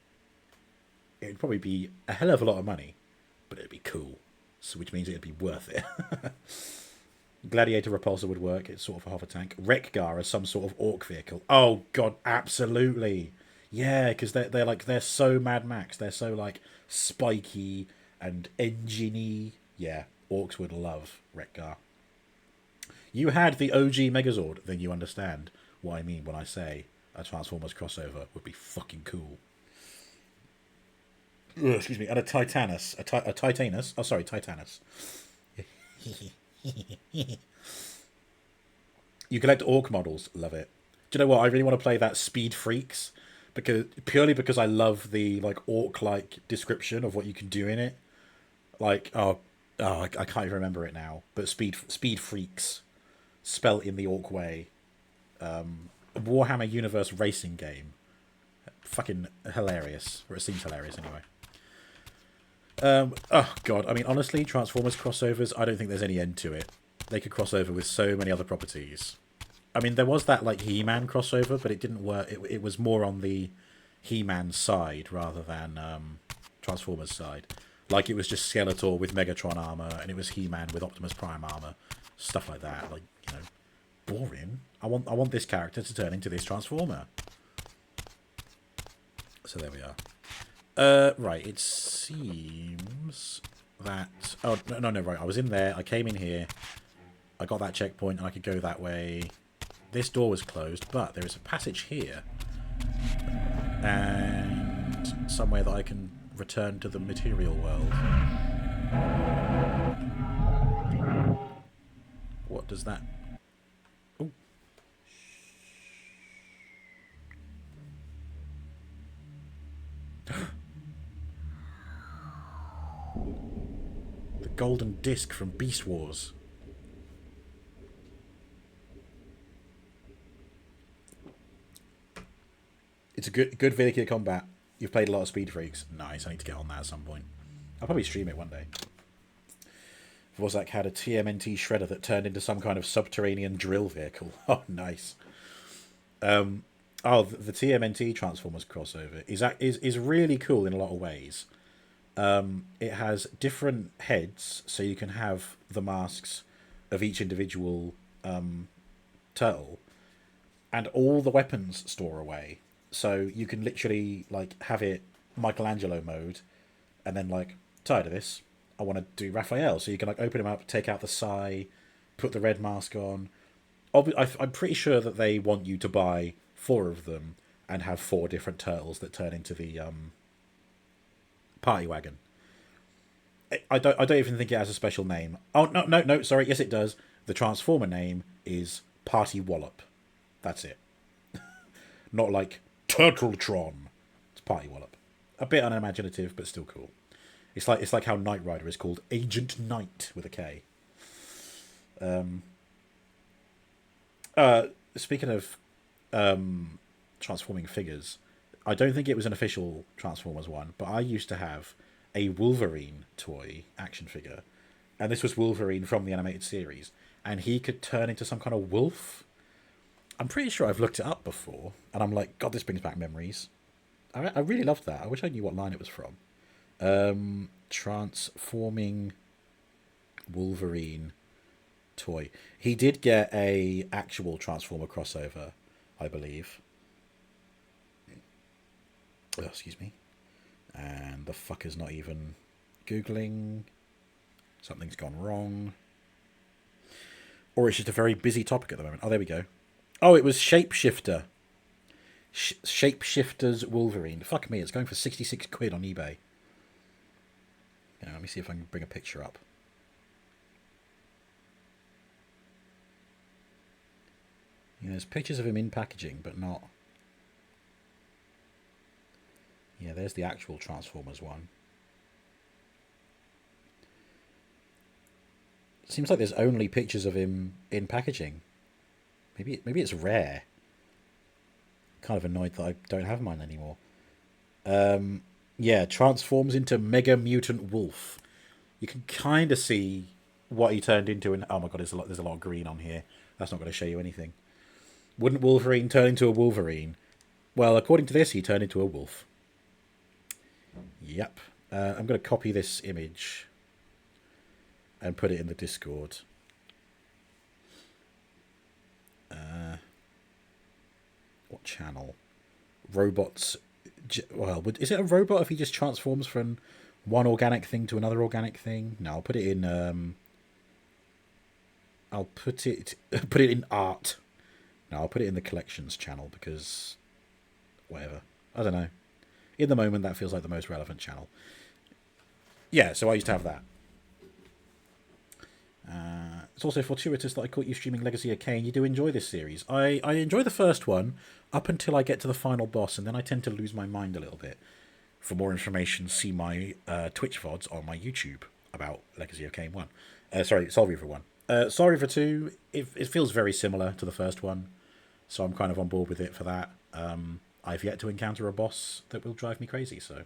It'd probably be a hell of a lot of money, but it'd be cool. So which means it'd be worth it. Gladiator Repulsor would work. It's sort of a hover tank. Wreck-Gar as some sort of orc vehicle. Oh god, absolutely. Yeah, because they're so Mad Max. They're so like spiky and engine-y. Yeah, orcs would love Wreck-Gar. You had the OG Megazord, then you understand what I mean when I say a Transformers crossover would be fucking cool. Ugh, excuse me, and a Titanus. A Titanus. Oh, sorry, Titanus. You collect orc models. Love it. Do you know what? I really want to play that Speed Freaks because I love the like orc-like description of what you can do in it. Like I can't even remember it now. But Speed Freaks, spelt in the orc way. Warhammer Universe racing game. Fucking hilarious, or it seems hilarious anyway. Oh god, I mean honestly, Transformers crossovers, I don't think there's any end to it. They could cross over with so many other properties. I mean, there was that like He-Man crossover, but it didn't work. It was more on the He-Man side rather than Transformers side. Like it was just Skeletor with Megatron armor, and it was He-Man with Optimus Prime armor, stuff like that. Like, you know, boring. I want this character to turn into this Transformer. So there we are. Right, it seems that... Oh, no, right. I was in there. I came in here. I got that checkpoint, and I could go that way. This door was closed, but there is a passage here. And somewhere that I can return to the material world. What does that... Oh. The golden disc from Beast Wars. It's a good vehicular combat. You've played a lot of Speed Freaks. Nice, I need to get on that at some point. I'll probably stream it one day. Vorzak had a TMNT shredder that turned into some kind of subterranean drill vehicle. Oh, nice. The TMNT Transformers crossover is really cool in a lot of ways. It has different heads, so you can have the masks of each individual turtle, and all the weapons store away. So you can literally like have it Michelangelo mode, and then like, tired of this, I want to do Raphael. So you can like open him up, take out the Psy, put the red mask on. I'm pretty sure that they want you to buy 4 of them and have 4 different turtles that turn into the party wagon. I don't even think it has a special name. Oh no, sorry, yes it does. The Transformer name is Party Wallop. That's it. Not like Turtletron. It's Party Wallop. A bit unimaginative, but still cool. It's like how Knight Rider is called Agent Knight with a K. Speaking of transforming figures, I don't think it was an official Transformers one, but I used to have a Wolverine toy action figure, and this was Wolverine from the animated series, and he could turn into some kind of wolf. I'm pretty sure I've looked it up before, and I'm like, God, this brings back memories. I really loved that. I wish I knew what line it was from. Transforming Wolverine toy. He did get a actual Transformer crossover, I believe. Oh, excuse me. And the fucker's not even Googling. Something's gone wrong. Or it's just a very busy topic at the moment. Oh, there we go. Oh, it was Shapeshifter. Shapeshifter's Wolverine. Fuck me, it's going for 66 quid on eBay. Yeah, let me see if I can bring a picture up. Yeah, there's pictures of him in packaging, but not... Yeah, there's the actual Transformers one. Seems like there's only pictures of him in packaging. Maybe it's rare. Kind of annoyed that I don't have mine anymore. Yeah, transforms into Mega Mutant Wolf. You can kind of see what he turned into. And oh my god, there's a lot of green on here. That's not going to show you anything. Wouldn't Wolverine turn into a Wolverine? Well, according to this, he turned into a wolf. Yep. I'm going to copy this image and put it in the Discord. What channel? Robots. Well, is it a robot if he just transforms from one organic thing to another organic thing? No, I'll put it in. I'll put it in art. No, I'll put it in the collections channel because whatever. I don't know. In the moment, that feels like the most relevant channel. Yeah, so I used to have that. It's also fortuitous that I caught you streaming Legacy of Kain. You do enjoy this series. I enjoy the first one up until I get to the final boss, and then I tend to lose my mind a little bit. For more information, see my Twitch VODs on my YouTube about Legacy of Kain 1. Sorry, Soul Reaver 1. Soul Reaver 2, it feels very similar to the first one, so I'm kind of on board with it for that. I've yet to encounter a boss that will drive me crazy, so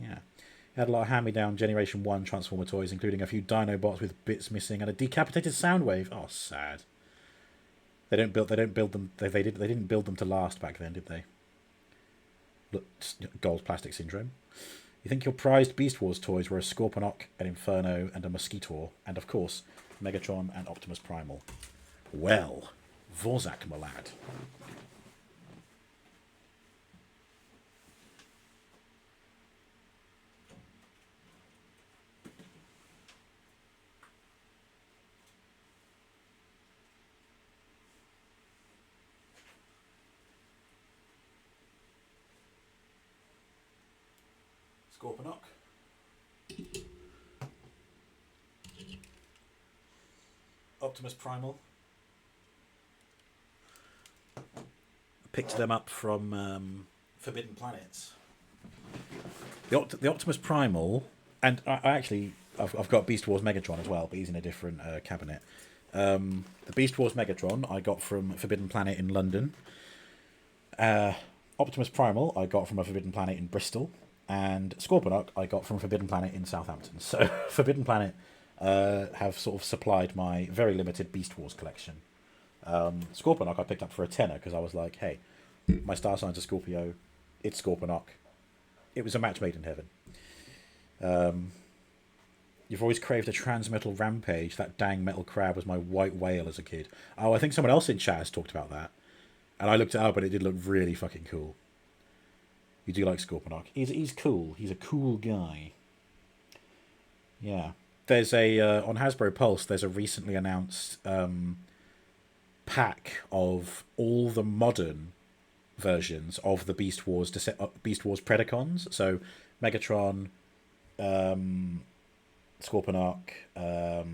yeah. Had a lot of hand-me-down Generation 1 Transformer toys, including a few Dinobots with bits missing and a decapitated Soundwave. Oh, sad. They didn't build them. They didn't build them to last back then, did they? Look, gold plastic syndrome. You think your prized Beast Wars toys were a Scorponok, an Inferno, and a Mosquitor, and of course, Megatron and Optimus Primal. Well, Vorzak, my lad. Scorponok. Optimus Primal. I picked them up from Forbidden Planets. The Optimus Primal, and I've got Beast Wars Megatron as well, but he's in a different cabinet. The Beast Wars Megatron I got from Forbidden Planet in London. Optimus Primal I got from a Forbidden Planet in Bristol. And Scorponok I got from Forbidden Planet in Southampton. So Forbidden Planet have sort of supplied my very limited Beast Wars collection. Scorponok I picked up for a tenner because I was like, hey, my star sign's a Scorpio. It's Scorponok. It was a match made in heaven. You've always craved a Transmetal Rampage. That dang metal crab was my white whale as a kid. Oh, I think someone else in chat has talked about that. And I looked it up and it did look really fucking cool. You do like Scorponok. He's cool. He's a cool guy. Yeah. There's a on Hasbro Pulse. There's a recently announced pack of all the modern versions of the Beast Wars Predacons. So Megatron, Scorponok. Oh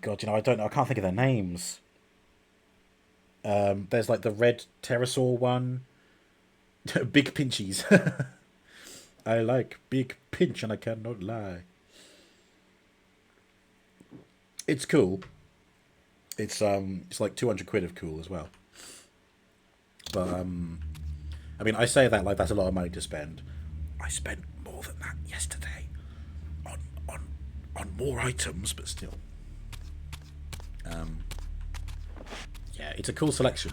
god, I don't know. I can't think of their names. There's like the red pterosaur one. Big Pinchies. I like Big Pinch and I cannot lie. It's cool. It's like 200 quid of cool as well. But I mean, I say that like that's a lot of money to spend. I spent more than that yesterday on more items, but still. Yeah, it's a cool selection.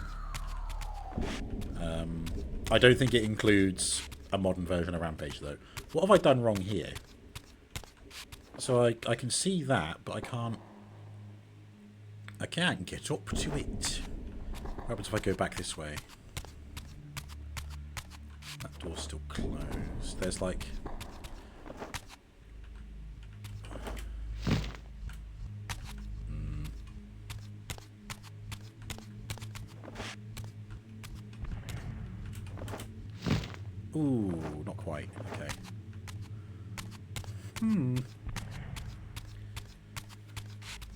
I don't think it includes a modern version of Rampage, though. What have I done wrong here? So I can see that, but I can't get up to it. What happens if I go back this way? That door's still closed. There's like... Ooh, not quite. Okay.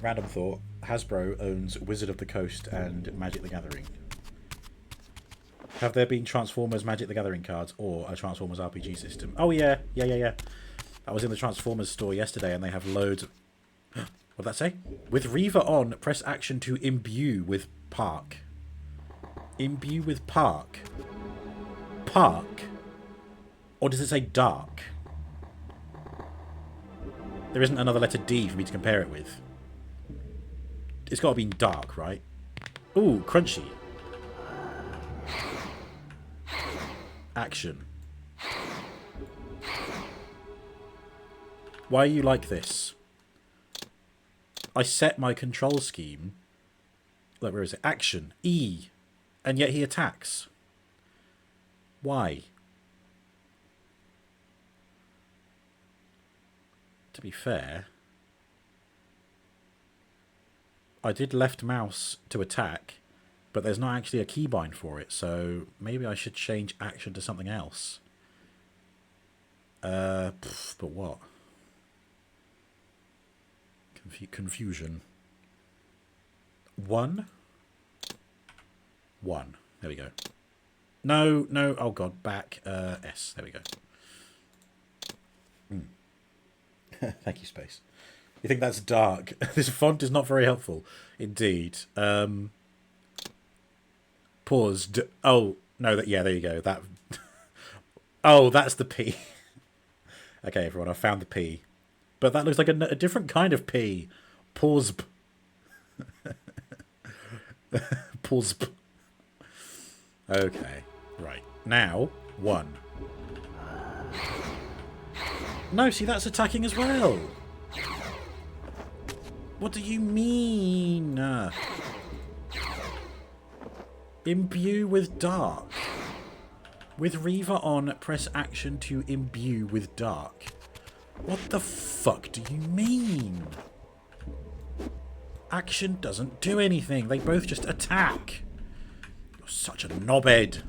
Random thought. Hasbro owns Wizard of the Coast and Magic the Gathering. Have there been Transformers Magic the Gathering cards or a Transformers RPG system? Oh yeah. I was in the Transformers store yesterday and they have loads of... What'd that say? With Reaver on, press action to imbue with Park. Imbue with Park? Park? Or does it say dark? There isn't another letter D for me to compare it with. It's got to be dark, right? Ooh, crunchy. Action. Why are you like this? I set my control scheme. Look, where is it? Action. E. And yet he attacks. Why? To be fair, I did left mouse to attack, but there's not actually a keybind for it, so maybe I should change action to something else. But what? Confusion. 1. There we go. No. Oh god, back. S. There we go. Thank you, Space. You think that's dark? This font is not very helpful. Indeed. Paused. Oh, no, there you go. That. Oh, that's the P. Okay, everyone, I found the P. But that looks like a different kind of P. Pause. Pause. Okay, right. Now, 1. No, see, that's attacking as well. What do you mean? Imbue with dark. With Reaver on, press action to imbue with dark. What the fuck do you mean? Action doesn't do anything. They both just attack. You're such a knobhead.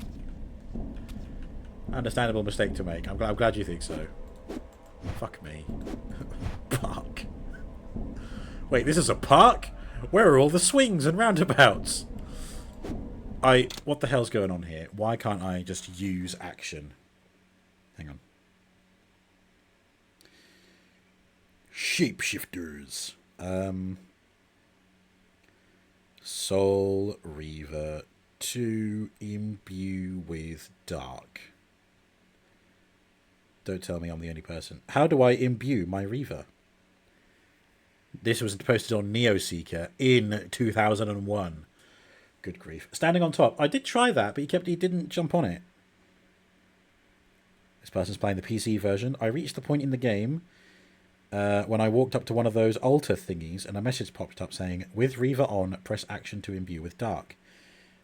Understandable mistake to make. I'm glad you think so. Fuck me. Park. Wait, this is a park? Where are all the swings and roundabouts? What the hell's going on here? Why can't I just use action? Hang on. Shapeshifters. Soul Reaver to imbue with dark. Don't tell me I'm the only person. How do I imbue my Reaver? This was posted on Neoseeker in 2001. Good grief. Standing on top. I did try that, but he didn't jump on it. This person's playing the PC version. I reached the point in the game when I walked up to one of those altar thingies and a message popped up saying, with Reaver on, press action to imbue with dark.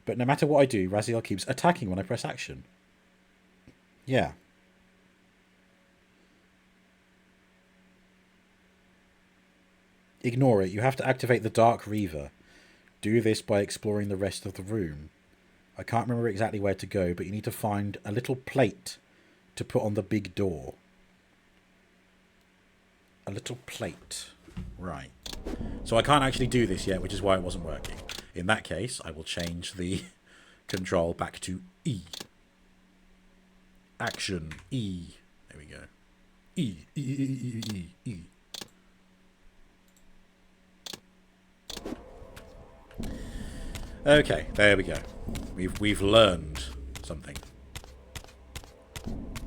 But no matter what I do, Raziel keeps attacking when I press action. Yeah. Ignore it. You have to activate the Dark Reaver. Do this by exploring the rest of the room. I can't remember exactly where to go, but you need to find a little plate to put on the big door. A little plate. Right. So I can't actually do this yet, which is why it wasn't working. In that case, I will change the control back to E. Action. E. There we go. E. E. E. E. E. E. Okay, there we go. We've learned something.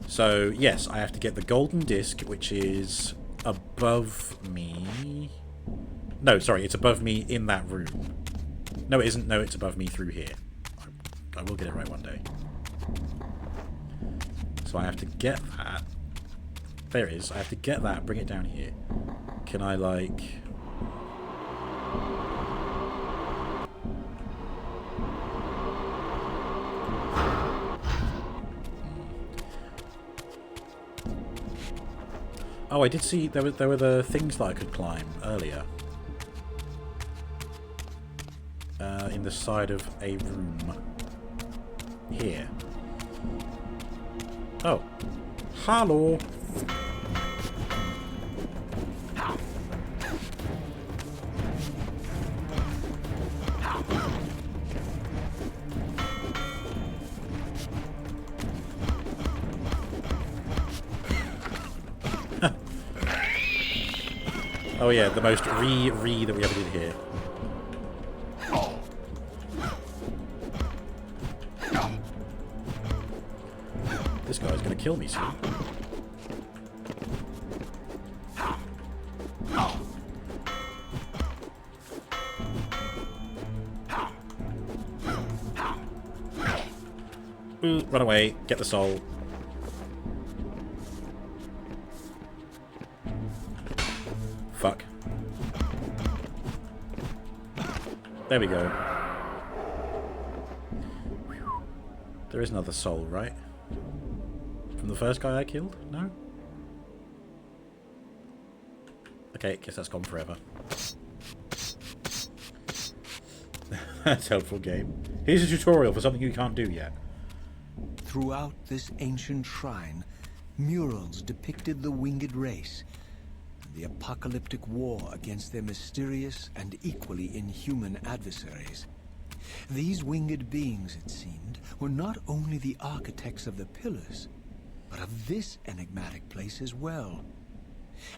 So, yes, I have to get the golden disc, which is above me. No, sorry, it's above me in that room. No, it isn't. No, it's above me through here. I will get it right one day. So I have to get that. There it is. I have to get that, bring it down here. Can I, like... Oh, I did see there were the things that I could climb earlier. In the side of a room. Here. Oh. Hello! Oh yeah, the most re that we ever did here. This guy's gonna kill me soon. Ooh, run away, get the soul. Fuck. There we go. There is another soul, right? From the first guy I killed? No? Okay, guess that's gone forever. That's a helpful game. Here's a tutorial for something you can't do yet. Throughout this ancient shrine, murals depicted the winged race, the apocalyptic war against their mysterious and equally inhuman adversaries. These winged beings, it seemed, were not only the architects of the pillars, but of this enigmatic place as well.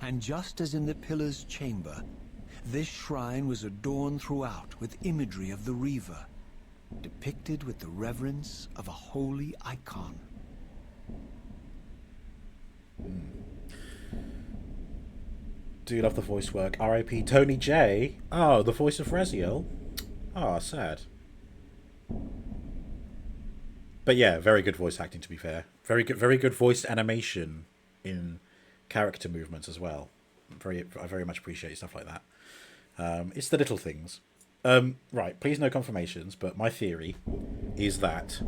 And just as in the pillar's chamber, this shrine was adorned throughout with imagery of the Reaver, depicted with the reverence of a holy icon. Do you love the voice work? R.I.P. Tony J. Oh, the voice of Raziel. Oh, sad. But yeah, very good voice acting, to be fair. Very good voice animation in character movements as well. I very much appreciate stuff like that. It's the little things. Right, please no confirmations, but my theory is that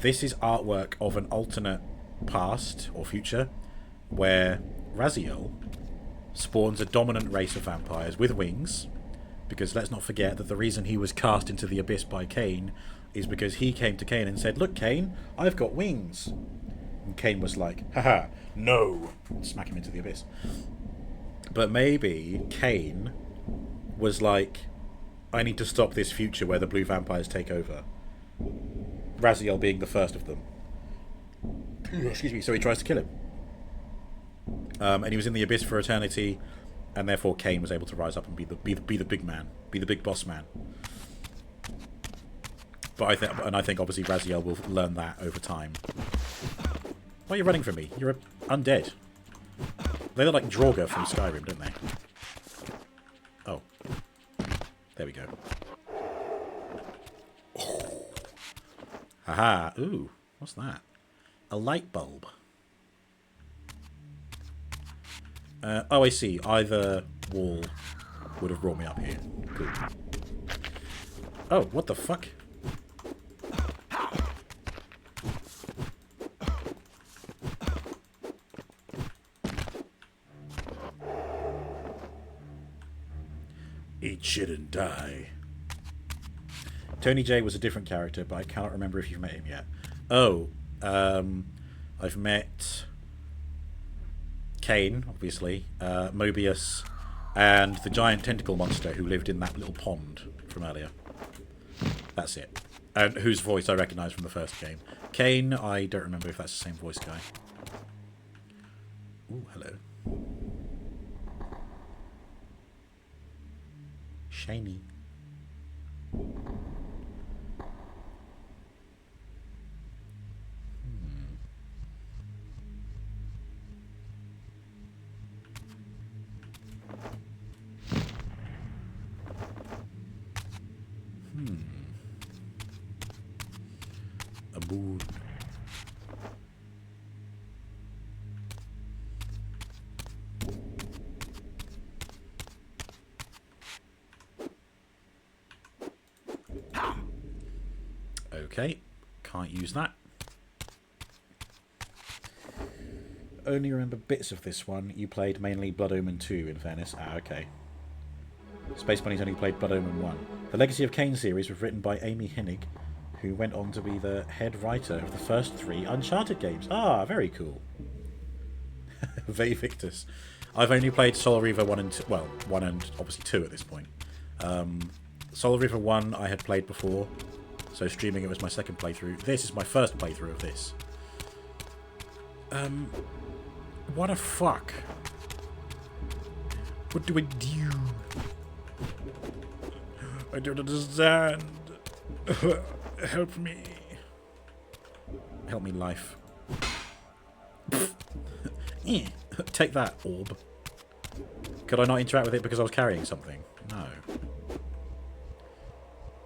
this is artwork of an alternate past or future where Raziel spawns a dominant race of vampires with wings, because let's not forget that the reason he was cast into the abyss by Kain is because he came to Kain and said, "Look, Kain, I've got wings." And Kain was like, "Haha, no," and smack him into the abyss. But maybe Kain was like, "I need to stop this future where the blue vampires take over." Raziel being the first of them. Excuse me. So he tries to kill him. And he was in the abyss for eternity, and therefore Kain was able to rise up and be the big man, be the big boss man. But I think obviously Raziel will learn that over time. Why are you running from me? You're undead. They look like Draugr from Skyrim, don't they? Oh. There we go. Haha. Ooh. What's that? A light bulb. Oh, I see. Either wall would have brought me up here. Cool. Oh, what the fuck? Eat shit and die. Tony J was a different character, but I cannot remember if you've met him yet. Oh, I've met Kain, obviously, Mobius, and the giant tentacle monster who lived in that little pond from earlier. That's it. And whose voice I recognise from the first game. Kain, I don't remember if that's the same voice guy. Ooh, hello. Shiny. A boot. Okay, can't use that. Only remember bits of this one. You played mainly Blood Omen 2, in fairness. Ah, okay. Space Bunny's only played Blood Omen 1. The Legacy of Kain series was written by Amy Hennig, who went on to be the head writer of the first 3 Uncharted games. Ah, very cool. Ve Victus. I've only played Soul Reaver 1 and 2. Well, 1 and obviously 2 at this point. Soul Reaver 1 I had played before, so streaming it was my second playthrough. This is my first playthrough of this. What a fuck. What do I do? I don't understand. Help me. Help me, life. Take that, orb. Could I not interact with it because I was carrying something? No.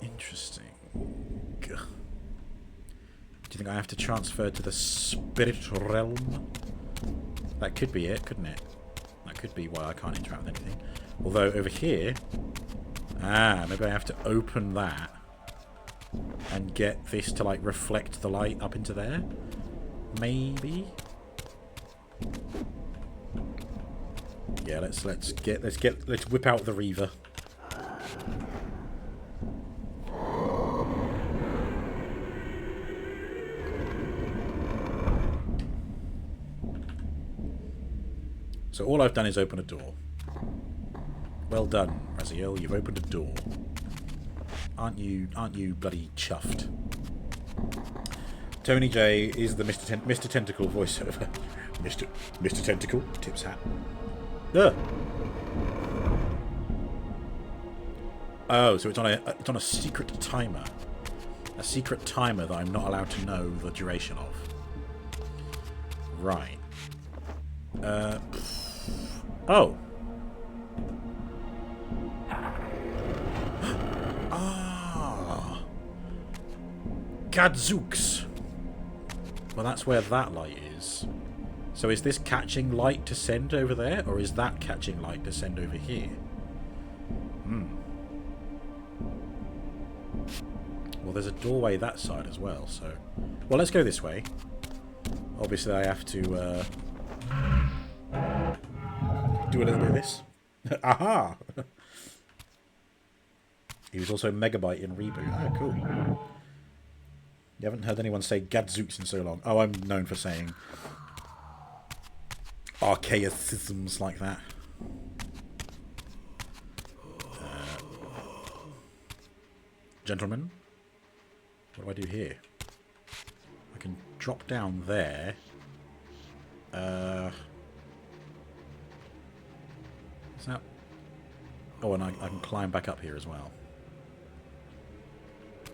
Interesting. Do you think I have to transfer to the spirit realm? That could be it, couldn't it? That could be why I can't interact with anything. Although over here... Ah, maybe I have to open that and get this to like reflect the light up into there? Maybe? Yeah, let's whip out the Reaver. So all I've done is open a door. Well done, Raziel. You've opened a door. Aren't you bloody chuffed? Tony J is the Mr. Tentacle voiceover. Mr. Tentacle tips hat. Ugh. Oh, so it's on a secret timer. A secret timer that I'm not allowed to know the duration of. Right. Oh. Ah. Gadzooks. Well, that's where that light is. So is this catching light to send over there, or is that catching light to send over here? Well, there's a doorway that side as well, so... Well, let's go this way. Obviously, I have to, do a little bit of this. Aha! He was also Megabyte in Reboot. Oh, cool. You haven't heard anyone say Gadzooks in so long. Oh, I'm known for saying archaicisms like that. Gentlemen, what do I do here? I can drop down there. Is that... Oh, and I can climb back up here as well.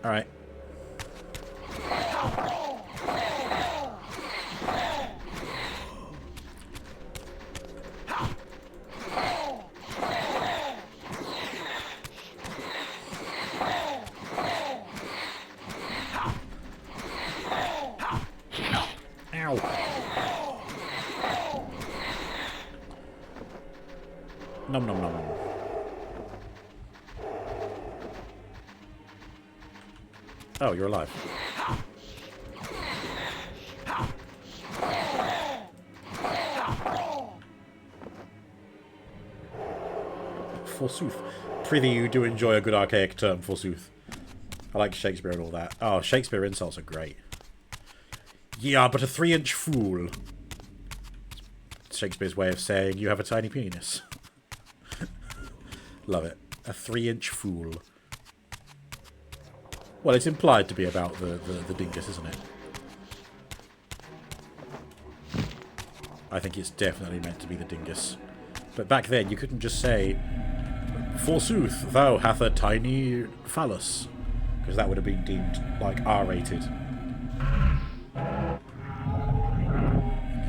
Alright. Nom nom nom. Oh, you're alive. Forsooth. Prithee, you do enjoy a good archaic term, forsooth. I like Shakespeare and all that. Oh, Shakespeare insults are great. Ye are but a 3-inch fool. Shakespeare's way of saying you have a tiny penis. Love it. A 3-inch fool. Well, it's implied to be about the dingus, isn't it? I think it's definitely meant to be the dingus. But back then, you couldn't just say, forsooth, thou hath a tiny phallus. Because that would have been deemed, like, R-rated.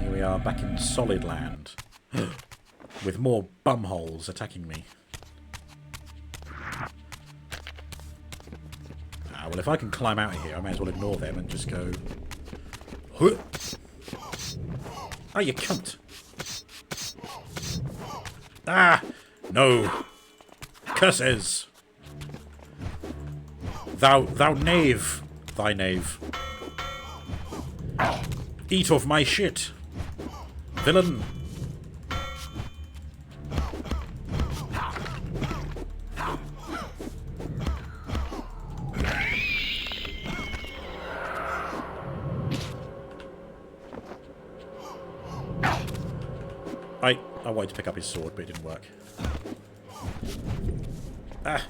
Here we are back in Solid Land. With more bumholes attacking me. Well, if I can climb out of here, I may as well ignore them and just go... Oh, you cunt! Ah! No! Curses! Thou knave! Thy knave. Eat off my shit, villain. I wanted to pick up his sword, but it didn't work. Ah.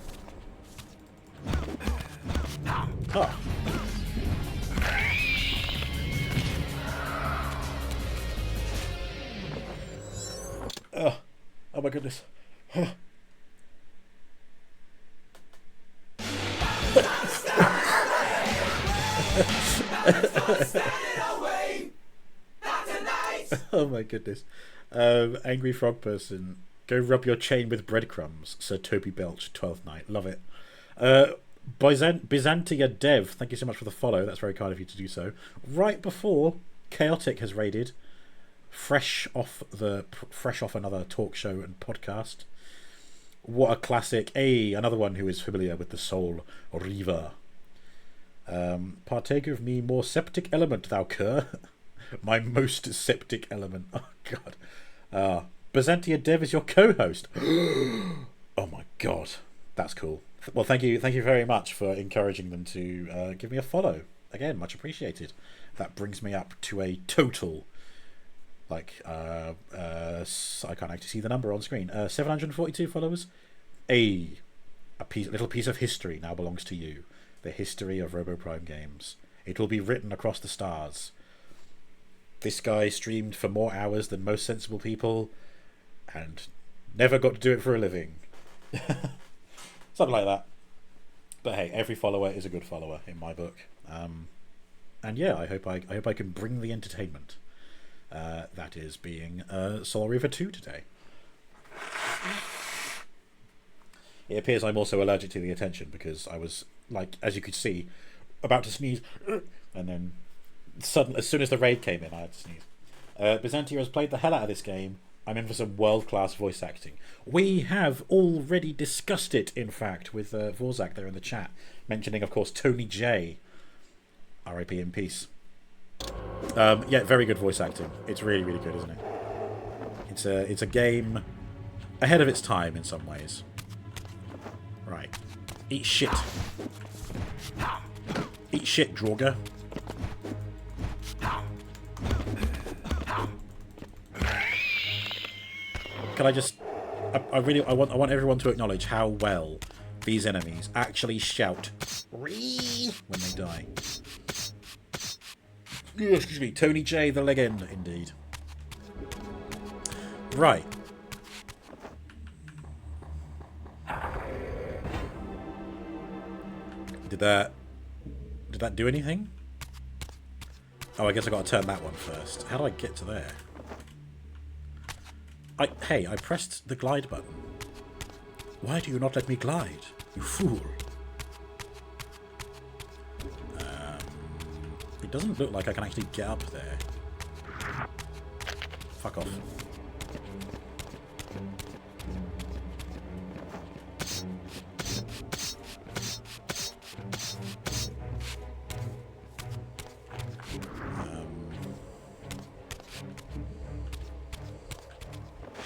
Oh. Oh my goodness. Oh my goodness. Angry Frog Person. Go rub your chain with breadcrumbs. Sir Toby Belch, 12th night. Love it. Byzantia Dev, thank you so much for the follow. That's very kind of you to do so. Right before Chaotic has raided, fresh off another talk show and podcast. What a classic. Another one who is familiar with the soul, Reaver. Partake of me more septic element, thou cur. My most septic element. Oh god. Byzantia Dev is your co-host. Oh my god. That's cool. Well, thank you very much for encouraging them to give me a follow. Again, much appreciated. That brings me up to a total, like, I can't actually see the number on screen. 742 followers. A little piece of history now belongs to you. The history of RoboPrime games. It will be written across the stars. This guy streamed for more hours than most sensible people and never got to do it for a living. Something like that. But hey, every follower is a good follower in my book. And yeah, I hope I can bring the entertainment. That is being Soul Reaver 2 today. It appears I'm also allergic to the attention because I was, like, as you could see, about to sneeze, and then suddenly, as soon as the raid came in, I had to sneeze. Byzantia has played the hell out of this game. I'm in for some world-class voice acting. We have already discussed it, in fact, with Vorzak there in the chat, mentioning, of course, Tony J. R.I.P. in peace. Yeah, very good voice acting. It's really, really good, isn't it? It's a game ahead of its time in some ways. Right. Eat shit. Eat shit, Draugr. Can I just... I want everyone to acknowledge how well these enemies actually shout "Ree" when they die. Excuse me, Tony J, the legend, indeed. Right. Did that do anything? Oh, I guess I got to turn that one first. How do I get to there? Hey, I pressed the glide button. Why do you not let me glide, you fool? It doesn't look like I can actually get up there. Fuck off.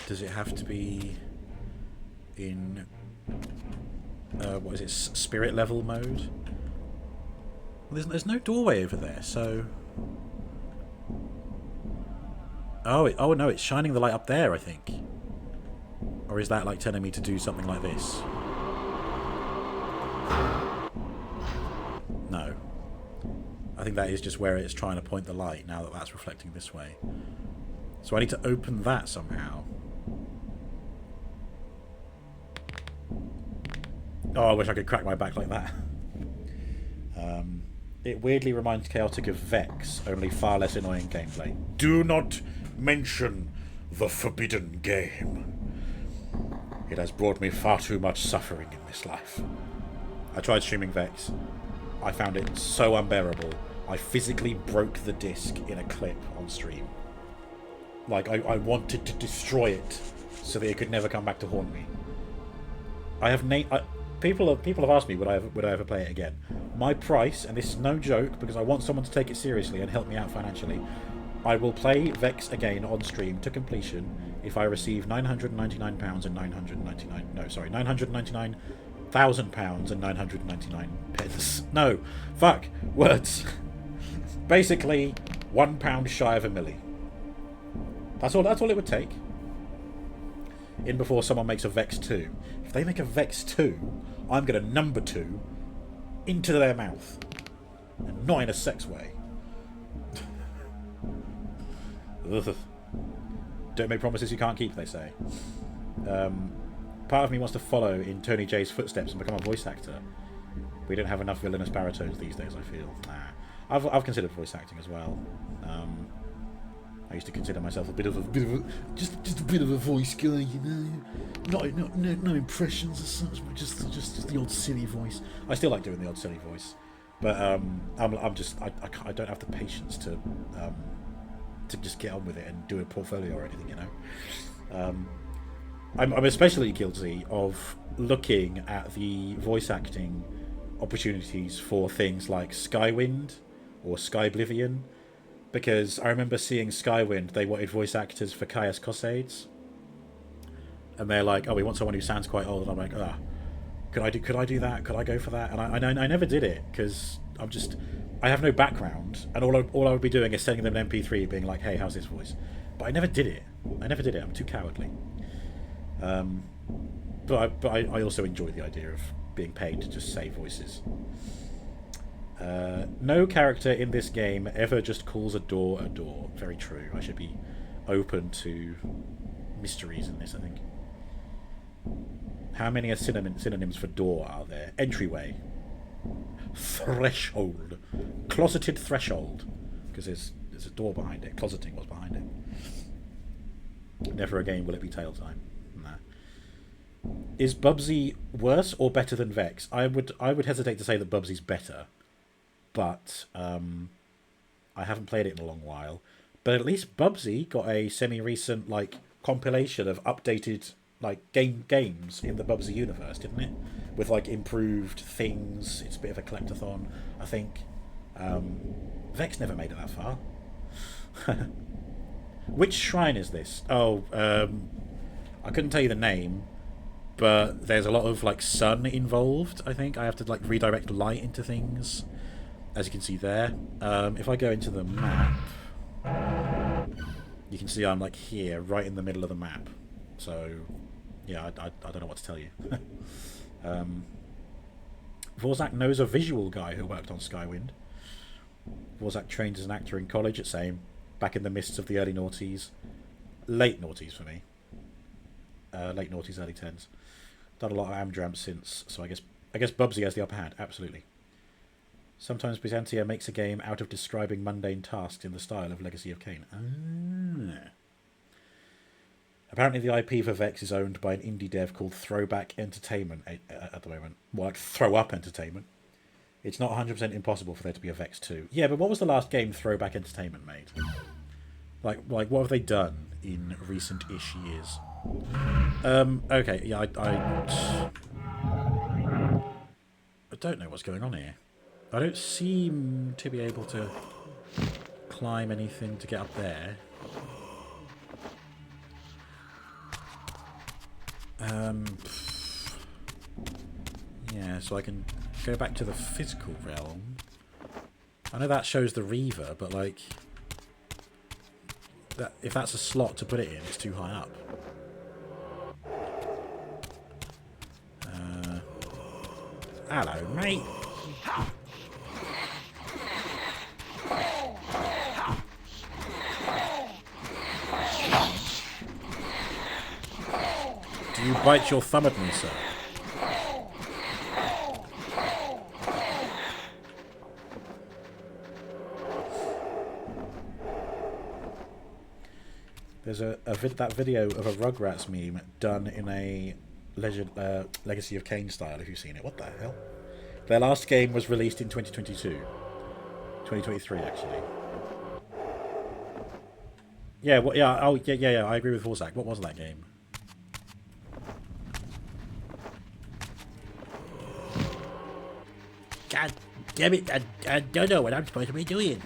Does it have to be in what is it, spirit level mode? There's no doorway over there, so... Oh no, it's shining the light up there, I think. Or is that like telling me to do something like this? No. I think that is just where it's trying to point the light, now that that's reflecting this way. So I need to open that somehow. Oh, I wish I could crack my back like that. It weirdly reminds Chaotic of Vex, only far less annoying gameplay. Do not mention the forbidden game. It has brought me far too much suffering in this life. I tried streaming Vex. I found it so unbearable. I physically broke the disc in a clip on stream. Like, I wanted to destroy it so that it could never come back to haunt me. I have people have asked me would I ever play it again. My price, and this is no joke because I want someone to take it seriously and help me out financially. I will play Vex again on stream to completion if I receive £999 and 999. No, sorry, £999,000 and 999 pence. No, fuck words. Basically, £1 shy of a milli. That's all it would take. In before someone makes a Vex 2. If they make a Vex 2, I'm going to number 2 into their mouth. And not in a sex way. Ugh. Don't make promises you can't keep, they say. Part of me wants to follow in Tony J's footsteps and become a voice actor. We don't have enough villainous baritones these days, I feel. Nah. I've considered voice acting as well. I used to consider myself just a bit of a voice guy, you know. No impressions as such, but just the odd silly voice. I still like doing the odd silly voice, but I don't have the patience to just get on with it and do a portfolio or anything, you know. I'm especially guilty of looking at the voice acting opportunities for things like Skywind or Skyblivion. Because I remember seeing Skywind, they wanted voice actors for Caius Cossades. And they're like, oh, we want someone who sounds quite old. And I'm like, could I do that? Could I go for that? And I never did it, because I have no background. And all I would be doing is sending them an MP3 being like, hey, how's this voice? But I never did it. I'm too cowardly. But I also enjoy the idea of being paid to just say voices. No character in this game ever just calls a door a door. Very true. I should be open to mysteries in this, I think. How many synonyms for door are there? Entryway. Threshold. Closeted threshold. Because there's a door behind it. Closeting was behind it. Never again will it be tail time. Nah. Is Bubsy worse or better than Vex? I would hesitate to say that Bubsy's better. But I haven't played it in a long while. But at least Bubsy got a semi-recent compilation of updated games in the Bubsy universe, didn't it? With improved things. It's a bit of a collectathon, I think. Vex never made it that far. Which shrine is this? Oh, I couldn't tell you the name, but there's a lot of sun involved. I think I have to redirect light into things. As you can see there, if I go into the map, you can see I'm here, right in the middle of the map. So, yeah, I don't know what to tell you. Vorzak knows a visual guy who worked on Skywind. Vorzak trained as an actor in college at same, back in the mists of the early noughties. Late noughties for me. Late noughties, early tens. Done a lot of Amdramp since, so I guess Bubsy has the upper hand, absolutely. Sometimes Byzantia makes a game out of describing mundane tasks in the style of Legacy of Kain. Apparently the IP for Vex is owned by an indie dev called Throwback Entertainment at the moment. More like Throw Up Entertainment. It's not 100% impossible for there to be a Vex 2. Yeah, but what was the last game Throwback Entertainment made? What have they done in recent-ish years? Okay, yeah, I don't know what's going on here. I don't seem to be able to climb anything to get up there. Yeah, so I can go back to the physical realm. I know that shows the Reaver, but if that's a slot to put it in, it's too high up. Hello, mate. Do you bite your thumb at me, sir? There's that video of a Rugrats meme done in a Legacy of Kain style, if you've seen it. What the hell? Their last game was released in 2022. 2023, actually. Yeah, yeah, I agree with Vorzak. What was that game? God damn it, I don't know what I'm supposed to be doing.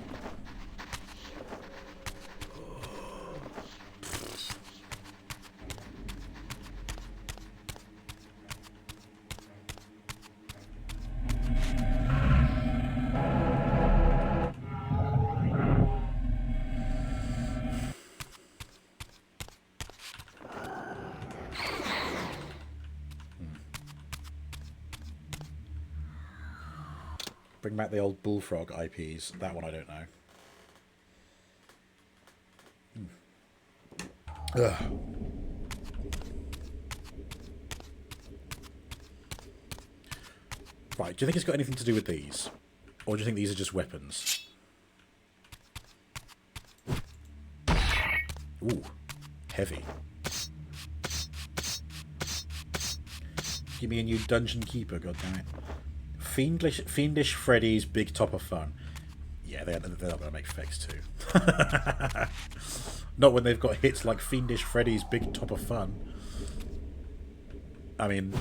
Bring back the old Bullfrog IPs. That one I don't know. Ugh. Right, do you think it's got anything to do with these? Or do you think these are just weapons? Ooh, heavy. Give me a new Dungeon Keeper, goddammit. Fiendish Freddy's Big Top of Fun. Yeah, they're not going to make Fex 2. Not when they've got hits like Fiendish Freddy's Big Top of Fun. I mean,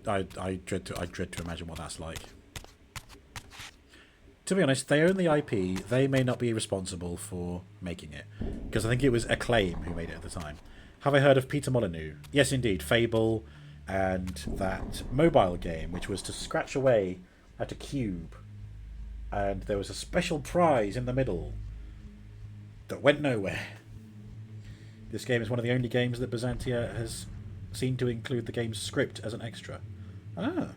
I dread to imagine what that's like. To be honest, they own the IP. They may not be responsible for making it, because I think it was Acclaim who made it at the time. Have I heard of Peter Molyneux? Yes, indeed. Fable and that mobile game, which was to scratch away at a cube, and there was a special prize in the middle that went nowhere. This game is one of the only games that Byzantia has seen to include the game's script as an extra. Ah.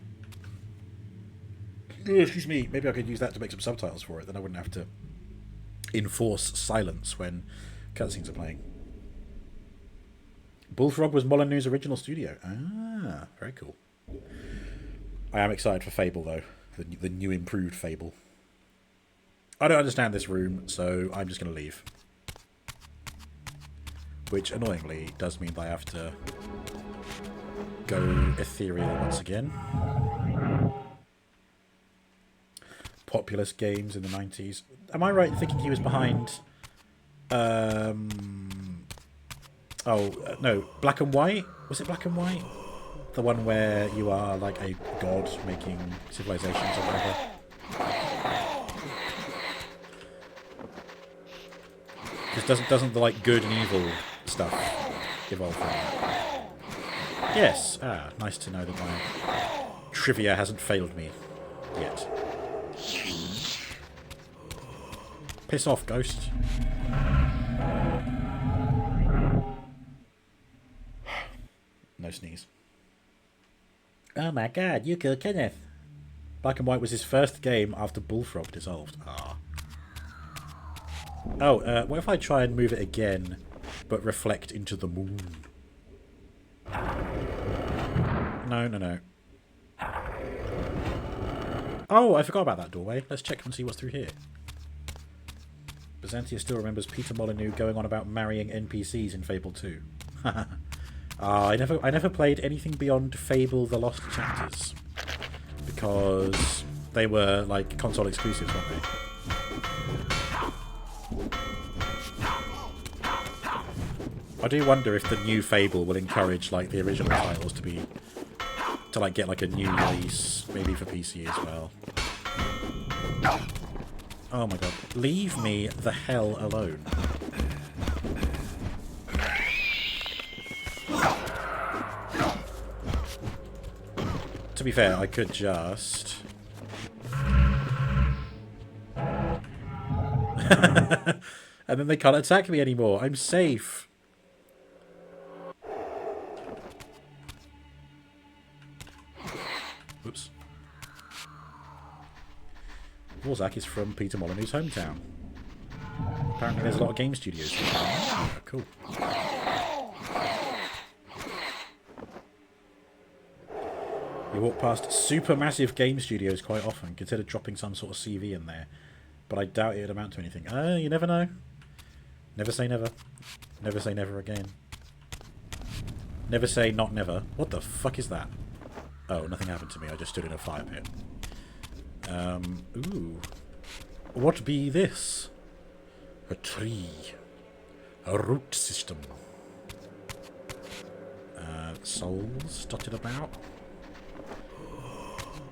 Excuse me, maybe I could use that to make some subtitles for it, then I wouldn't have to enforce silence when cutscenes are playing. Bullfrog was Molyneux's original studio. Ah, very cool. I am excited for Fable, though. The new improved Fable. I don't understand this room, so I'm just going to leave. Which, annoyingly, does mean that I have to go ethereal once again. Populous games in the 90s. Am I right in thinking he was behind... no, Black and White? Was it Black and White? The one where you are like a god making civilizations or whatever. Just doesn't the like good and evil stuff evolve from that? Yes. Ah, nice to know that my trivia hasn't failed me yet. Piss off, ghost. No sneeze. Oh my god, you killed Kenneth. Black and White was his first game after Bullfrog dissolved. Ah. Oh, what if I try and move it again, but reflect into the moon? No. Oh, I forgot about that doorway. Let's check and see what's through here. Byzantia still remembers Peter Molyneux going on about marrying NPCs in Fable 2. I never played anything beyond Fable: The Lost Chapters because they were like console exclusives, weren't they? I do wonder if the new Fable will encourage like the original titles to like get like a new release, maybe for PC as well. Oh my god! Leave me the hell alone. To be fair, I could just... and then they can't attack me anymore. I'm safe. Oops. Warzak is from Peter Molyneux's hometown. Apparently there's a lot of game studios. Oh, cool. You walk past supermassive game studios quite often. Consider dropping some sort of CV in there. But I doubt it would amount to anything. You never know. Never say never. Never say never again. Never say not never. What the fuck is that? Oh, nothing happened to me. I just stood in a fire pit. Ooh. What be this? A tree. A root system. Souls dotted about.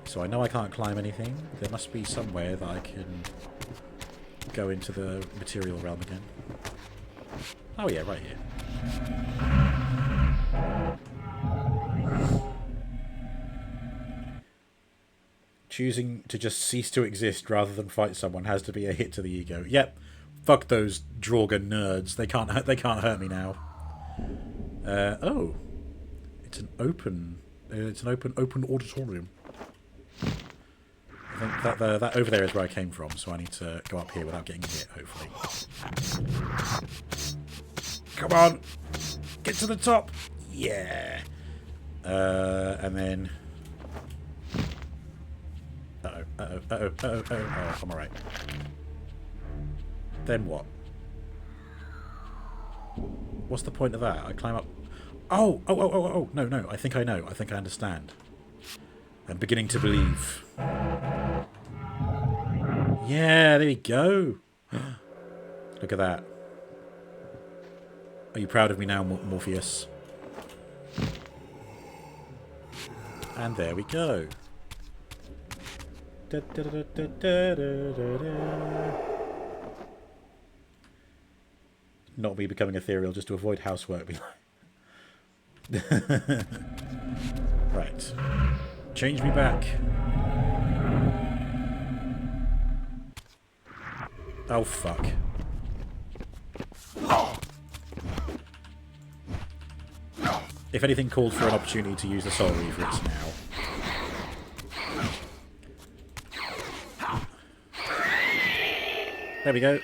So I know I can't climb anything. There must be somewhere that I can go into the material realm again. Oh yeah, right here. Choosing to just cease to exist rather than fight someone has to be a hit to the ego. Yep. Fuck those Draugr nerds. They can't hurt me now. Oh. It's an open auditorium. I think that over there is where I came from, so I need to go up here without getting hit, hopefully. Come on! Get to the top! Yeah! And then... Uh-oh, I'm alright. Then what? What's the point of that? I climb up... Oh, no, I think I know. I think I understand. I'm beginning to believe. Yeah, there we go. Look at that. Are you proud of me now, Morpheus? And there we go. Not me becoming ethereal just to avoid housework. Right. Change me back. Oh, fuck. If anything called for an opportunity to use the Soul Reaver, it's now. There we go.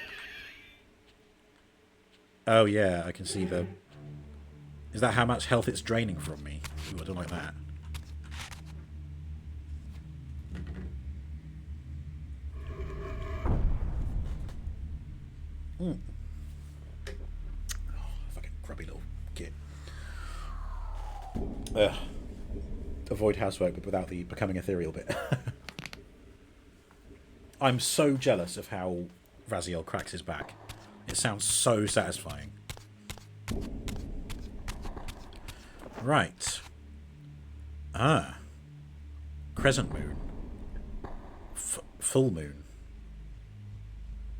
Oh yeah, I can see the... Is that how much health it's draining from me? Ooh, I don't like that. Oh, fucking grubby little kid. Avoid housework, but without the becoming ethereal bit. I'm so jealous of how Raziel cracks his back. It sounds so satisfying. Right. Ah. Crescent moon. Full moon.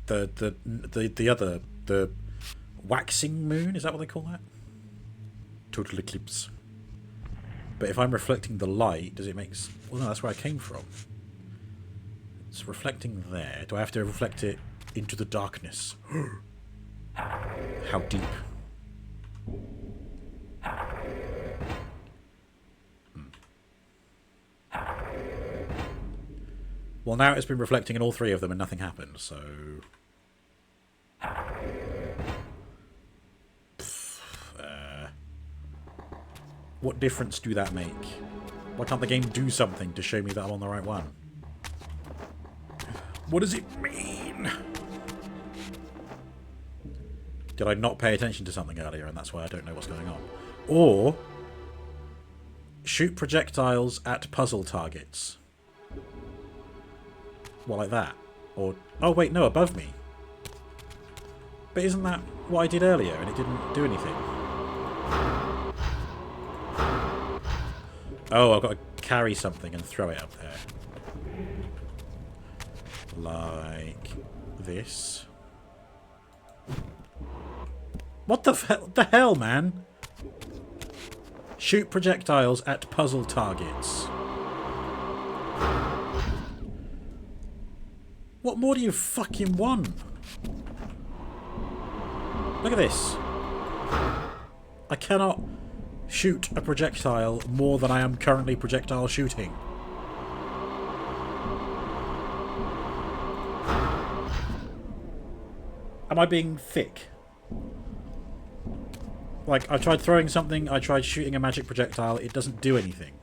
The other, the waxing moon, is that what they call that? Total eclipse. But if I'm reflecting the light, does it make... Well, no, that's where I came from. It's reflecting there. Do I have to reflect it into the darkness? How deep? Well, now it's been reflecting in all three of them and nothing happened, so... What difference do that make? Why can't the game do something to show me that I'm on the right one? What does it mean? Did I not pay attention to something earlier and that's why I don't know what's going on? Or... shoot projectiles at puzzle targets. Well, like that. Or... Oh, wait, no, above me. But isn't that what I did earlier and it didn't do anything? Oh, I've got to carry something and throw it up there. Like this. What the hell, man? Shoot projectiles at puzzle targets. What more do you fucking want? Look at this. I cannot shoot a projectile more than I am currently projectile shooting. Am I being thick? Like, I tried throwing something, I tried shooting a magic projectile, it doesn't do anything.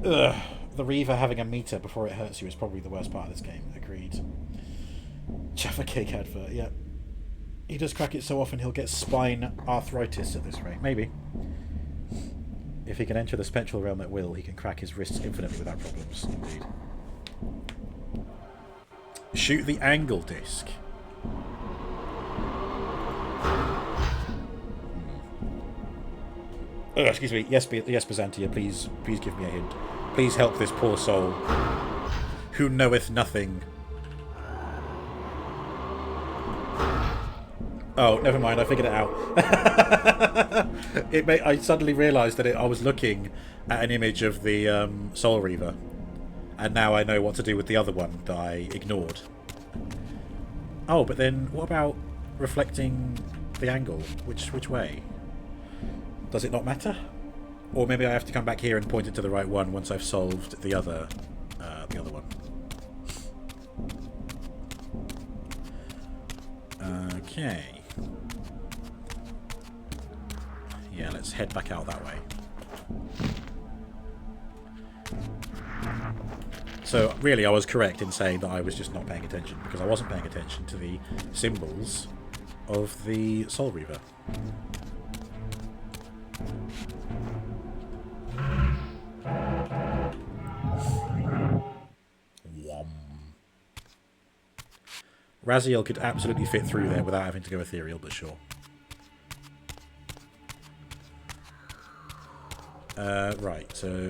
Ugh. The Reaver having a meter before it hurts you is probably the worst part of this game. Agreed. Jaffa Cake advert, yeah. He does crack it so often he'll get spine arthritis at this rate. Maybe. If he can enter the spectral realm at will, he can crack his wrists infinitely without problems. Indeed. Shoot the angle disc. Excuse me. Yes, Byzantia, please give me a hint. Please help this poor soul who knoweth nothing. Oh, never mind. I figured it out. I suddenly realised that I was looking at an image of the Soul Reaver, and now I know what to do with the other one that I ignored. Oh, but then what about reflecting the angle? Which way? Does it not matter? Or maybe I have to come back here and point it to the right one once I've solved the other one. Okay. Yeah, let's head back out that way. So, really, I was correct in saying that I was just not paying attention, because I wasn't paying attention to the symbols of the Soul Reaver. Raziel could absolutely fit through there without having to go ethereal, but sure. Right, so...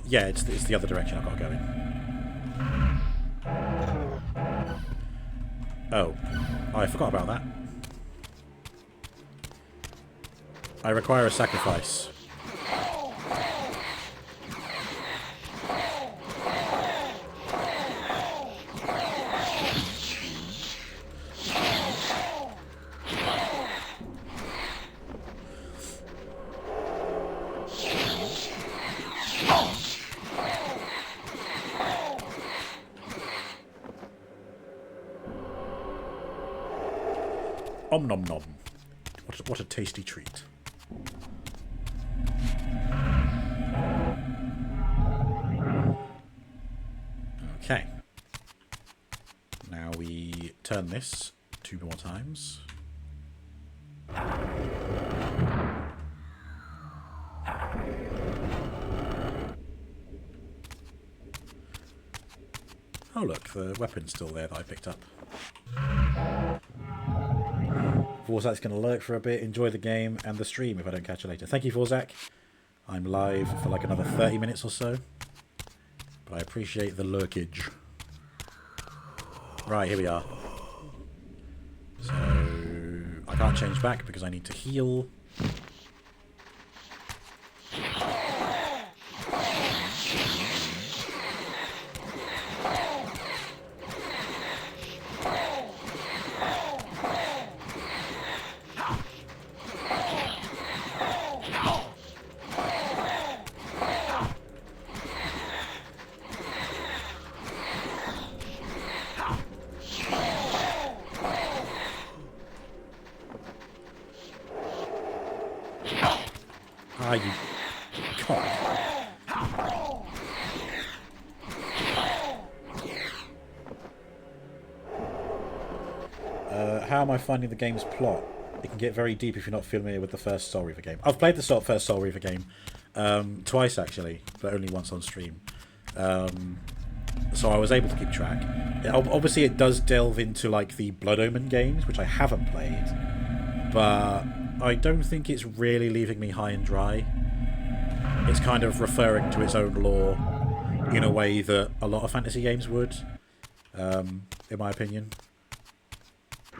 yeah, it's the other direction I've got to go in. Oh, I forgot about that. I require a sacrifice. Om nom nom. What a tasty treat. Okay. Now we turn this 2 more times. Oh look, the weapon's still there that I picked up. Vorzak's going to lurk for a bit, enjoy the game and the stream if I don't catch you later. Thank you, Vorzak. I'm live for like another 30 minutes or so. But I appreciate the lurkage. Right, here we are. So, I can't change back because I need to heal. Ah, you cock. How am I finding the game's plot? It can get very deep if you're not familiar with the first Soul Reaver game. I've played the first Soul Reaver game twice, actually, but only once on stream. So I was able to keep track. Obviously, it does delve into like the Blood Omen games, which I haven't played, but I don't think it's really leaving me high and dry. It's kind of referring to its own lore in a way that a lot of fantasy games would, in my opinion.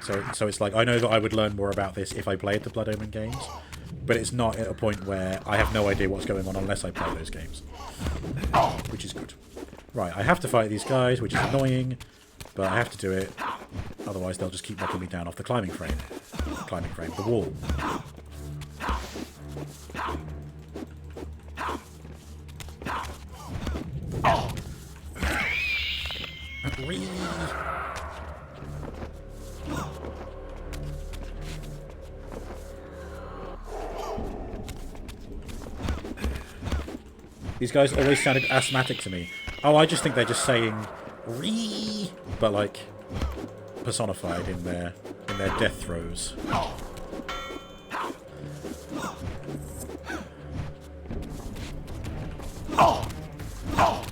So it's like, I know that I would learn more about this if I played the Blood Omen games, but it's not at a point where I have no idea what's going on unless I play those games, which is good. Right, I have to fight these guys, which is annoying, but I have to do it, otherwise they'll just keep knocking me down off the climbing frame. The wall. These guys always sounded asthmatic to me. Oh, I just think they're just saying "ree," but like personified in their death throes.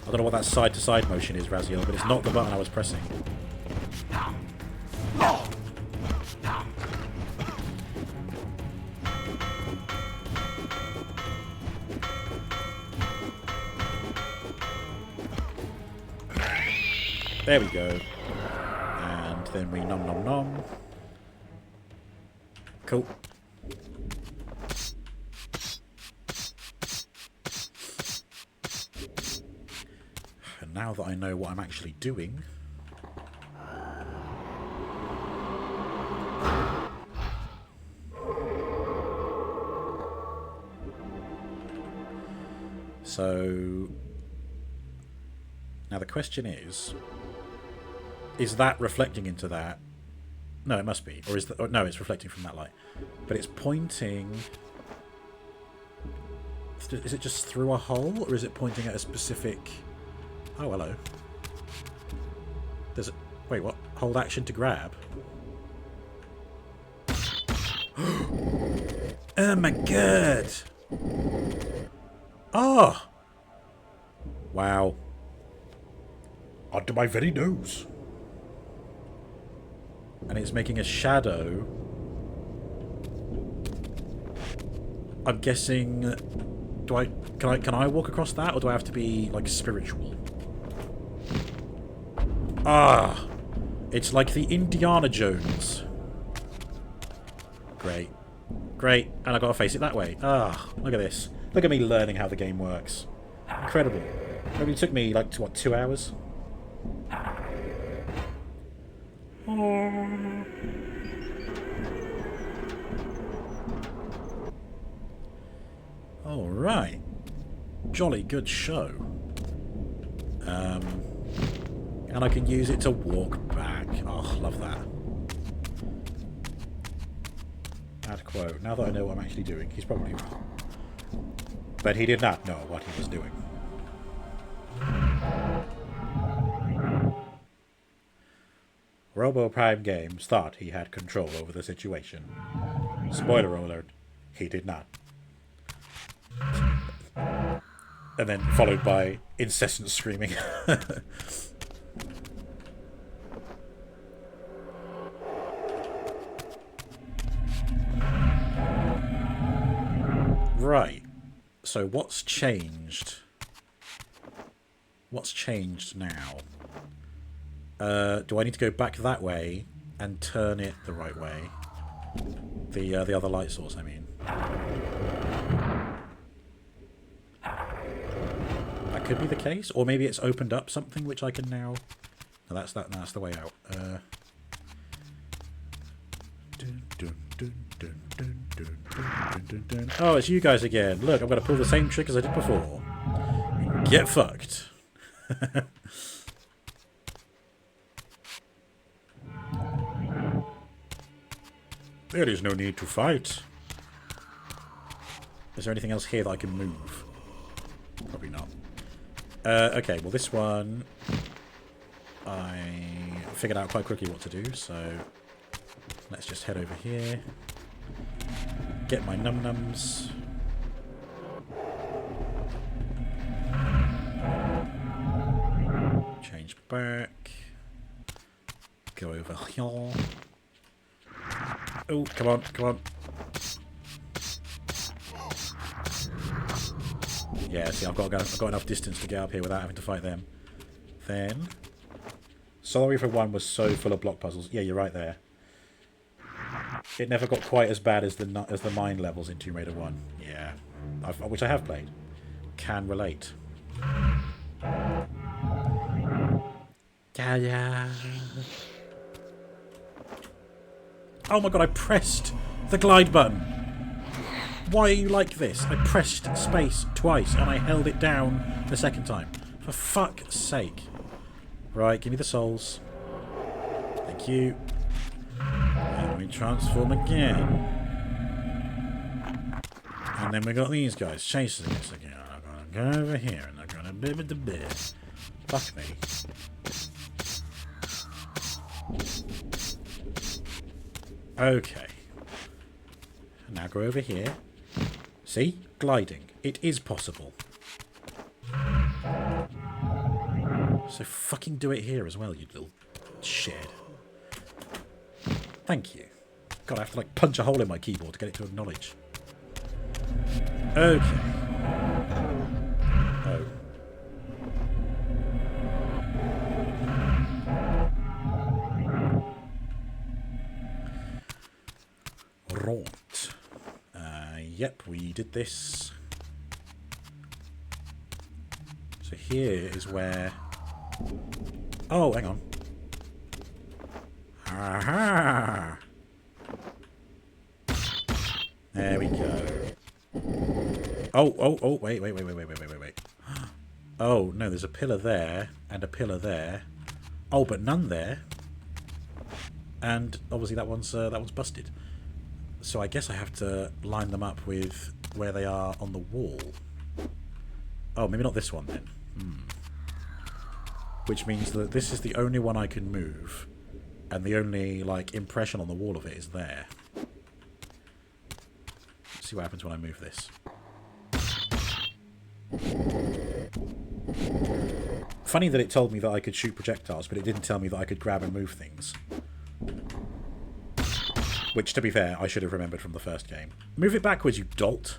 I don't know what that side-to-side motion is, Raziel, but it's not the button I was pressing. There we go. And then we nom nom nom. Cool. And now that I know what I'm actually doing... So... Now the question is that reflecting into that? No, it must be. Or is that... Oh, no, it's reflecting from that light. But it's pointing... Is it just through a hole? Or is it pointing at a specific... Oh, hello. There's a... Wait, what? Hold action to grab? Oh my god! Oh! Wow. Under my very nose. And it's making a shadow. I'm guessing... Can I walk across that, or do I have to be, like, spiritual? Ah! It's like the Indiana Jones. Great. Great. And I gotta face it that way. Ah, look at this. Look at me learning how the game works. Incredible. It only took me, like, what, 2 hours? Alright. Jolly good show. And I can use it to walk back. Oh, love that. Add quote. Now that I know what I'm actually doing, he's probably wrong. But he did not know what he was doing. Robo Prime Games thought he had control over the situation. Spoiler alert, he did not. And then followed by incessant screaming. Right. So what's changed? What's changed now? Do I need to go back that way and turn it the right way? The other light source, I mean. That could be the case, or maybe it's opened up something which I can now. No, that's the way out. Oh, it's you guys again. Look, I'm going to pull the same trick as I did before. Get fucked. There is no need to fight. Is there anything else here that I can move? Probably not. Okay, well this one I figured out quite quickly what to do, so let's just head over here. Get my num-nums. Change back. Go over here. Oh, come on, come on. Yeah, see, I've got enough distance to get up here without having to fight them. Then, Solar Reaver 1 was so full of block puzzles. Yeah, you're right there. It never got quite as bad as the mine levels in Tomb Raider 1. Yeah, which I have played. Can relate. Yeah. Oh my god, I pressed the glide button. Why are you like this? I pressed space twice and I held it down the second time. For fuck's sake. Right, give me the souls. Thank you. And we transform again. And then we got these guys chasing us again. I'm gonna go over here and I'm gonna bib the bit. Fuck me. Okay. Now go over here. See? Gliding. It is possible. So fucking do it here as well, you little shit. Thank you. God, I have to like punch a hole in my keyboard to get it to acknowledge. Okay. Oh. Yep, we did this. So here is where... Oh, hang on. Aha! There we go. Oh, wait. Oh, no, there's a pillar there, and a pillar there. Oh, but none there. And obviously that one's busted. So I guess I have to line them up with where they are on the wall. Oh, maybe not this one then. Which means that this is the only one I can move, and the only, like, impression on the wall of it is there. Let's see what happens when I move this. Funny that it told me that I could shoot projectiles, but it didn't tell me that I could grab and move things. Which, to be fair, I should have remembered from the first game. Move it backwards, you dolt!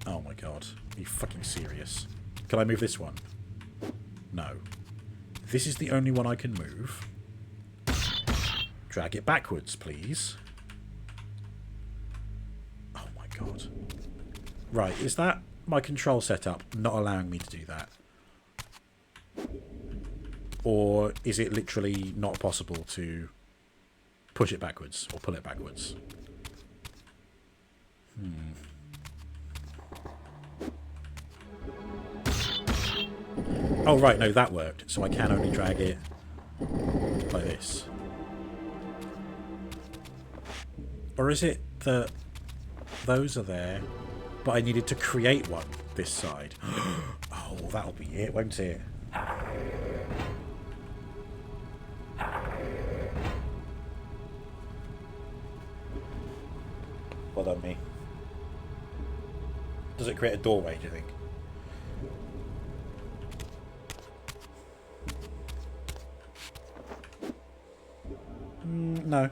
Oh my god. Are you fucking serious? Can I move this one? No. This is the only one I can move. Drag it backwards, please. Oh my god. Right, is that my control setup not allowing me to do that? Or is it literally not possible to push it backwards or pull it backwards? Oh, right, no, that worked. So I can only drag it like this. Or is it that those are there, but I needed to create one this side? Oh, that'll be it, won't it? Well done, me. Does it create a doorway, do you think? No.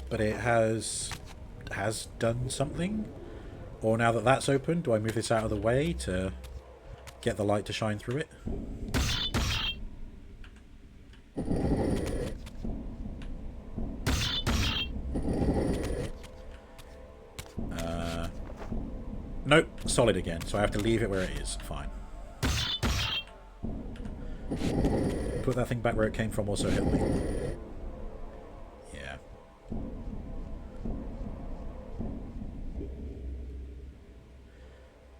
But it has done something? Or now that that's open, do I move this out of the way to get the light to shine through it? Nope, solid again, so I have to leave it where it is. Fine. Put that thing back where it came from also help me. Yeah.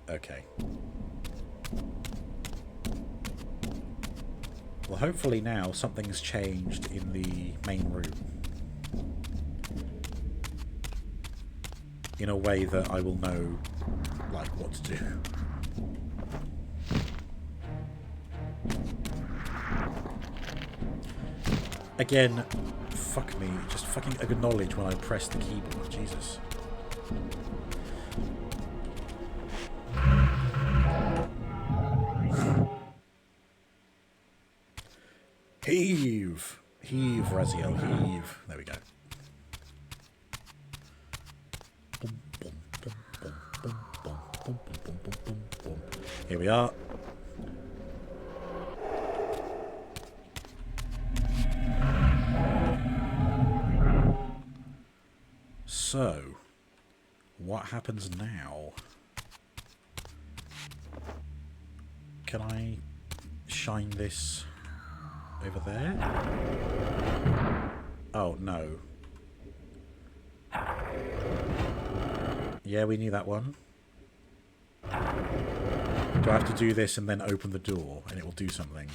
Okay. Well, hopefully now something's changed in the main room. In a way that I will know, like, what to do. Again, fuck me. Just fucking acknowledge when I press the keyboard. Jesus. Heave! Heave, Raziel, heave. There we go. Here we are. So, what happens now? Can I shine this over there? Oh, no. Yeah, we knew that one. Do I have to do this and then open the door and it will do something?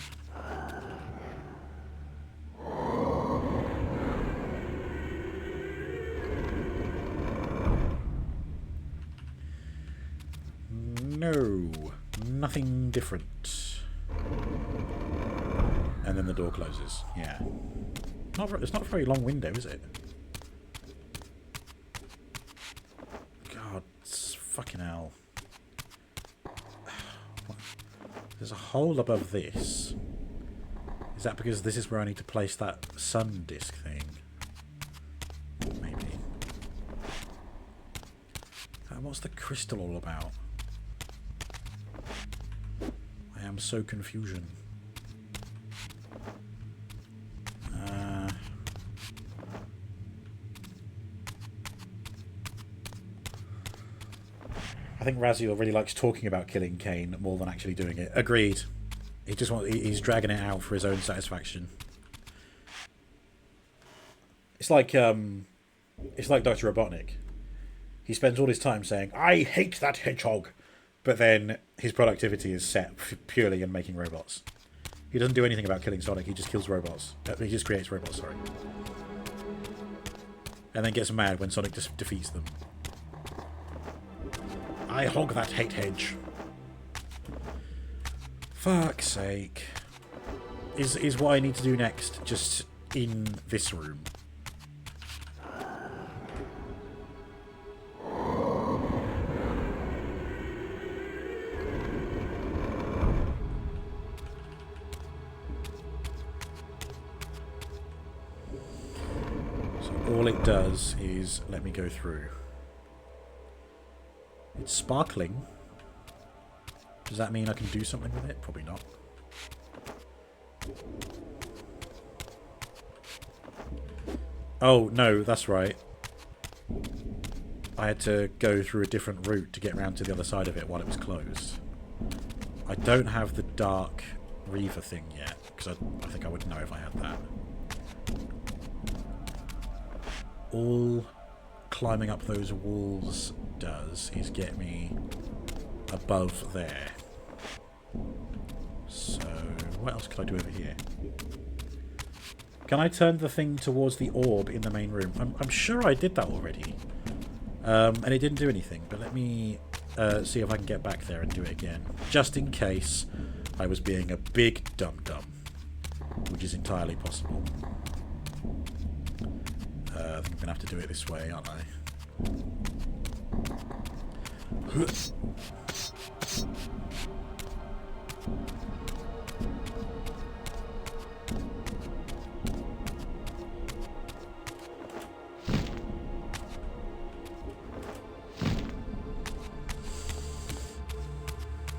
No, nothing different. And then the door closes. Yeah. It's not a very long window, is it? God, it's fucking hell. There's a hole above this. Is that because this is where I need to place that sun disk thing? Maybe. What's the crystal all about? I am so confusion. think RAZIEL really likes talking about killing Kain more than actually doing it. Agreed. He's dragging it out for his own satisfaction. It's like Dr. Robotnik. He spends all his time saying, "I hate that hedgehog," but then his productivity is set purely in making robots. He doesn't do anything about killing Sonic. He just kills robots. He just creates robots. Sorry. And then gets mad when Sonic just defeats them. I hog that hate hedge. Fuck's sake. Is what I need to do next just in this room? So all it does is let me go through. It's sparkling. Does that mean I can do something with it? Probably not. Oh, no, that's right. I had to go through a different route to get round to the other side of it while it was closed. I don't have the dark Reaver thing yet, because I think I would know if I had that. All climbing up those walls does is get me above there. So, what else could I do over here? Can I turn the thing towards the orb in the main room? I'm sure I did that already. And it didn't do anything, but let me see if I can get back there and do it again. Just in case I was being a big dum-dum, which is entirely possible. I think I'm going to have to do it this way, aren't I?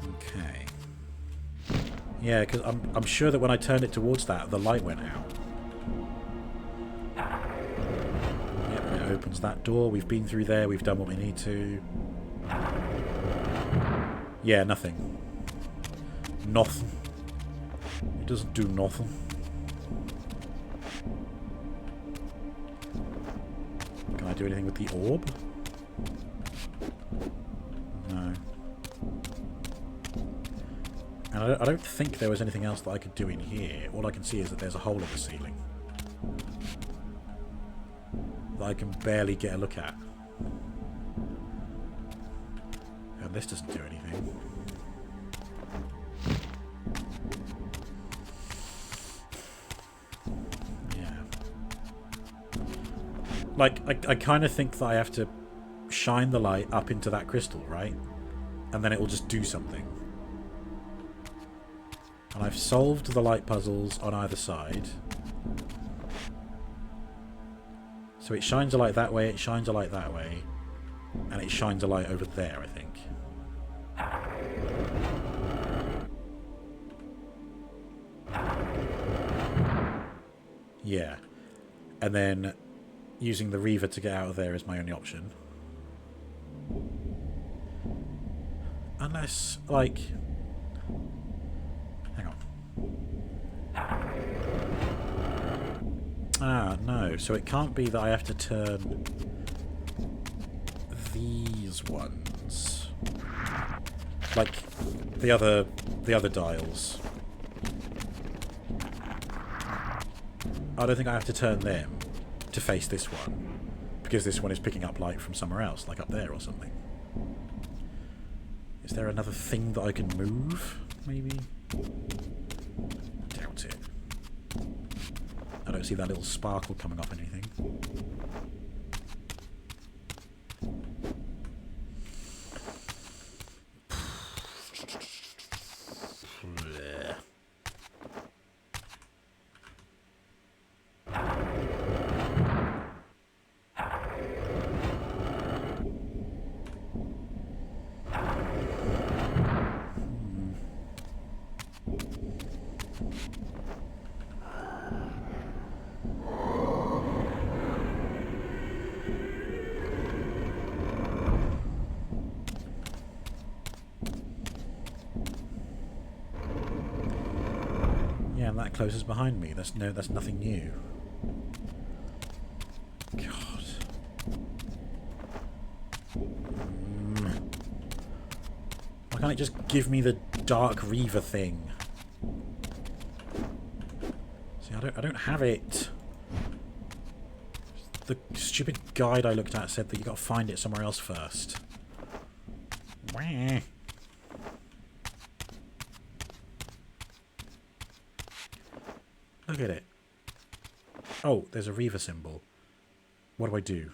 Okay. Yeah, because I'm sure that when I turned it towards that, the light went out. Yep, it opens that door. We've been through there. We've done what we need to. Yeah, nothing. Nothing. It doesn't do nothing. Can I do anything with the orb? No. And I don't think there was anything else that I could do in here. All I can see is that there's a hole in the ceiling that I can barely get a look at. And this doesn't do anything. Yeah. Like, I kind of think that I have to shine the light up into that crystal, right? And then it will just do something. And I've solved the light puzzles on either side. So it shines a light that way, it shines a light that way, and it shines a light over there, I think. Yeah. And then using the Reaver to get out of there is my only option. Unless, like... Hang on. Ah, no. So it can't be that I have to turn these ones. Like the other dials. I don't think I have to turn them to face this one, because this one is picking up light from somewhere else, like up there or something. Is there another thing that I can move, maybe? Doubt it. I don't see that little sparkle coming off anything. closes behind me. That's nothing new. God. Why can't it just give me the dark Reaver thing? See, I don't have it. The stupid guide I looked at said that you got to find it somewhere else first. Wah. Look at it. Oh, there's a Reaver symbol. What do I do?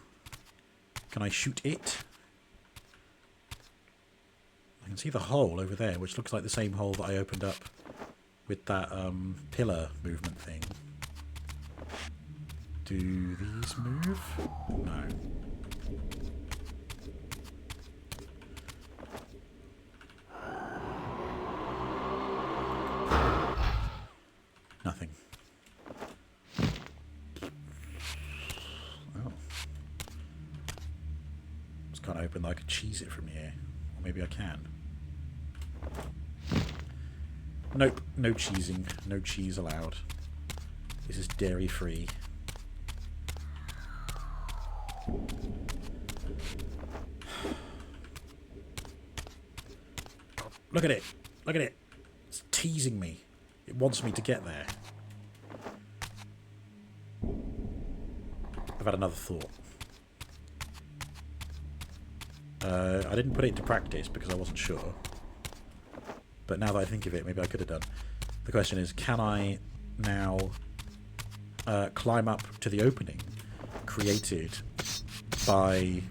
Can I shoot it? I can see the hole over there, which looks like the same hole that I opened up with that pillar movement thing. Do these move? No. Nothing. Oh. Just can't open that I could cheese it from here. Or maybe I can. Nope, no cheesing. No cheese allowed. This is dairy free. Look at it! Look at it! It's teasing me. It wants me to get there. I've had another thought. I didn't put it into practice because I wasn't sure. But now that I think of it, maybe I could have done. The question is, can I now climb up to the opening created by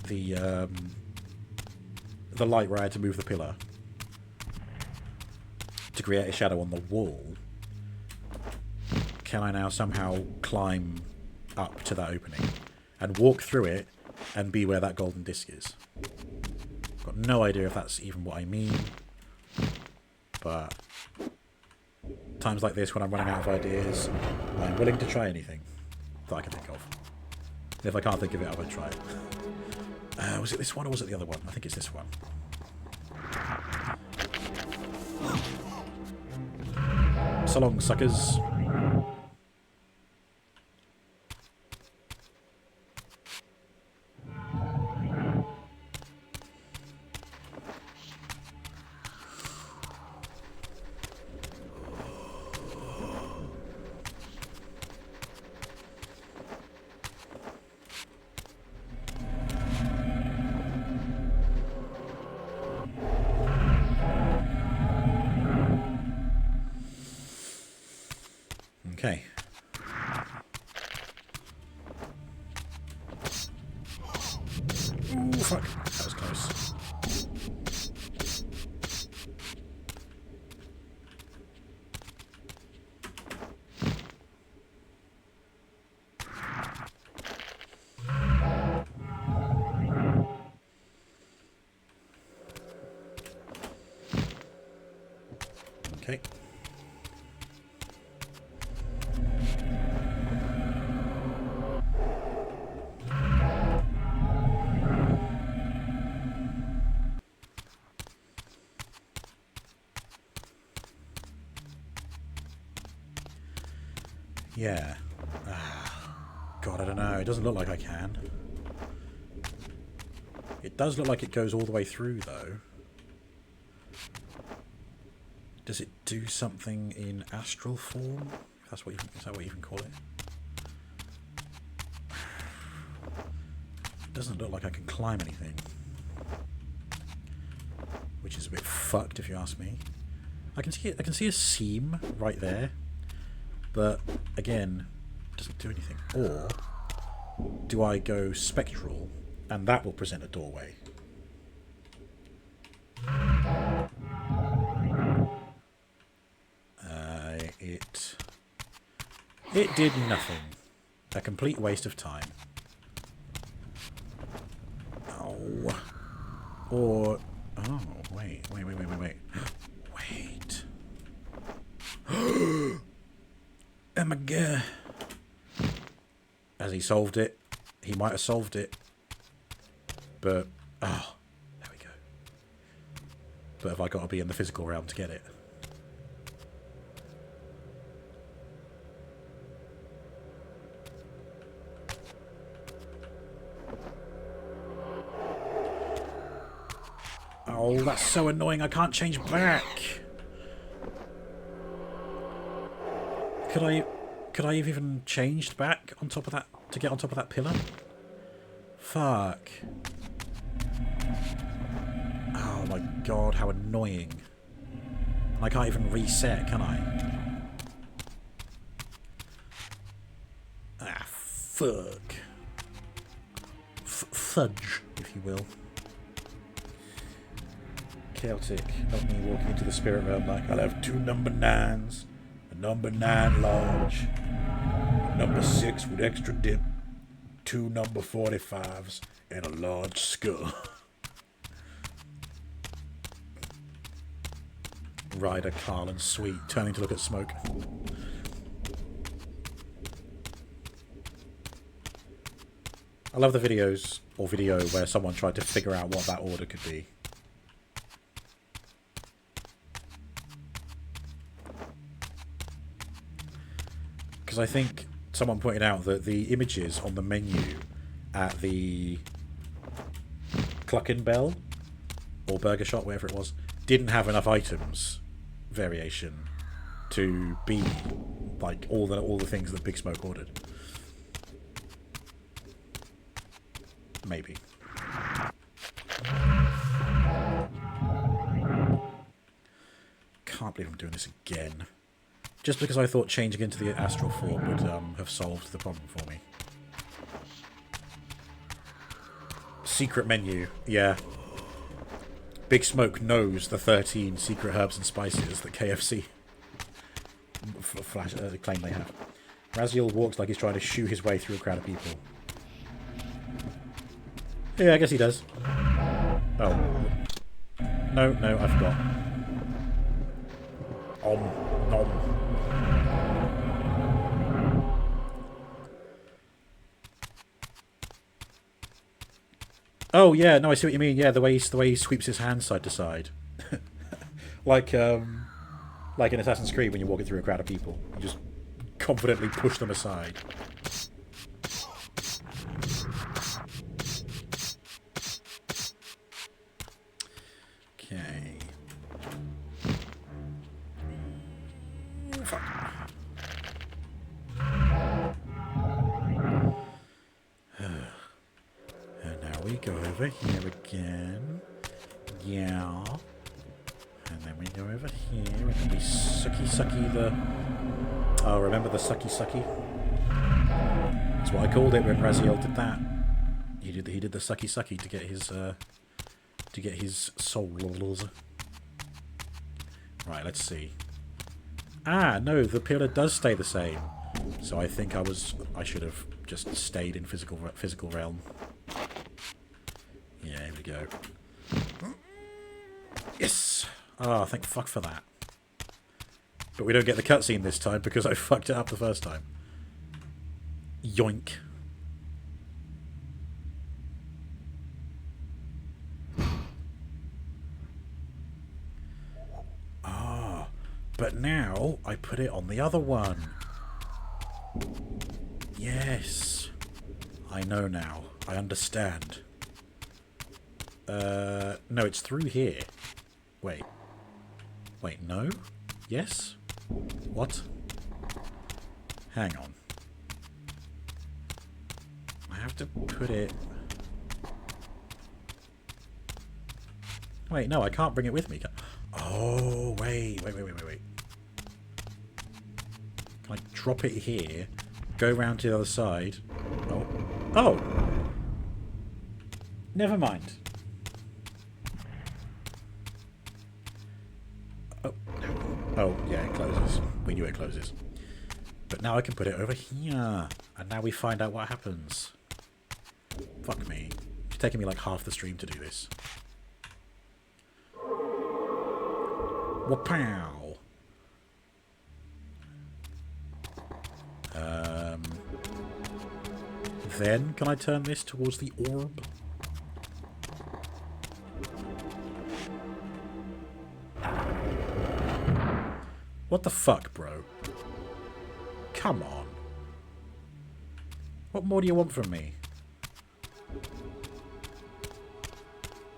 the light where I had to move the pillar to create a shadow on the wall? Can I now somehow climb up to that opening and walk through it and be where that golden disc is? Got no idea if that's even what I mean, but times like this when I'm running out of ideas, I'm willing to try anything that I can think of. And if I can't think of it, I won't try it. Was it this one or was it the other one? I think it's this one. So long, suckers. Okay. Ooh, fuck. That was close. Okay. Yeah. God, I don't know. It doesn't look like I can. It does look like it goes all the way through, though. Does it do something in astral form? If that's what you, is that what you can call it? It doesn't look like I can climb anything. Which is a bit fucked, if you ask me. I can see it, I can see a seam right there. But, again, it doesn't do anything. Or, do I go spectral, and that will present a doorway? It did nothing. A complete waste of time. Oh. Or, oh, wait. Wait. Oh my god. Has he solved it? He might have solved it. But, oh, there we go. But have I got to be in the physical realm to get it? Oh, that's so annoying. I can't change back. Could I have even changed back on top of that to get on top of that pillar? Fuck. Oh my god, how annoying. I can't even reset, can I? Ah, fuck. Fudge, if you will. Chaotic, not me walking into the spirit realm like I'll have 2 number 9s, a number 9 large, a number 6 with extra dip, 2 number 45s, and a large skull. Ryder, Carl, and Sweet turning to look at Smoke. I love the videos, or video, where someone tried to figure out what that order could be. Because I think someone pointed out that the images on the menu at the Cluckin' Bell, or Burger Shop, whatever it was, didn't have enough items variation to be like all the things that Big Smoke ordered. Maybe. Can't believe I'm doing this again. Just because I thought changing into the astral form would have solved the problem for me. Secret menu, yeah. Big Smoke knows the 13 secret herbs and spices that KFC claim they have. Raziel walks like he's trying to shoo his way through a crowd of people. Yeah, I guess he does. Oh. No, I forgot. Nom. Oh yeah, no, I see what you mean. Yeah, the way he sweeps his hands side to side, like in Assassin's Creed when you're walking through a crowd of people, you just confidently push them aside. Okay. Fuck. We go over here again. Yeah. And then we go over here. And then we sucky the... Oh, remember the sucky? That's what I called it when Raziel did that. He did the sucky to get his souls. Right, let's see. Ah, no, the pillar does stay the same. So I think I should have just stayed in physical realm. Yeah, here we go. Yes! Oh, thank fuck for that. But we don't get the cutscene this time because I fucked it up the first time. Yoink. Ah, but now I put it on the other one. Yes. I know now. I understand. No, it's through here. Wait, no? Yes? What? Hang on. I have to put it... Wait, no, I can't bring it with me. Oh, wait. Can I drop it here, go round to the other side? Oh! Never mind. Oh, yeah, it closes. We knew it closes. But now I can put it over here. And now we find out what happens. Fuck me. It's taking me like half the stream to do this. Wapow! Then, can I turn this towards the orb? What the fuck, bro? Come on. What more do you want from me?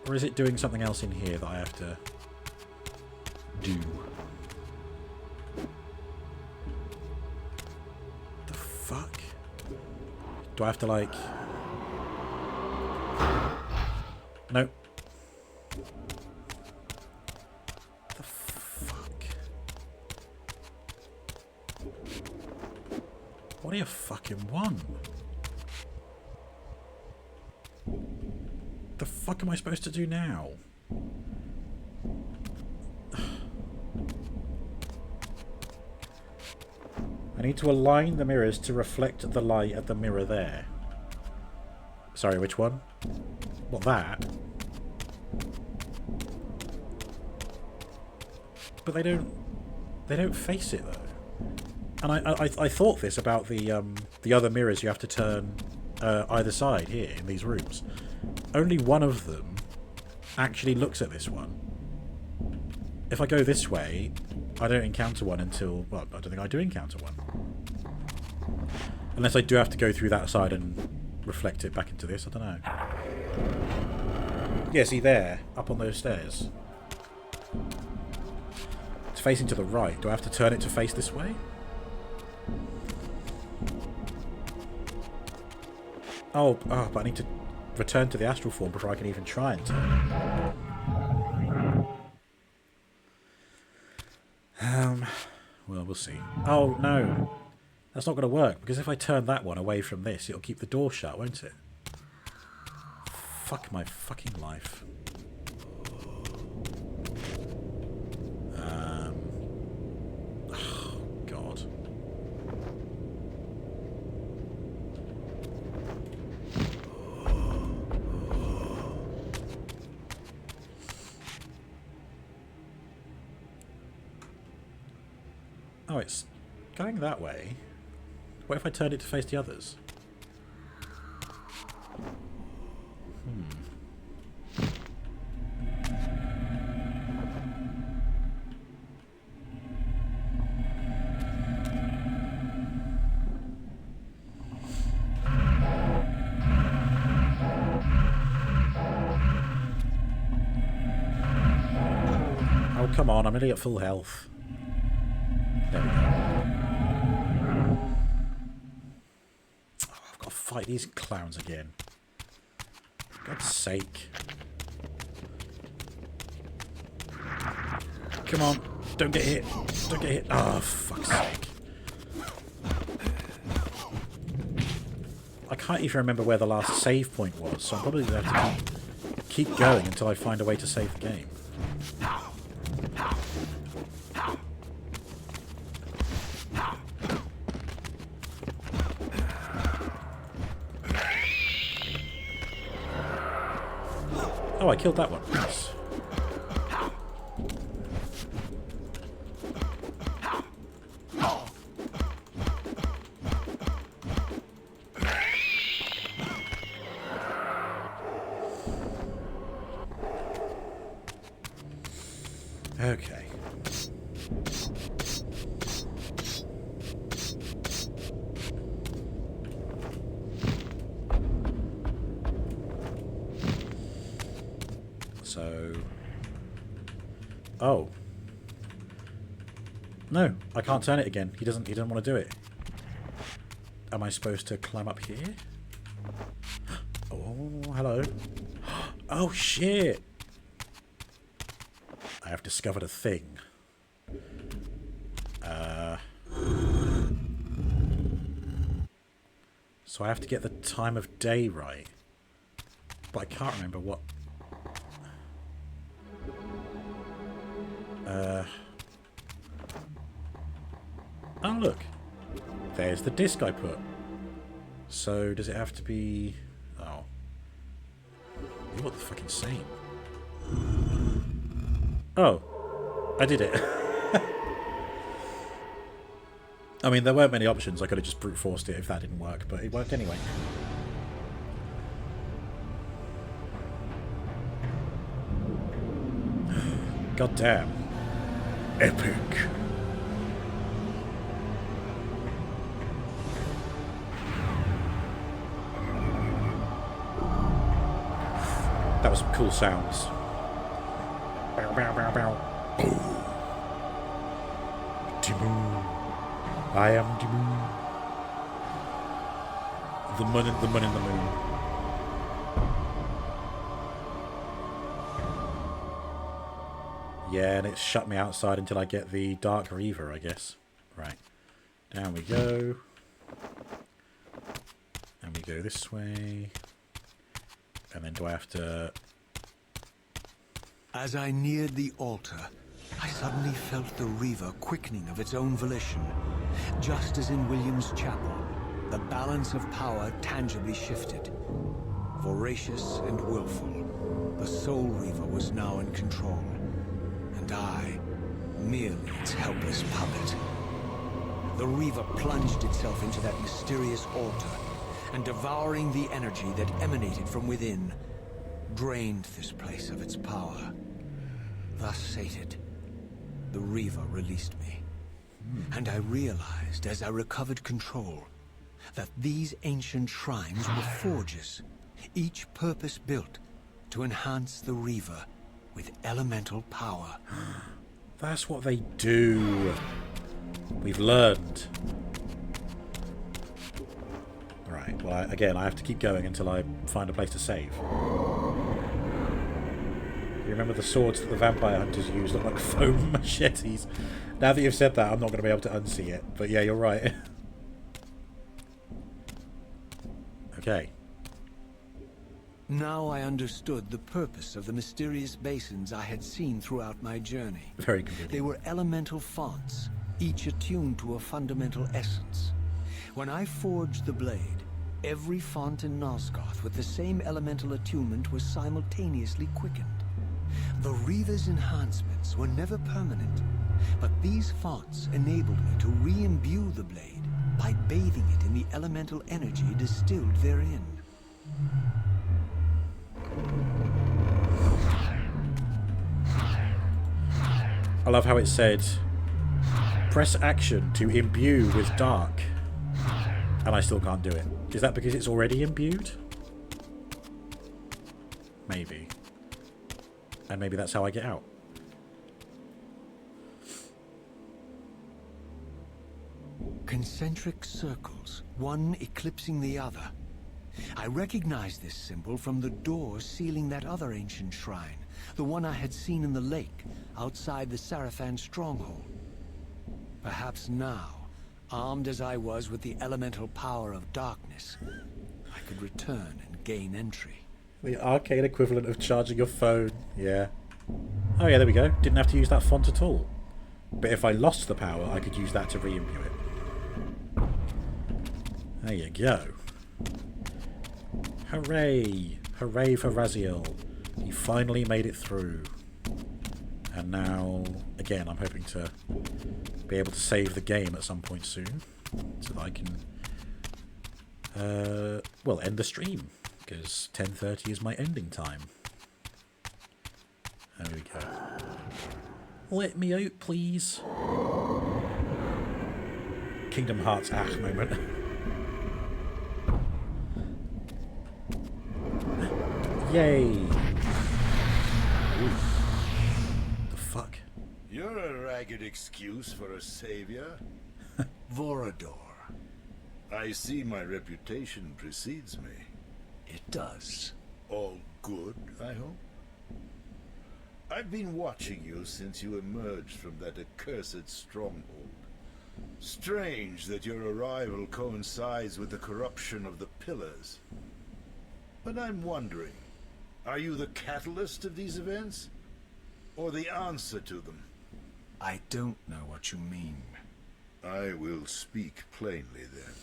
Or is it doing something else in here that I have to do? The fuck? Do I have to, like... Nope. The fuck? What do you fucking want? The fuck am I supposed to do now? I need to align the mirrors to reflect the light at the mirror there. Sorry, which one? What, that? But they don't face it though. And I thought this about the other mirrors you have to turn either side here in these rooms. Only one of them actually looks at this one. If I go this way, I don't encounter one until... Well, I don't think I do encounter one. Unless I do have to go through that side and reflect it back into this. I don't know. Yeah, see there, up on those stairs. It's facing to the right. Do I have to turn it to face this way? Oh, but I need to return to the astral form before I can even try and turn it. Well, we'll see. Oh, no. That's not going to work, because if I turn that one away from this, it'll keep the door shut, won't it? Fuck my fucking life. Oh, God. Oh, it's going that way. What if I turned it to face the others? Oh, come on, I'm nearly at full health. There we go. Oh, I've got to fight these clowns again. For God's sake. Come on. Don't get hit. Don't get hit. Oh, fuck's sake. I can't even remember where the last save point was, so I'm probably going to have to keep going until I find a way to save the game. Oh, I killed that one. Nice. Okay. So... Oh. No, I can't turn it again. He doesn't want to do it. Am I supposed to climb up here? Oh, hello. Oh, shit! I have discovered a thing. So I have to get the time of day right. But I can't remember what... Oh, look. There's the disc I put. So does it have to be... Oh. What the fucking saying? Oh. I did it. I mean, there weren't many options. I could have just brute forced it if that didn't work, but it worked anyway. God damn. Epic. That was some cool sounds. Bow, bow, bow, bow. Oh. Timon. I am Timon. The moon in the moon in the moon. Yeah, and it's shut me outside until I get the Dark Reaver, I guess. Right. Down we go. And we go this way. And then do I have to... As I neared the altar, I suddenly felt the Reaver quickening of its own volition. Just as in William's chapel, the balance of power tangibly shifted. Voracious and willful, the Soul Reaver was now in control. And I, merely its helpless puppet. The Reaver plunged itself into that mysterious altar, and devouring the energy that emanated from within, drained this place of its power. Thus sated, the Reaver released me. And I realized as I recovered control that these ancient shrines were forges, each purpose-built to enhance the Reaver with elemental power. That's what they do. We've learned. Right, well, again, I have to keep going until I find a place to save. You remember the swords that the vampire hunters use look like foam machetes? Now that you've said that, I'm not going to be able to unsee it. But yeah, you're right. Okay. Now I understood the purpose of the mysterious basins I had seen throughout my journey. Very convenient. They were elemental fonts, each attuned to a fundamental essence. When I forged the blade, every font in Nosgoth with the same elemental attunement was simultaneously quickened. The Reaver's enhancements were never permanent, but these fonts enabled me to re-imbue the blade by bathing it in the elemental energy distilled therein. I love how it said, press action to imbue with dark. And I still can't do it. Is that because it's already imbued? Maybe. And maybe that's how I get out. Concentric circles, one eclipsing the other. I recognized this symbol from the door sealing that other ancient shrine, the one I had seen in the lake outside the Sarafan stronghold. Perhaps now, armed as I was with the elemental power of darkness, I could return and gain entry. The arcade equivalent of charging your phone. Yeah. Oh yeah, there we go. Didn't have to use that font at all. But if I lost the power, I could use that to re-imbue it. There you go. Hooray! Hooray for RAZIEL. He finally made it through. And now, again, I'm hoping to be able to save the game at some point soon. So that I can, well, end the stream. Because 10:30 is my ending time. There we go. Let me out, please. Kingdom Hearts moment. Yay! Ooh. The fuck? You're a ragged excuse for a savior. Vorador. I see my reputation precedes me. It does. All good, I hope? I've been watching you since you emerged from that accursed stronghold. Strange that your arrival coincides with the corruption of the Pillars. But I'm wondering, are you the catalyst of these events? Or the answer to them? I don't know what you mean. I will speak plainly then.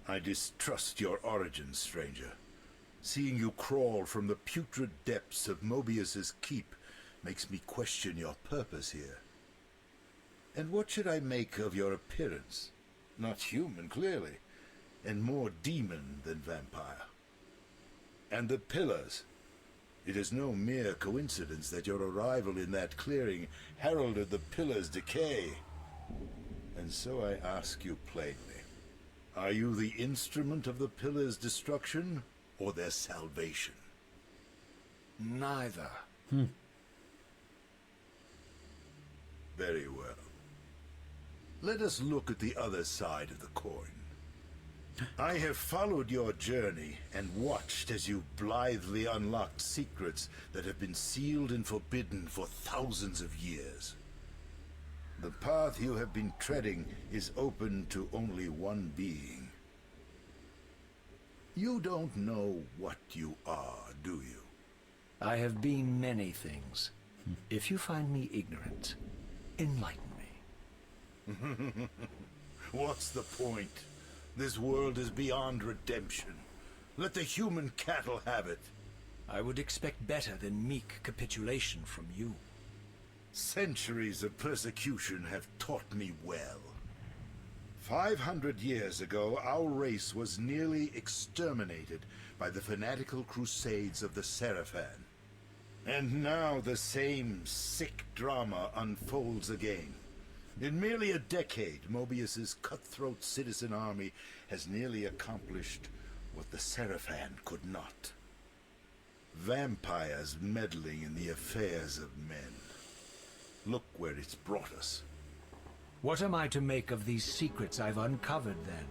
I distrust your origins, stranger. Seeing you crawl from the putrid depths of Mobius's keep makes me question your purpose here. And what should I make of your appearance? Not human, clearly, and more demon than vampire. And the Pillars. It is no mere coincidence that your arrival in that clearing heralded the Pillars' decay. And so I ask you plainly, are you the instrument of the Pillars' destruction, or their salvation? Neither. Very well. Let us look at the other side of the coin. I have followed your journey and watched as you blithely unlocked secrets that have been sealed and forbidden for thousands of years. The path you have been treading is open to only one being. You don't know what you are, do you? I have been many things. If you find me ignorant, enlighten me. What's the point? This world is beyond redemption. Let the human cattle have it. I would expect better than meek capitulation from you. Centuries of persecution have taught me well. 500 years ago, our race was nearly exterminated by the fanatical crusades of the Seraphan. And now the same sick drama unfolds again. In merely a decade, Mobius's cutthroat citizen army has nearly accomplished what the Seraphan could not. Vampires meddling in the affairs of men. Look where it's brought us. What am I to make of these secrets I've uncovered, then?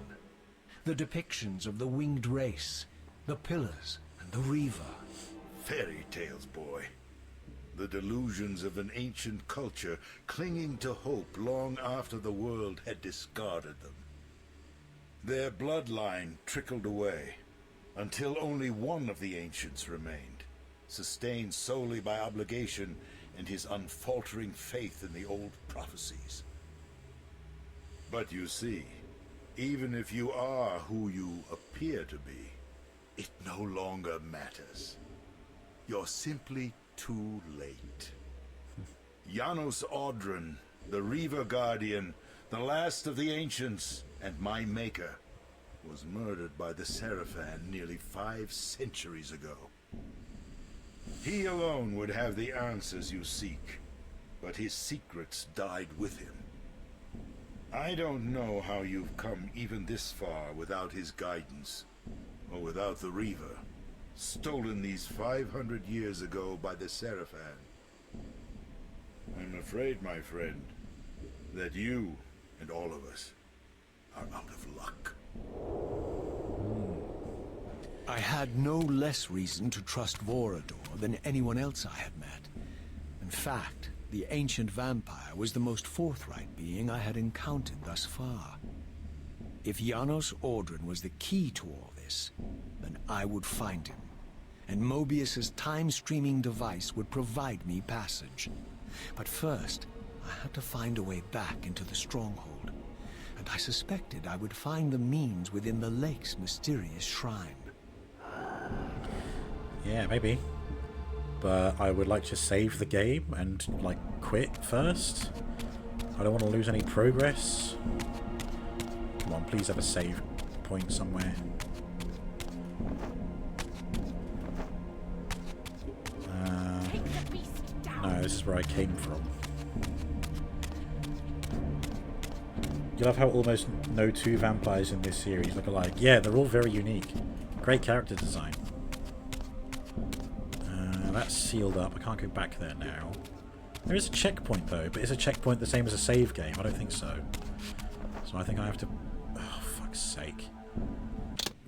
The depictions of the winged race, the pillars, and the Reaver. Fairy tales, boy. The delusions of an ancient culture clinging to hope long after the world had discarded them. Their bloodline trickled away, until only one of the ancients remained, sustained solely by obligation and his unfaltering faith in the old prophecies. But you see, even if you are who you appear to be, it no longer matters. You're simply too late. Janos Audron, the Reaver Guardian, the last of the ancients, and my maker, was murdered by the Seraphan nearly 5 centuries ago. He alone would have the answers you seek, but his secrets died with him. I don't know how you've come even this far without his guidance, or without the Reaver, stolen these 500 years ago by the Seraphan. I'm afraid, my friend, that you and all of us are out of luck. I had no less reason to trust Vorador than anyone else I had met. In fact, the ancient vampire was the most forthright being I had encountered thus far. If Janos Audron was the key to all this, then I would find him, and Mobius's time-streaming device would provide me passage. But first, I had to find a way back into the stronghold, and I suspected I would find the means within the lake's mysterious shrine. Yeah, maybe. But I would like to save the game and, like, quit first. I don't want to lose any progress. Come on, please have a save point somewhere. No, this is where I came from. You love how almost no two vampires in this series look alike. Yeah, they're all very unique. Great character design. That's sealed up. I can't go back there now. There is a checkpoint though, but is a checkpoint the same as a save game? I don't think so. So I think I have to... Oh, fuck's sake.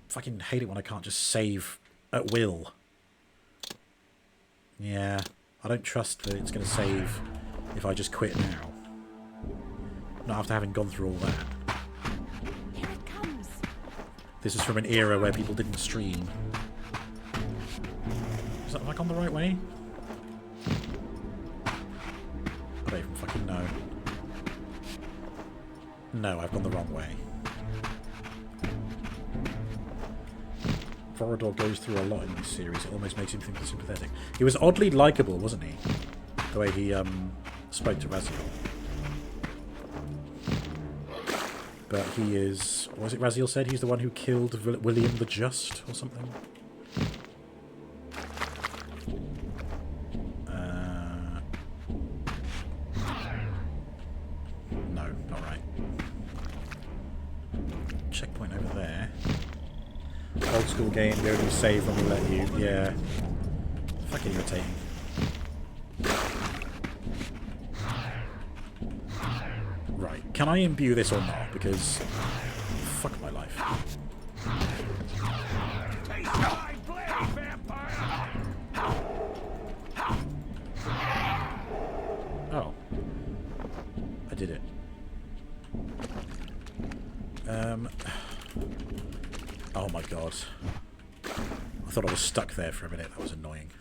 Fucking hate it when I can't just save at will. Yeah, I don't trust that it's going to save if I just quit now. Not after having gone through all that. Here it comes. This is from an era where people didn't stream. Is that like on the right way? I don't even fucking know. No, I've gone the wrong way. Vorador goes through a lot in this series. It almost makes him think sympathetic. He was oddly likeable, wasn't he? The way he spoke to Raziel. But he is... What was it Raziel said? He's the one who killed William the Just or something? No, not right. Checkpoint over there. Old school game, we only save when we let you. Yeah. Fucking irritating. Right, can I imbue this or not? Because fuck my life. Oh. I did it. Oh my god. I thought I was stuck there for a minute. That was annoying.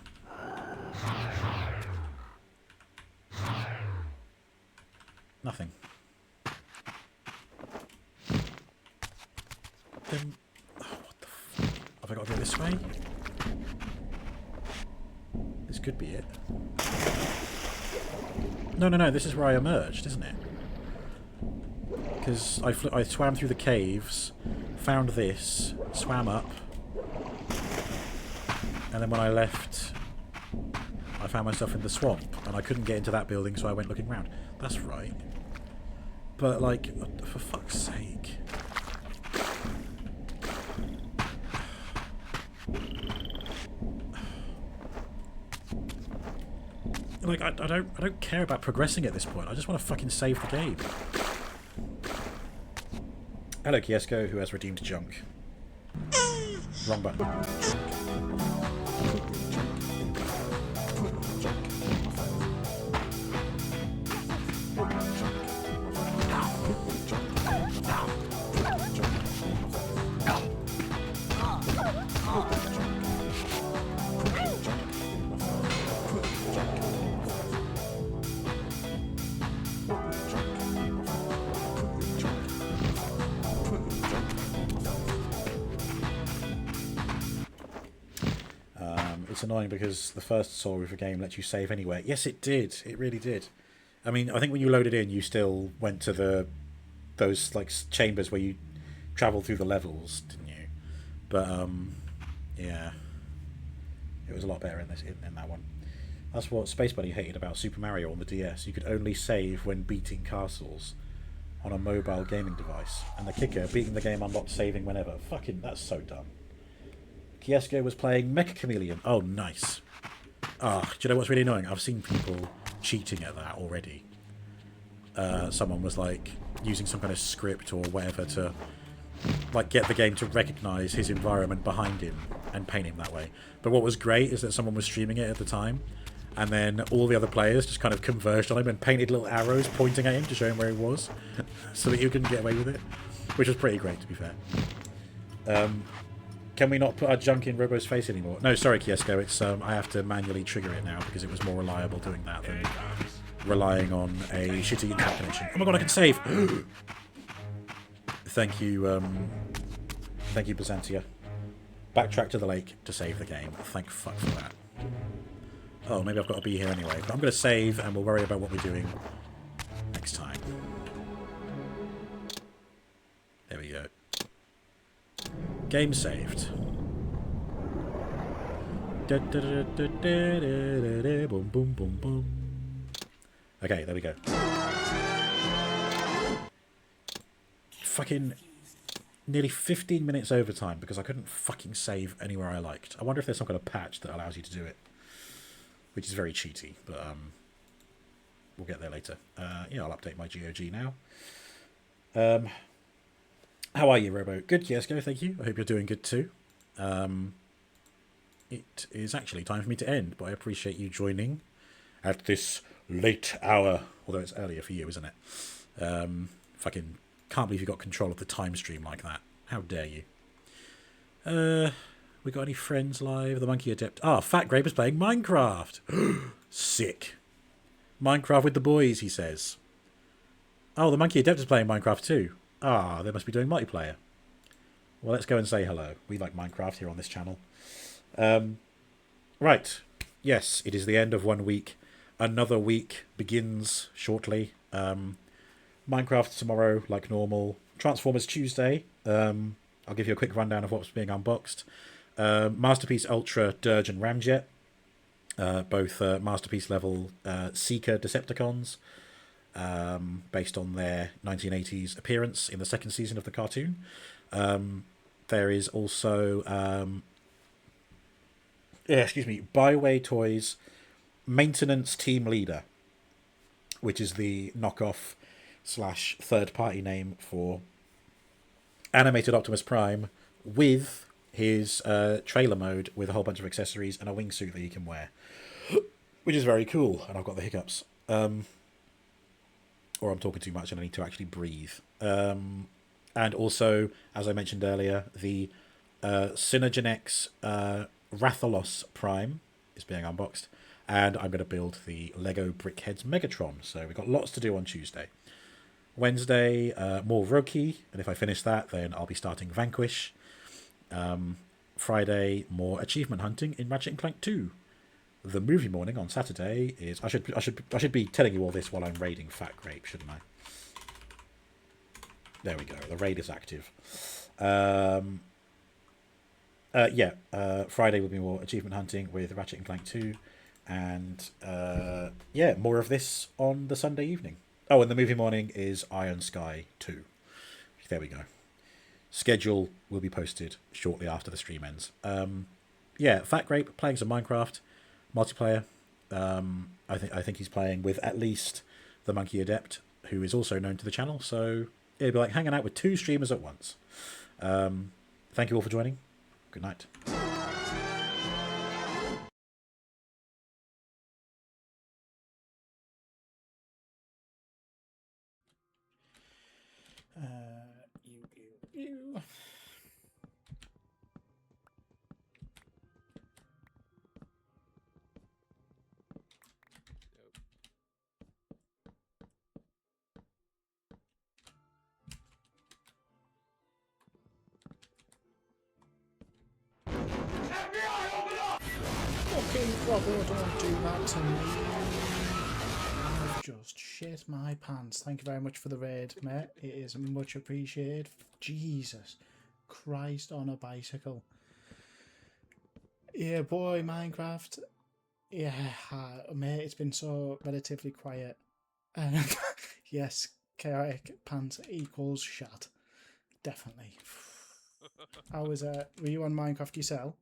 Nothing. Then... Oh, what the f... Have I got to go this way? This could be it. No, this is where I emerged, isn't it? Because I swam through the caves, found this, swam up, and then when I left, I found myself in the swamp, and I couldn't get into that building, so I went looking around. That's right. But, like, for fuck's sake. Like, I don't care about progressing at this point. I just want to fucking save the game. Hello, Kiesko, who has redeemed junk. Wrong button. It's annoying because the first Soul Reaver game lets you save anywhere. Yes, it did. It really did. I mean, I think when you loaded in, you still went to those like chambers where you travel through the levels, didn't you? But yeah, it was a lot better in that one. That's what Space Bunny hated about Super Mario on the DS. You could only save when beating castles on a mobile gaming device, and the kicker, beating the game unlocked saving whenever. Fucking, that's so dumb. Kiesko was playing Mecha Chameleon. Oh, nice. Ah, do you know what's really annoying? I've seen people cheating at that already. Someone was like using some kind of script or whatever to like get the game to recognise his environment behind him and paint him that way. But what was great is that someone was streaming it at the time, and then all the other players just kind of converged on him and painted little arrows pointing at him to show him where he was, so that you couldn't get away with it, which was pretty great, to be fair. Can we not put our junk in Robo's face anymore? No, sorry, Kiesko. It's I have to manually trigger it now because it was more reliable doing that than relying on a shitty internet connection. Oh my god, I can save! Thank you, Byzantia. Backtrack to the lake to save the game. Thank fuck for that. Oh, maybe I've got to be here anyway. But I'm going to save and we'll worry about what we're doing next time. There we go. Game saved. Boom, boom, boom, boom. Okay, there we go. Fucking nearly 15 minutes overtime because I couldn't fucking save anywhere I liked. I wonder if there's some kind of patch that allows you to do it, which is very cheaty, but we'll get there later. Yeah, I'll update my GOG now. How are you, Robo? Good, yes, go, thank you. I hope you're doing good too. It is actually time for me to end, but I appreciate you joining at this late hour, although it's earlier for you, isn't it? Fucking can't believe you got control of the time stream like that. How dare you? We got any friends live? The Monkey Adept. Ah, Fat Grape is playing Minecraft. Sick. Minecraft with the boys, he says. Oh, the Monkey Adept is playing Minecraft too. Ah, they must be doing multiplayer. Well, let's go and say hello. We like Minecraft here on this channel. Right. Yes, it is the end of 1 week. Another week begins shortly. Minecraft tomorrow, like normal. Transformers Tuesday. I'll give you a quick rundown of what's being unboxed. Masterpiece Ultra, Dirge and Ramjet. Both Masterpiece level Seeker Decepticons. Based on their 1980s appearance in the second season of the cartoon. There is also excuse me, Byway Toys maintenance team leader, which is the knockoff / third party name for animated Optimus Prime with his trailer mode with a whole bunch of accessories and a wingsuit that you can wear, which is very cool. And I've got the hiccups. Or I'm talking too much and I need to actually breathe. And also, as I mentioned earlier, the Synergenex Rathalos Prime is being unboxed. And I'm going to build the Lego Brickheads Megatron. So we've got lots to do on Tuesday. Wednesday, more Roki. And if I finish that, then I'll be starting Vanquish. Friday, more achievement hunting in Ratchet & Clank 2. The movie morning on Saturday is... I should be telling you all this while I'm raiding Fat Grape, shouldn't I? There we go. The raid is active. Friday will be more achievement hunting with Ratchet & Clank 2. And, more of this on the Sunday evening. Oh, and the movie morning is Iron Sky 2. There we go. Schedule will be posted shortly after the stream ends. Fat Grape playing some Minecraft multiplayer. I think he's playing with at least the Monkey Adept, who is also known to the channel. So it'll be like hanging out with 2 streamers at once. Thank you all for joining. Good night. You. Fucking Robbo, don't do that to me. I've just shit my pants. Thank you very much for the raid, mate. It is much appreciated. Jesus Christ on a bicycle. Yeah, boy, Minecraft. Yeah, mate, it's been so relatively quiet. Yes, chaotic pants equals shat. Definitely. How was were you on Minecraft yourself?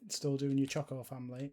Still doing your Choco family?